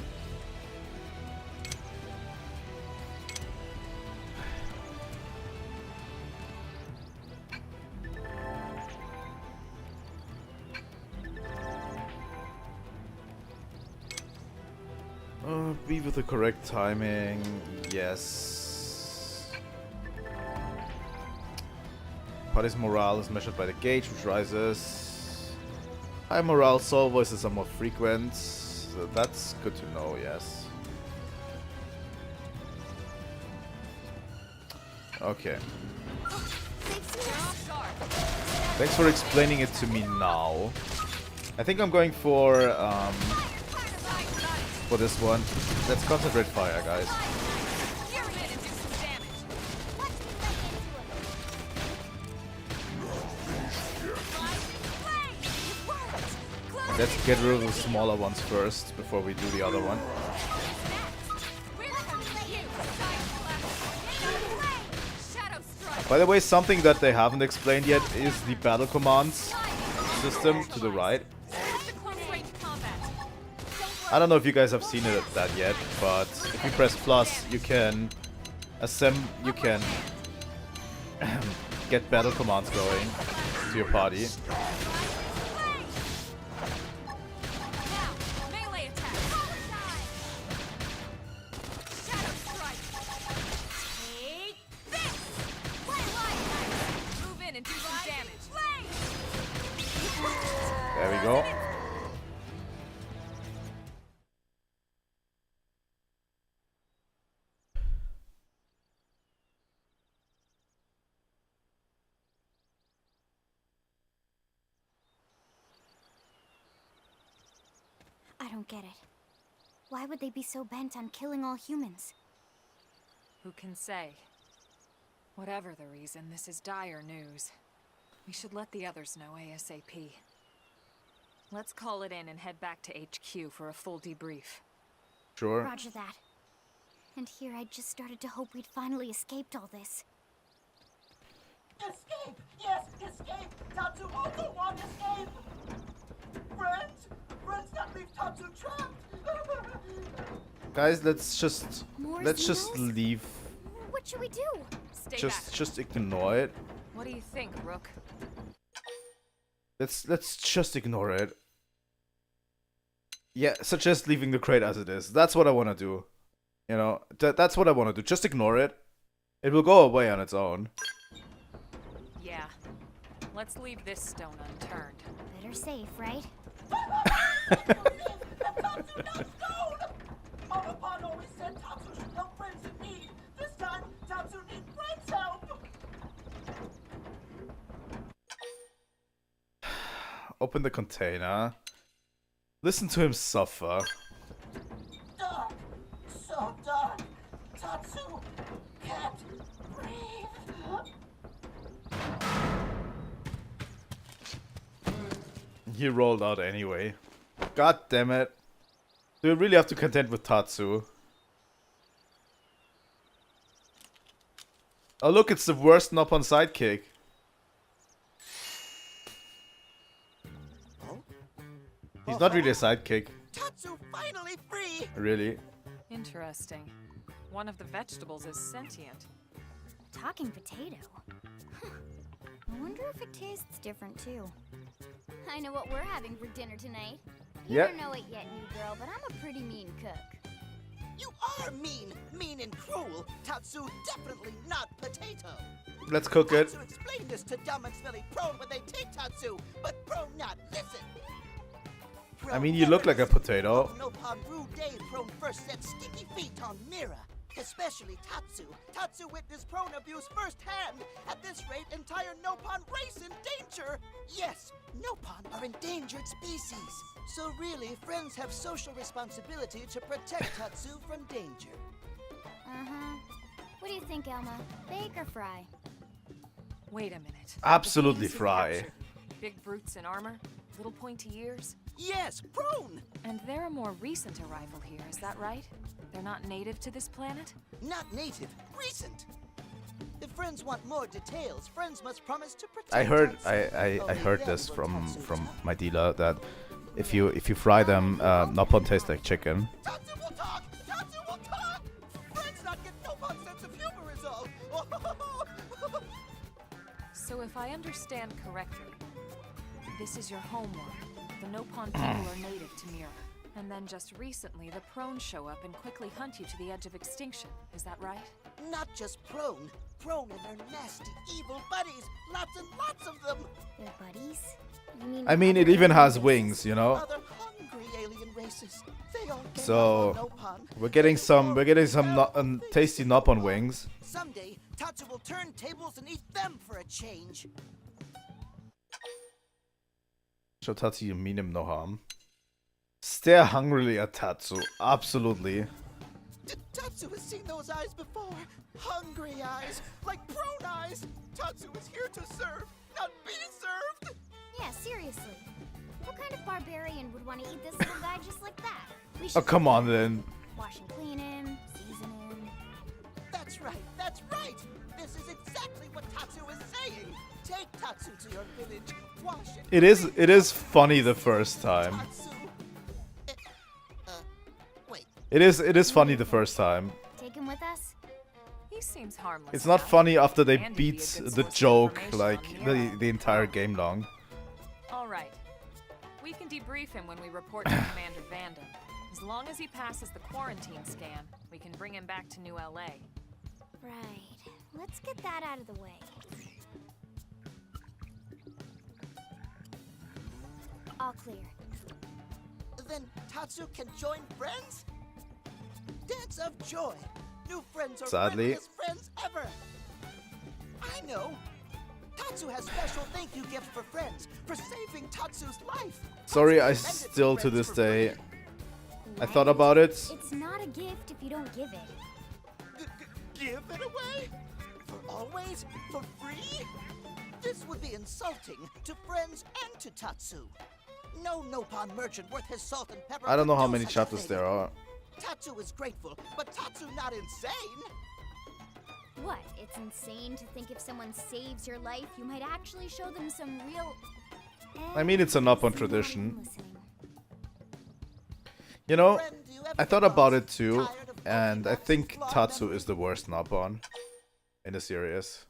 be with the correct timing. Yes. Party's morale is measured by the gauge, which rises. High morale soul voices are more frequent. So that's good to know, yes. Okay. Thanks for explaining it to me now. I think I'm going for this one. Let's concentrate fire, guys. Let's get rid of the smaller ones first before we do the other one. By the way, something that they haven't explained yet is the battle commands system to the right. I don't know if you guys have seen that yet, but if you press plus, you can get battle commands going to your party. There we go. I don't get it. Why would they be so bent on killing all humans? Who can say? Whatever the reason, this is dire news. We should let the others know ASAP. Let's call it in and head back to HQ for a full debrief. Sure. Roger that. And here I just started to hope we'd finally escaped all this. Escape! Yes, escape! Tatsu also want escape! Friends? Friends, not leave Tatsu trapped! Guys, let's just More leave. What should we do? Stay back. Just ignore it. What do you think, Rook? Let's just ignore it. Yeah, suggest leaving the crate as it is. That's what I want to do. You know, that's what I want to do. Just ignore it. It will go away on its own. Yeah. Let's leave this stone unturned. Better safe, right? Tatsu, not stone! Mama Pan always said Tatsu should help friends in need. This time, Tatsu needs friends' help! Open the container. Listen to him suffer. Dark! So dark! Tatsu can't breathe! He rolled out anyway. God damn it. Do we really have to contend with Tatsu? Oh look, it's the worst Noppon sidekick. He's not really a sidekick. Tatsu finally free! Really. Interesting. One of the vegetables is sentient. Talking potato. Huh. I wonder if it tastes different too. I know what we're having for dinner tonight. You Yeah. don't know it yet, new girl, but I'm a pretty mean cook. You are mean! Mean and cruel! Tatsu definitely not potato! Let's cook it. Tatsu explained this to dumb and smelly Prone when they take Tatsu, but Prone not listen! I mean, you look like a potato. Nopon rude day Prone first set sticky feet on Mira. Especially Tatsu. Tatsu witnessed Prone abuse firsthand. At this rate, entire Nopon race in danger. Yes, Nopon are endangered species. So really, friends have social responsibility to protect Tatsu from danger. Uh-huh. What do you think, Elma? Bake or fry? Wait a minute. Absolutely The things you fry. captured. Big brutes in armor, little pointy ears. Yes, Prone! And they're a more recent arrival here, is that right? They're not native to this planet? Not native, recent. If friends want more details, friends must promise to protect I heard Tatsu. I Only heard then this will from Tatsu my dealer that if you fry them, Noppon tastes like chicken. Tatsu will talk! Tatsu will talk! Friends not get Nopon sense of humor is all! So if I understand correctly, this is your homeworld. The Nopon people are native to Mira. And then just recently, the Prone show up and quickly hunt you to the edge of extinction. Is that right? Not just Prone. Prone and their nasty, evil buddies. Lots and lots of them. They're buddies? You mean I mean, it other even has races? wings, you know. Other hungry alien races. They all gave So up on Nopon. we're getting some tasty Nopon wings. Someday, Tatsu will turn tables and eat them for a change. Show Tatsu you mean him no harm. Stare hungrily at Tatsu. Absolutely. Tatsu has seen those eyes before. Hungry eyes, like Prone eyes. Tatsu is here to serve, not be served. Yeah, seriously. What kind of barbarian would want to eat this little guy just like that? We Oh, should come on then. wash and clean him, season him. That's right, that's right. This is exactly what Tatsu is saying. Take Tatsu to your village, wash and It is funny the first time. Tatsu. Wait. It is funny the first time. Take him with us? He seems harmless. It's not enough. funny after they And he'd be a beat good the source of joke information like on Mira. the entire game long. All right. We can debrief him when we report to Commander Vanden. As long as he passes the quarantine scan, we can bring him back to New LA. Right. Let's get that out of the way. All clear. Then Tatsu can join friends? Dance of joy. New friends are Sadly. friendliest friends ever. I know. Tatsu has special thank you gifts for friends for saving Tatsu's life. Sorry, Tatsu I sent its still to friends this for day free. I thought about it. It's not a gift if you don't give it. Give it away? For always? For free? This would be insulting to friends and to Tatsu. No Nopon merchant worth his salt and pepper. I don't know would how do many such a chapters thing. there are. Tatsu is grateful, but Tatsu not insane. What? It's insane to think if someone saves your life, you might actually show them some real. I mean, it's a Nopon Someone tradition. listening. You know, Friend, do you ever I thought get about lost? it too, Tired of and I looking back think flawed Tatsu memories? is the worst Nopon in the series.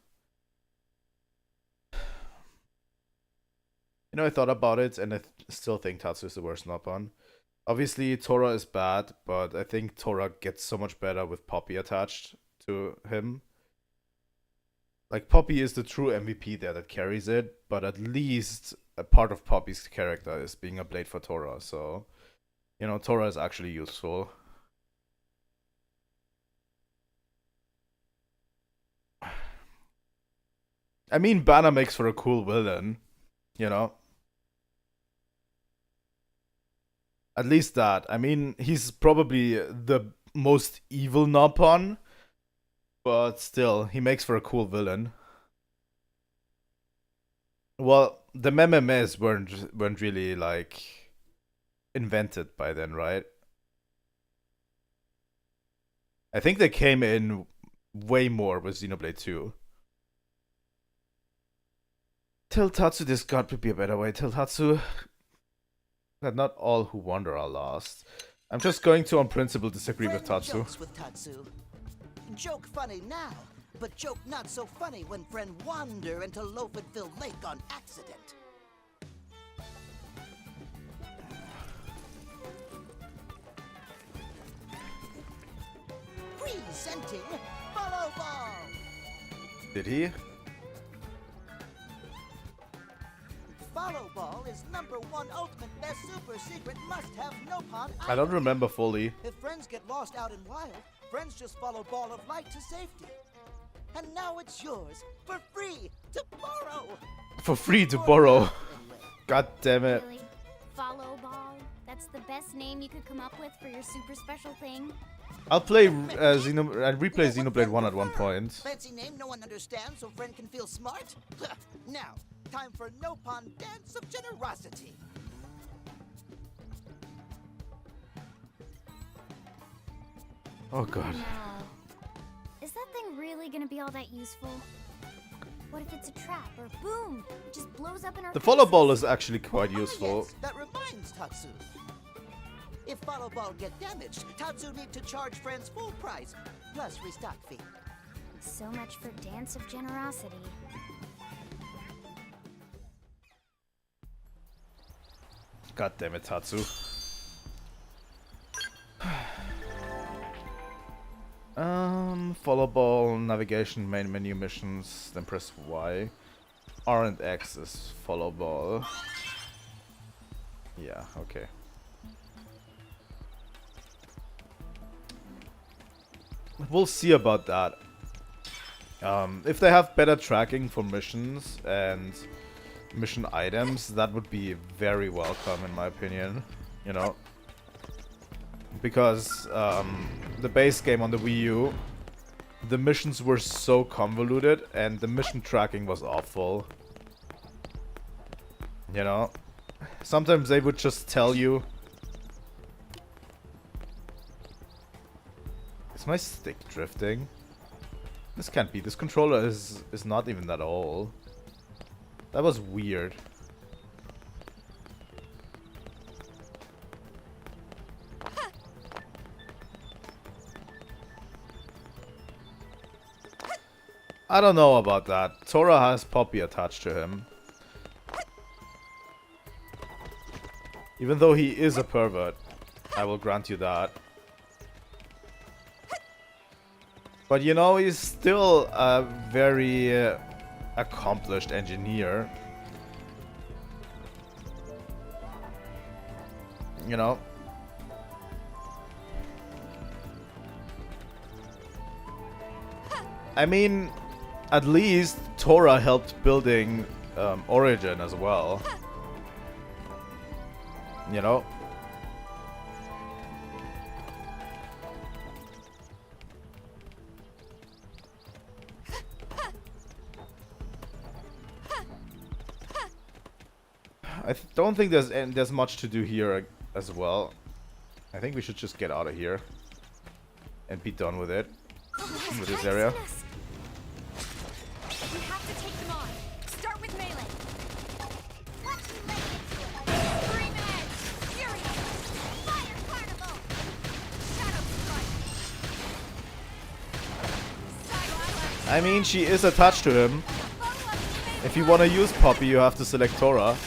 You know, I thought about it, and I still think Tatsu is the worst Nopon. Obviously, Tora is bad, but I think Tora gets so much better with Poppy attached to him. Like, Poppy is the true MVP there that carries it, but at least a part of Poppy's character is being a blade for Tora, so, you know, Tora is actually useful. I mean, Banner makes for a cool villain, you know? At least that. I mean, he's probably the most evil Nopon, but still, he makes for a cool villain. Well, the memes weren't really, like, invented by then, right? I think they came in way more with Xenoblade 2. Tell Tatsu this got to be a better way. Tell Tatsu that not all who wander are lost. I'm just going to, on principle, disagree with Friend Tatsu. jokes with Tatsu. Joke funny now, but joke not so funny when friend wander into Loafenville Lake on accident. Presenting Follow Ball. Did he? Follow Ball is #1 ultimate best super secret must-have Nopon I don't item. remember fully. If friends get lost out in wild, friends just follow Ball of Light to safety. And now it's yours, for free, to borrow. For free to For borrow. now, anyway. God damn it. Really? Follow Ball? That's the best name you could come up with for your super special thing? I'll play I'll replay Xenoblade 1 at one point. Fancy name no one understands so friend can feel smart? Now, time for Nopon Dance of Generosity. Oh god. No. Is that thing really gonna be all that useful? What if it's a trap or boom? It just blows up in our The follow faces? ball is actually quite Ah, useful. yes, that reminds Tatsu. If Follow Ball get damaged, Tatsu need to charge friends full price, plus restock fee. So much for Dance of Generosity. God damn it, Tatsu. Follow ball, navigation, main menu missions, then press Y. R and X is follow ball. Yeah, okay. We'll see about that. If they have better tracking for missions and mission items, that would be very welcome in my opinion, you know. Because the base game on the Wii U, the missions were so convoluted and the mission tracking was awful. You know, sometimes they would just tell you. Is my stick drifting? This can't be. This controller is not even that old. That was weird. I don't know about that. Tora has Poppy attached to him. Even though he is a pervert, I will grant you that. But you know, he's still a very accomplished engineer. You know? I mean, at least Tora helped building Origin as well. You know? I don't think there's much to do here as well. I think we should just get out of here and be done with it. With this area. We have to take them on. Start with melee. Let's lay into it. Scream edge. Fury. Fire carnival. Shadow strike. I mean, she is attached to him. If you want to use Poppy, you have to select Tora.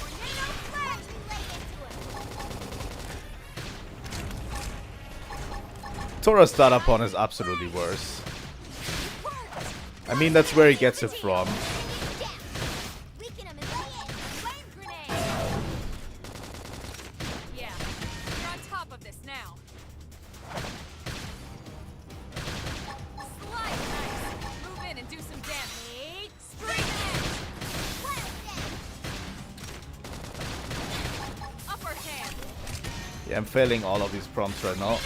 Tora's startup pawn is absolutely worse. I mean, that's where he gets it from. Yeah, you're on top of this now. Slide nice. Move in and do some damage. Scream edge. Upper hand. Yeah, I'm failing all of these prompts right now.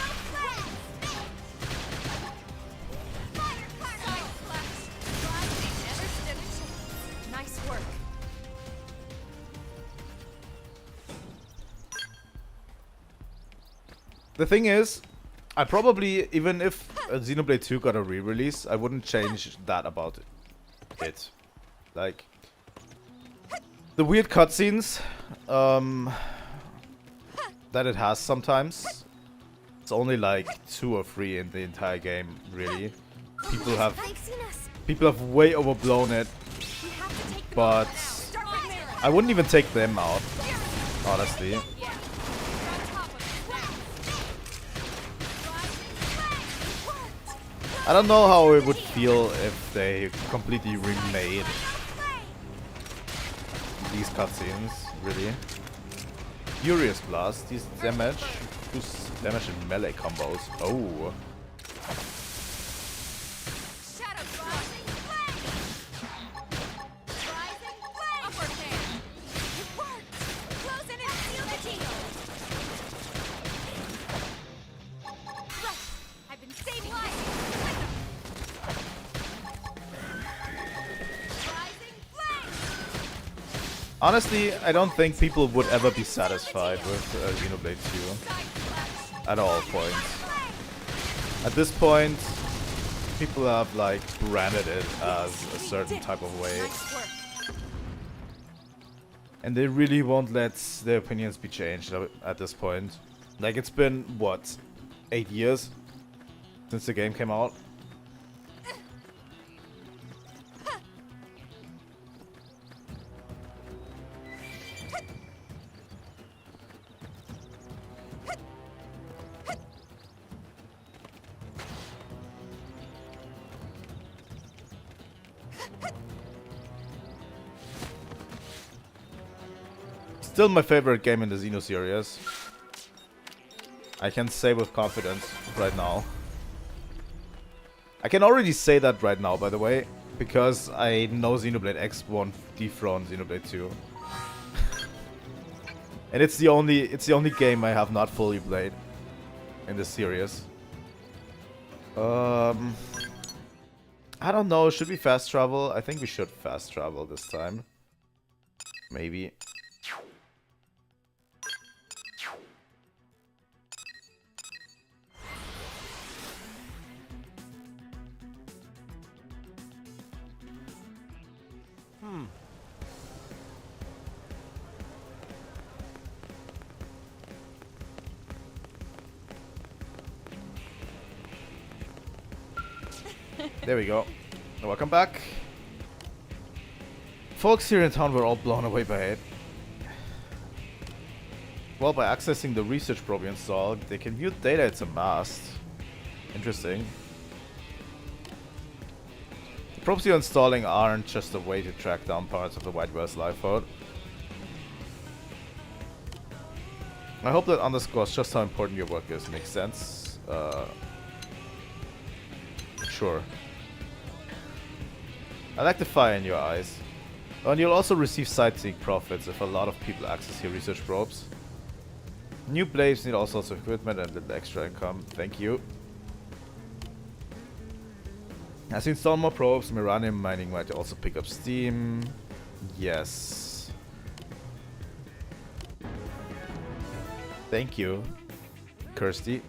The thing is, I probably, even if Xenoblade 2 got a re-release, I wouldn't change that about it. Like, the weird cutscenes that it has sometimes, it's only like 2 or 3 in the entire game, really. People have way overblown it, but I wouldn't even take them out, honestly. I don't know how it would feel if they completely remade these cutscenes, really. Furious Blast, these damage, boosts damage in melee combos. Oh. Honestly, I don't think people would ever be satisfied with Xenoblade 2 at all points. At this point, people have like branded it as a certain type of way. And they really won't let their opinions be changed at this point. Like, it's been, what, 8 years since the game came out? Still my favorite game in the Xeno series. I can say with confidence right now. I can already say that right now, by the way, because I know Xenoblade X won't dethrone Xenoblade 2. And it's the only game I have not fully played in this series. I don't know, should we fast travel? I think we should fast travel this time. Maybe. There we go. Welcome back. Folks here in town were all blown away by it. Well, by accessing the research probe you installed, they can view data it's amassed. Interesting. The probes you're installing aren't just a way to track down parts of the White Whale's lifeboat. I hope that underscores just how important your work is. Makes sense. Sure. I like the fire in your eyes. Oh, and you'll also receive sightseeing profits if a lot of people access your research probes. New blades need all sorts of equipment and little extra income. Thank you. As you install more probes, Miranium mining might also pick up steam. Yes. Thank you, Kirsty.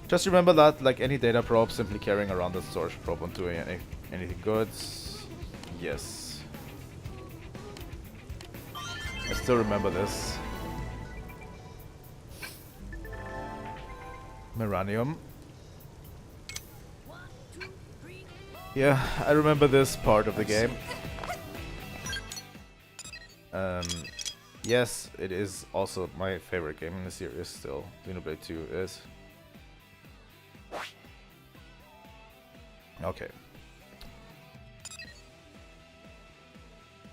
Just remember that, like any data probe, simply carrying around the storage probe won't do anything good. Yes. I still remember this. Miranium. Yeah, I remember this part of the game. Yes, it is also my favorite game in the series still. Xenoblade 2 is. Okay.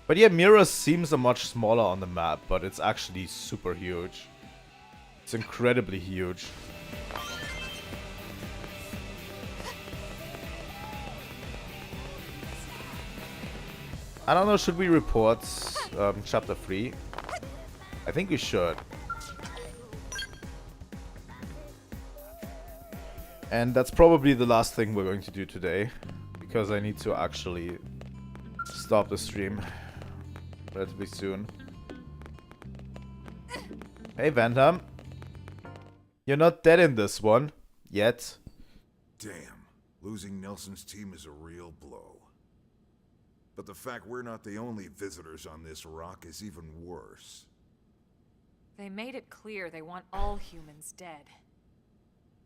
But yeah, Mira seems a much smaller on the map, but it's actually super huge. It's incredibly huge. I don't know, should we report chapter 3? I think we should. And that's probably the last thing we're going to do today, because I need to actually stop the stream relatively soon. Hey Vandam, you're not dead in this one yet. Damn, losing Nelson's team is a real blow. But the fact we're not the only visitors on this rock is even worse. They made it clear they want all humans dead.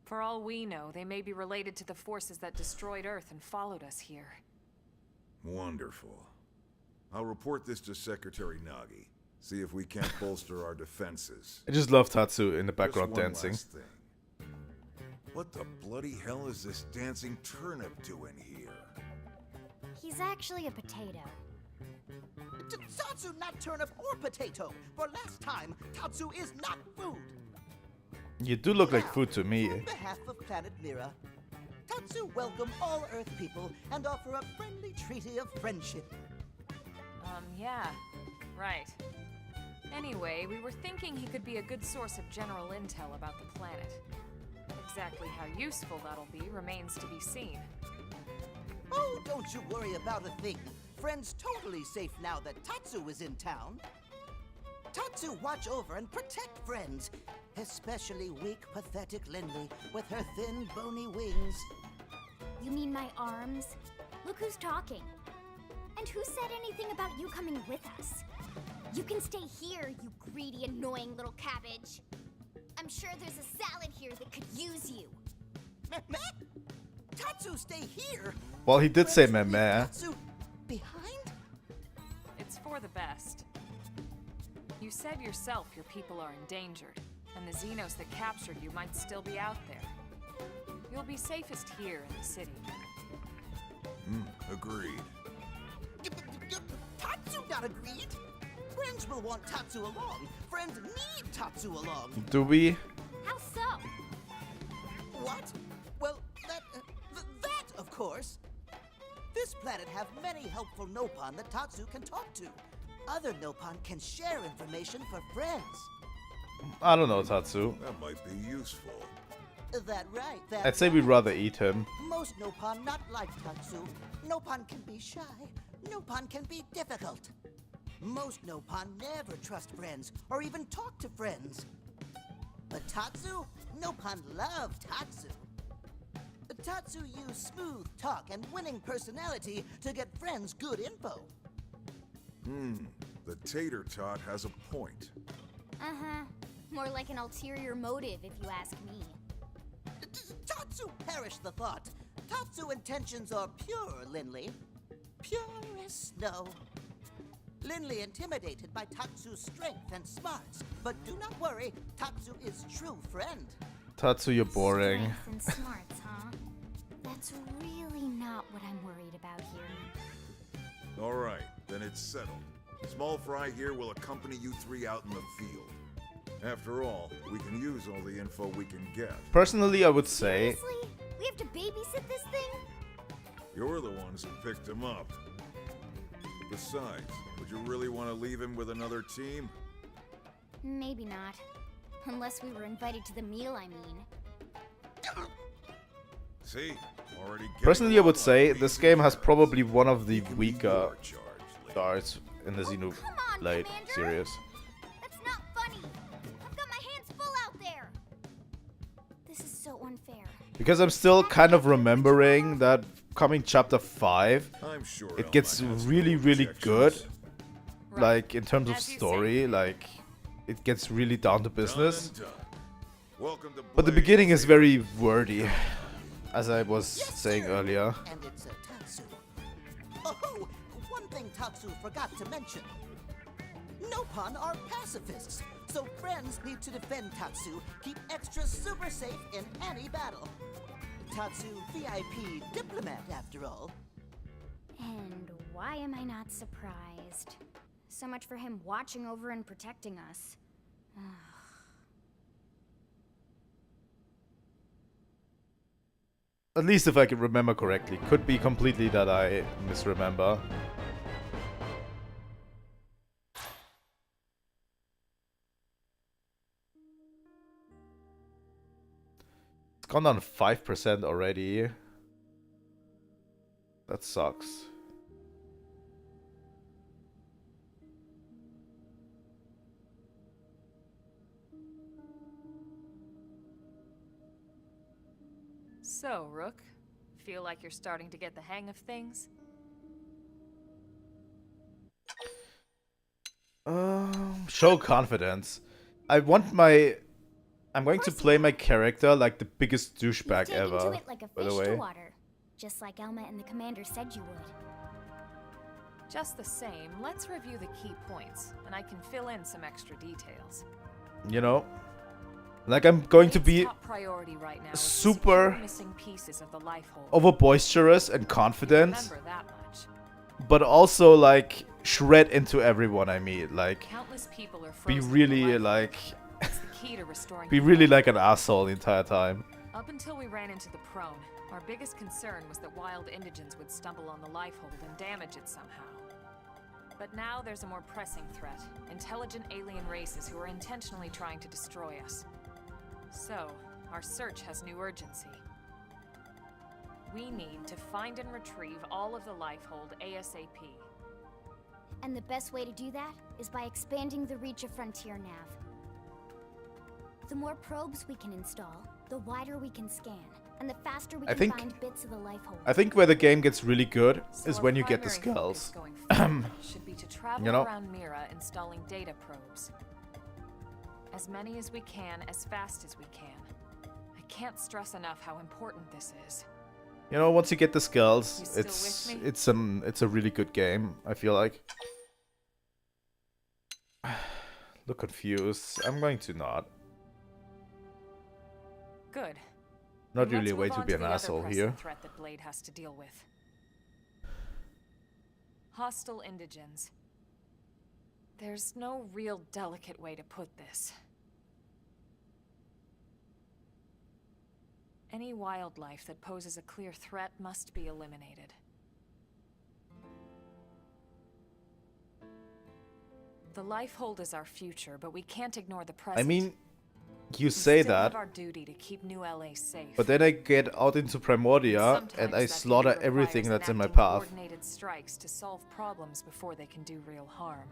For all we know, they may be related to the forces that destroyed Earth and followed us here. Wonderful. I'll report this to Secretary Nagi. See if we can't bolster our defenses. I just love Tatsu in the background Just one dancing. last thing. What the bloody hell is this dancing turnip doing here? He's actually a potato. Tatsu, not turnip or potato. For last time, Tatsu is not food. You do look like food to me. On behalf of Planet Mira, Tatsu welcome all Earth people and offer a friendly treaty of friendship. Yeah. Right. Anyway, we were thinking he could be a good source of general intel about the planet. Exactly how useful that'll be remains to be seen. Oh, don't you worry about a thing. Friend's totally safe now that Tatsu is in town. Tatsu watch over and protect friends, especially weak, pathetic Lindley with her thin, bony wings. You mean my arms? Look who's talking. And who said anything about you coming with us? You can stay here, you greedy, annoying little cabbage. I'm sure there's a salad here that could use you. Meh? Tatsu, stay here. Well, he did say Friends meh leave meh. Tatsu behind? It's for the best. You said yourself your people are endangered, and the Xenos that captured you might still be out there. You'll be safest here in the city. Agreed. Tatsu not agreed. Friends will want Tatsu along. Friends need Tatsu along. Do we? How so? What? Well, that, of course. This planet have many helpful Nopon that Tatsu can talk to. Other Nopon can share information for friends. I don't know, Tatsu. That might be useful. That right, that I'd say we'd rather eat him. Most Nopon not like Tatsu. Nopon can be shy. Nopon can be difficult. Most Nopon never trust friends or even talk to friends. But Tatsu? Nopon love Tatsu. Tatsu use smooth talk and winning personality to get friends good info. The tater tot has a point. Uh-huh. More like an ulterior motive, if you ask me. Tatsu perish the thought. Tatsu intentions are pure, Linley. Pure as snow. Linley intimidated by Tatsu's strength and smarts. But do not worry, Tatsu is true friend. Tatsu, you're boring. Strength and smarts, huh? That's really not what I'm worried about here. All right, then it's settled. Small Fry here will accompany you three out in the field. After all, we can use all the info we can get. Personally, I would say Seriously? We have to babysit this thing? You're the ones who picked him up. Besides, would you really want to leave him with another team? Maybe not. Unless we were invited to the meal, I mean. See? Already getting personally, I would along say like this easy game has terms. probably one of the You can be weaker more charged later. starts in the Oh, come on, Xenoblade Commander. series. That's not funny. I've got my hands full out there. This is so unfair. Because I'm still kind of remembering that coming chapter 5, I'm sure it gets Elma has really, no really good. objections. Like, in terms of As you say. story, like, it gets really down to business. Done and done. Welcome to But the Blade. beginning is very wordy, as I was Yes, saying sir. earlier. And it's Tatsu. Oh, one thing Tatsu forgot to mention. Nopon are pacifists, so friends need to defend Tatsu, keep extra super safe in any battle. Tatsu VIP diplomat, after all. And why am I not surprised? So much for him watching over and protecting us. At least if I can remember correctly. Could be completely that I misremember. It's gone down 5% already. That sucks. So, Rook, feel like you're starting to get the hang of things? Show confidence. I'm going to play my character like the biggest You've douchebag taken to ever, it like a by the fish to way. water, just like Elma and the commander said you would. Just the same, let's review the key points, and I can fill in some extra details. You know? Like, I'm going to Its be top priority right now is to super secure missing pieces of the life hold. over boisterous and confident, Remember that much. but also, like, shred into everyone I meet. Like, Countless people are be frozen in the really, life like, hold. It's the key to restoring be the really life. like an asshole the entire time. Up until we ran into the prone, our biggest concern was that wild indigents would stumble on the life hold and damage it somehow. But now there's a more pressing threat. Intelligent alien races who are intentionally trying to destroy us. So, our search has new urgency. We need to find and retrieve all of the life hold ASAP. And the best way to do that is by expanding the reach of Frontier Nav. The more probes we can install, the wider we can scan, and the faster we I can think- find bits of the life hold. I think where the game gets really good So is our when you get the primary focus Skells. going forward should be to travel You know? around Mira installing data probes. As many as we can, as fast as we can. I can't stress enough how important this is. You know, once you get the Skells, You still with me? it's a really good game, I feel like. Look confused. I'm going to not. Good. Not Then really a let's way move to on be an the other asshole pressing here. threat that Blade has to deal with. Hostile indigens. There's no real delicate way to put this. Any wildlife that poses a clear threat must be eliminated. The Lifehold is our future, but we can't ignore the present. I mean, you We say still have that, our duty to keep New LA safe. but then I get out into Primordia and Sometimes I that slaughter duty everything requires that's in my enacting path. Coordinated strikes to solve problems before they can do real harm.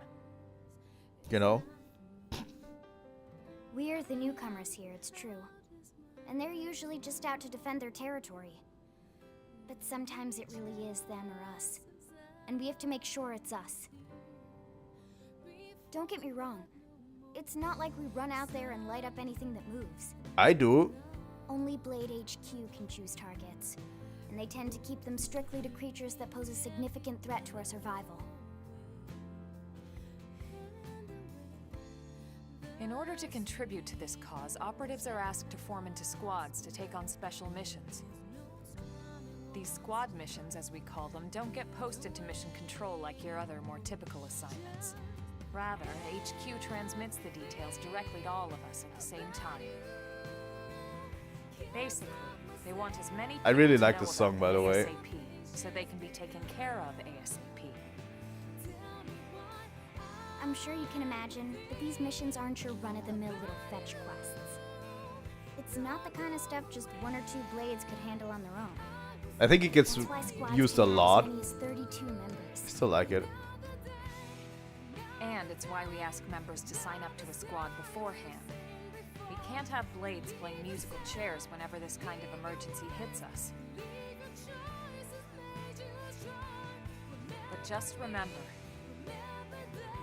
You know? We're the newcomers here, it's true. And they're usually just out to defend their territory. But sometimes it really is them or us. And we have to make sure it's us. Don't get me wrong. It's not like we run out there and light up anything that moves. I do. Only Blade HQ can choose targets. And they tend to keep them strictly to creatures that pose a significant threat to our survival. In order to contribute to this cause, operatives are asked to form into squads to take on special missions. These squad missions, as we call them, don't get posted to mission control like your other more typical assignments. Rather, HQ transmits the details directly to all of us at the same time. Basically, they want as many I really people to like know this song, about by the way. ASAP, so they can be taken care of ASAP. I'm sure you can imagine, but these missions aren't your run-of-the-mill little fetch quests. It's not the kind of stuff just one or two blades could handle on their own. I think it gets That's why squads used can a have lot. as many as 32 members. Still like it. And it's why we ask members to sign up to a squad beforehand. We can't have blades playing musical chairs whenever this kind of emergency hits us. But just remember,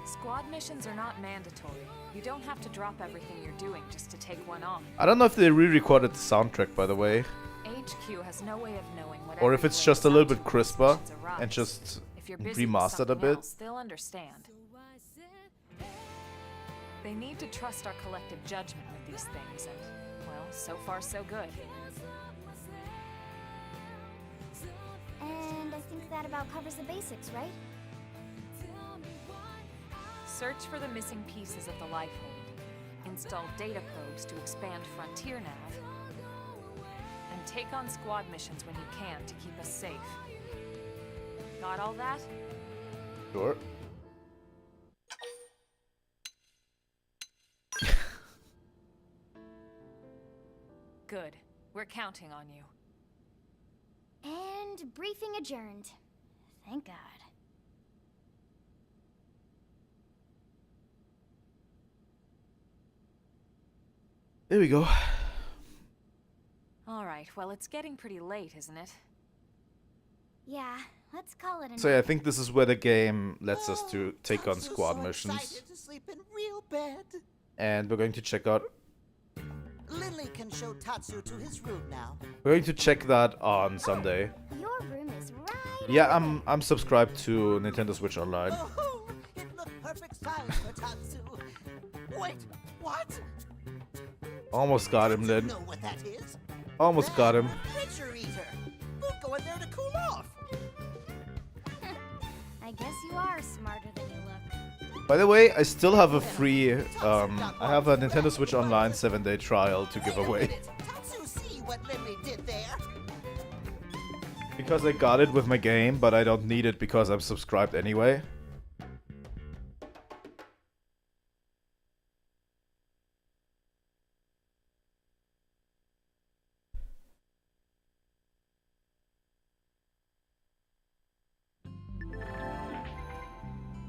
squad missions are not mandatory. You don't have to drop everything you're doing just to take one on. I don't know if they re-recorded the soundtrack, by the way, HQ has no way of knowing what or if every it's blade just a is little up to bit when crisper missions arise. and just If you're busy with remastered a something bit. else, they'll understand. They need to trust our collective judgment with these things, and, well, so far so good. And I think that about covers the basics, right? Search for the missing pieces of the Lifehold. Install data probes to expand Frontier Nav. And take on squad missions when you can to keep us safe. Got all that? Sure. Good. We're counting on you. And briefing adjourned. Thank God. There we go. All right, well, it's getting pretty late, isn't it? Yeah, let's call it a So yeah, I think this is where the game lets us to take on Tatsu's squad so missions. excited to sleep in real bed. And we're going to check out... Lily can show Tatsu to his room now. We're going to check that on Sunday. Your room is right. Yeah, I'm subscribed to NintendoSwitch Online. Oh, it looked perfect size for Tatsu. Wait, what? Almost got him You then. know what that is? Almost got him. Pressure eater. We'll go in there to cool off. I guess you are smarter than you look. By the way, I still have a free, I have a Nintendo Switch Online 7-day trial to give Wait a away. minute. Tatsu, see what Lily did there? Because I got it with my game, but I don't need it because I'm subscribed anyway.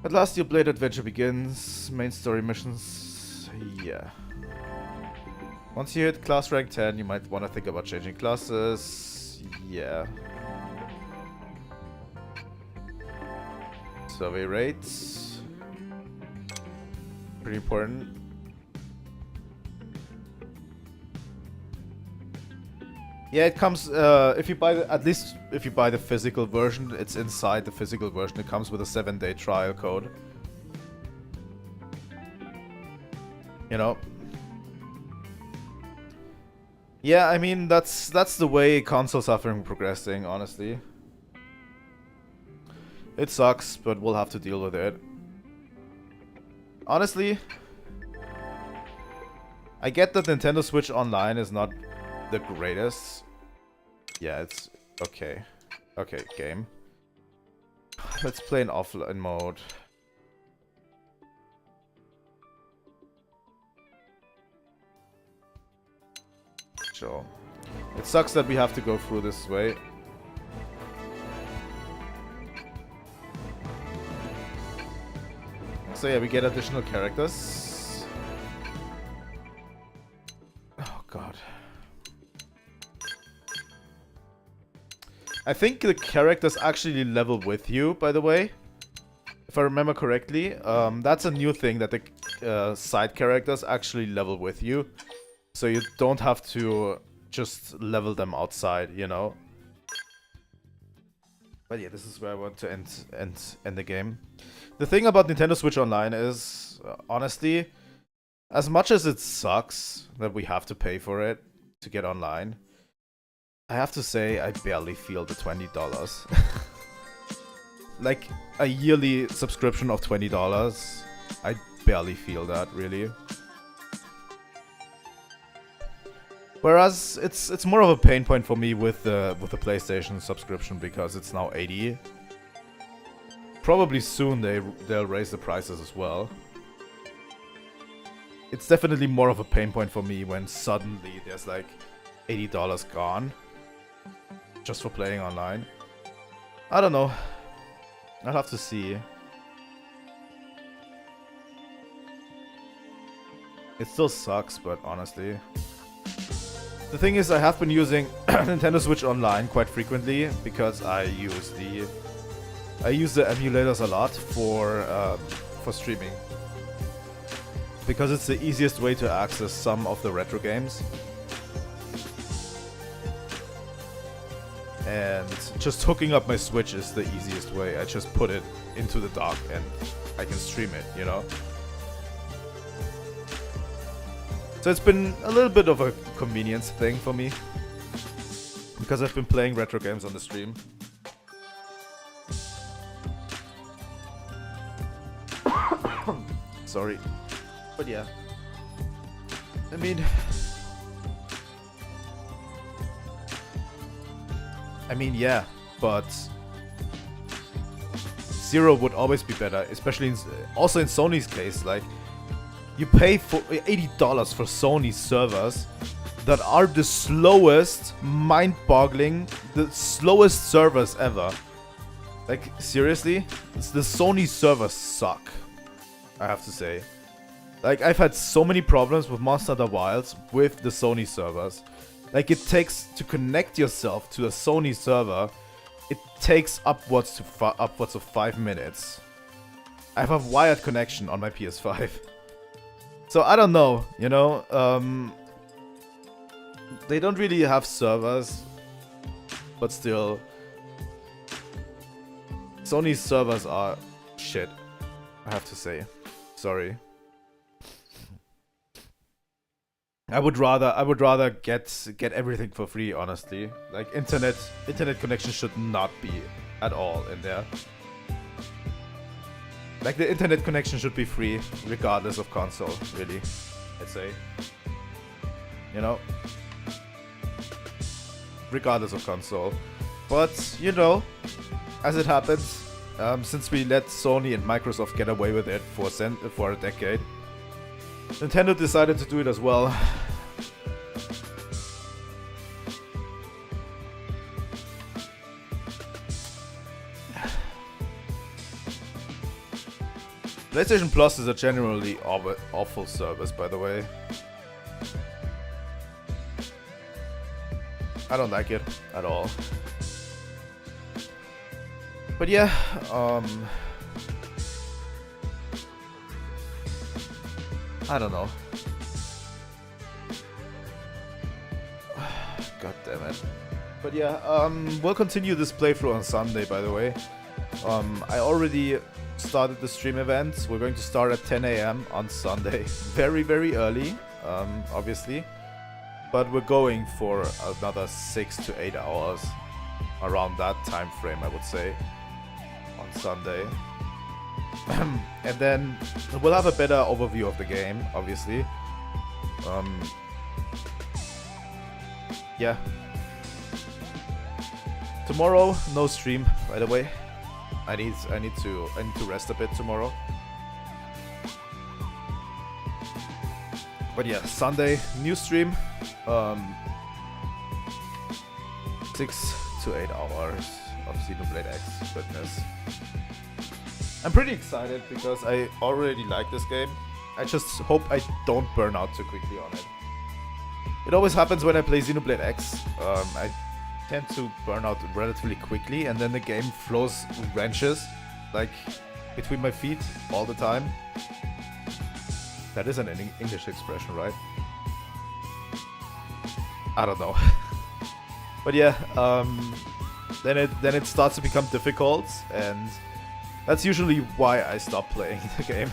At last your Blade adventure begins. Main story missions. Yeah. Once you hit class rank 10, you might want to think about changing classes. Yeah. Survey rates. Pretty important. Yeah, it comes, if you buy the, at least if you buy the physical version, it's inside the physical version. It comes with a 7-day trial code. You know? Yeah, I mean, that's the way consoles are progressing, honestly. It sucks, but we'll have to deal with it. Honestly, I get that Nintendo Switch Online is not the greatest. Yeah, it's okay. Okay, game. Let's play in offline mode. Sure. It sucks that we have to go through this way. So yeah, we get additional characters. Oh god. I think the characters actually level with you, by the way. If I remember correctly. That's a new thing, that the side characters actually level with you. So you don't have to just level them outside, you know. But yeah, this is where I want to end the game. The thing about Nintendo Switch Online is, honestly, as much as it sucks that we have to pay for it to get online, I have to say I barely feel the $20. Like, a yearly subscription of $20, I barely feel that, really. Whereas it's more of a pain point for me with the PlayStation subscription, because it's now $80. Probably soon they'll raise the prices as well. It's definitely more of a pain point for me when suddenly there's like $80 gone just for playing online. I don't know. I'll have to see. It still sucks, but honestly. The thing is, I have been using Nintendo Switch Online quite frequently because I use the emulators a lot for streaming, because it's the easiest way to access some of the retro games, and just hooking up my Switch is the easiest way. I just put it into the dock and I can stream it, you know. So it's been a little bit of a convenience thing for me, because I've been playing retro games on the stream. Sorry. But yeah. I mean, yeah, but Zero would always be better, especially also in Sony's case. Like, you pay for $80 for Sony servers that are the slowest, mind-boggling, the slowest servers ever. Like, seriously? The Sony servers suck, I have to say. Like, I've had so many problems with Monster Hunter Wilds with the Sony servers. Like, it takes, to connect yourself to a Sony server, it takes upwards of 5 minutes. I have a wired connection on my PS5. So I don't know, you know, they don't really have servers, but still, Sony's servers are shit, I have to say. Sorry. I would rather get everything for free, honestly. Like, internet connection should not be at all in there. Like, the internet connection should be free, regardless of console, really, I'd say. You know? Regardless of console. But, you know, as it happens, since we let Sony and Microsoft get away with it for a decade, Nintendo decided to do it as well. PlayStation Plus is a generally awful service, by the way. I don't like it at all. But yeah, I don't know. God damn it. But yeah, we'll continue this playthrough on Sunday, by the way. I already started the stream event. We're going to start at 10 AM on Sunday. Very, very early, obviously. But we're going for another 6 to 8 hours. Around that time frame, I would say. on Sunday. And then we'll have a better overview of the game, obviously. Yeah. Tomorrow, no stream, by the way. I need to rest a bit tomorrow. But yeah, Sunday, new stream. 6 to 8 hours of XenobladeX goodness. I'm pretty excited because I already like this game. I just hope I don't burn out too quickly on it. It always happens when I play Xenoblade X. I tend to burn out relatively quickly, and then the game throws wrenches like between my feet all the time. That is an English expression, right? I don't know. But yeah, then it starts to become difficult, and that's usually why I stop playing the game.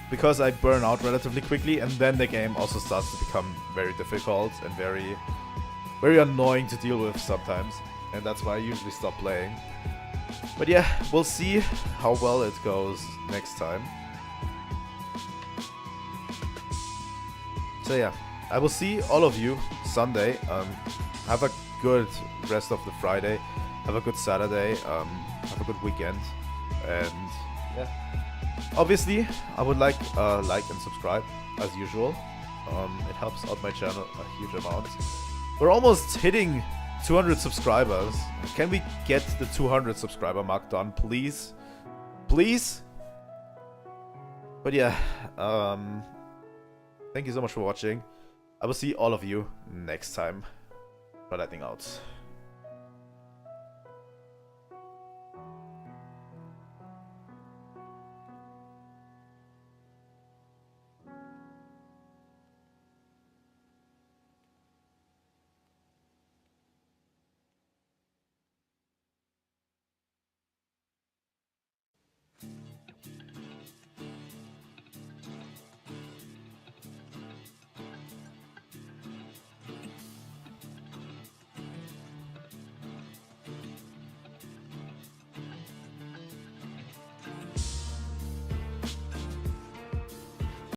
Because I burn out relatively quickly, and then the game also starts to become very difficult and very annoying to deal with sometimes. And that's why I usually stop playing. But yeah, we'll see how well it goes next time. So yeah, I will see all of you Sunday. Have a good rest of the Friday. Have a good Saturday. Have a good weekend. And yeah. Obviously, I would like and subscribe as usual. It helps out my channel a huge amount. We're almost hitting 200 subscribers. Can we get the 200 subscriber mark done, please? Please? But yeah, thank you so much for watching. I will see all of you next time. Trilightning out.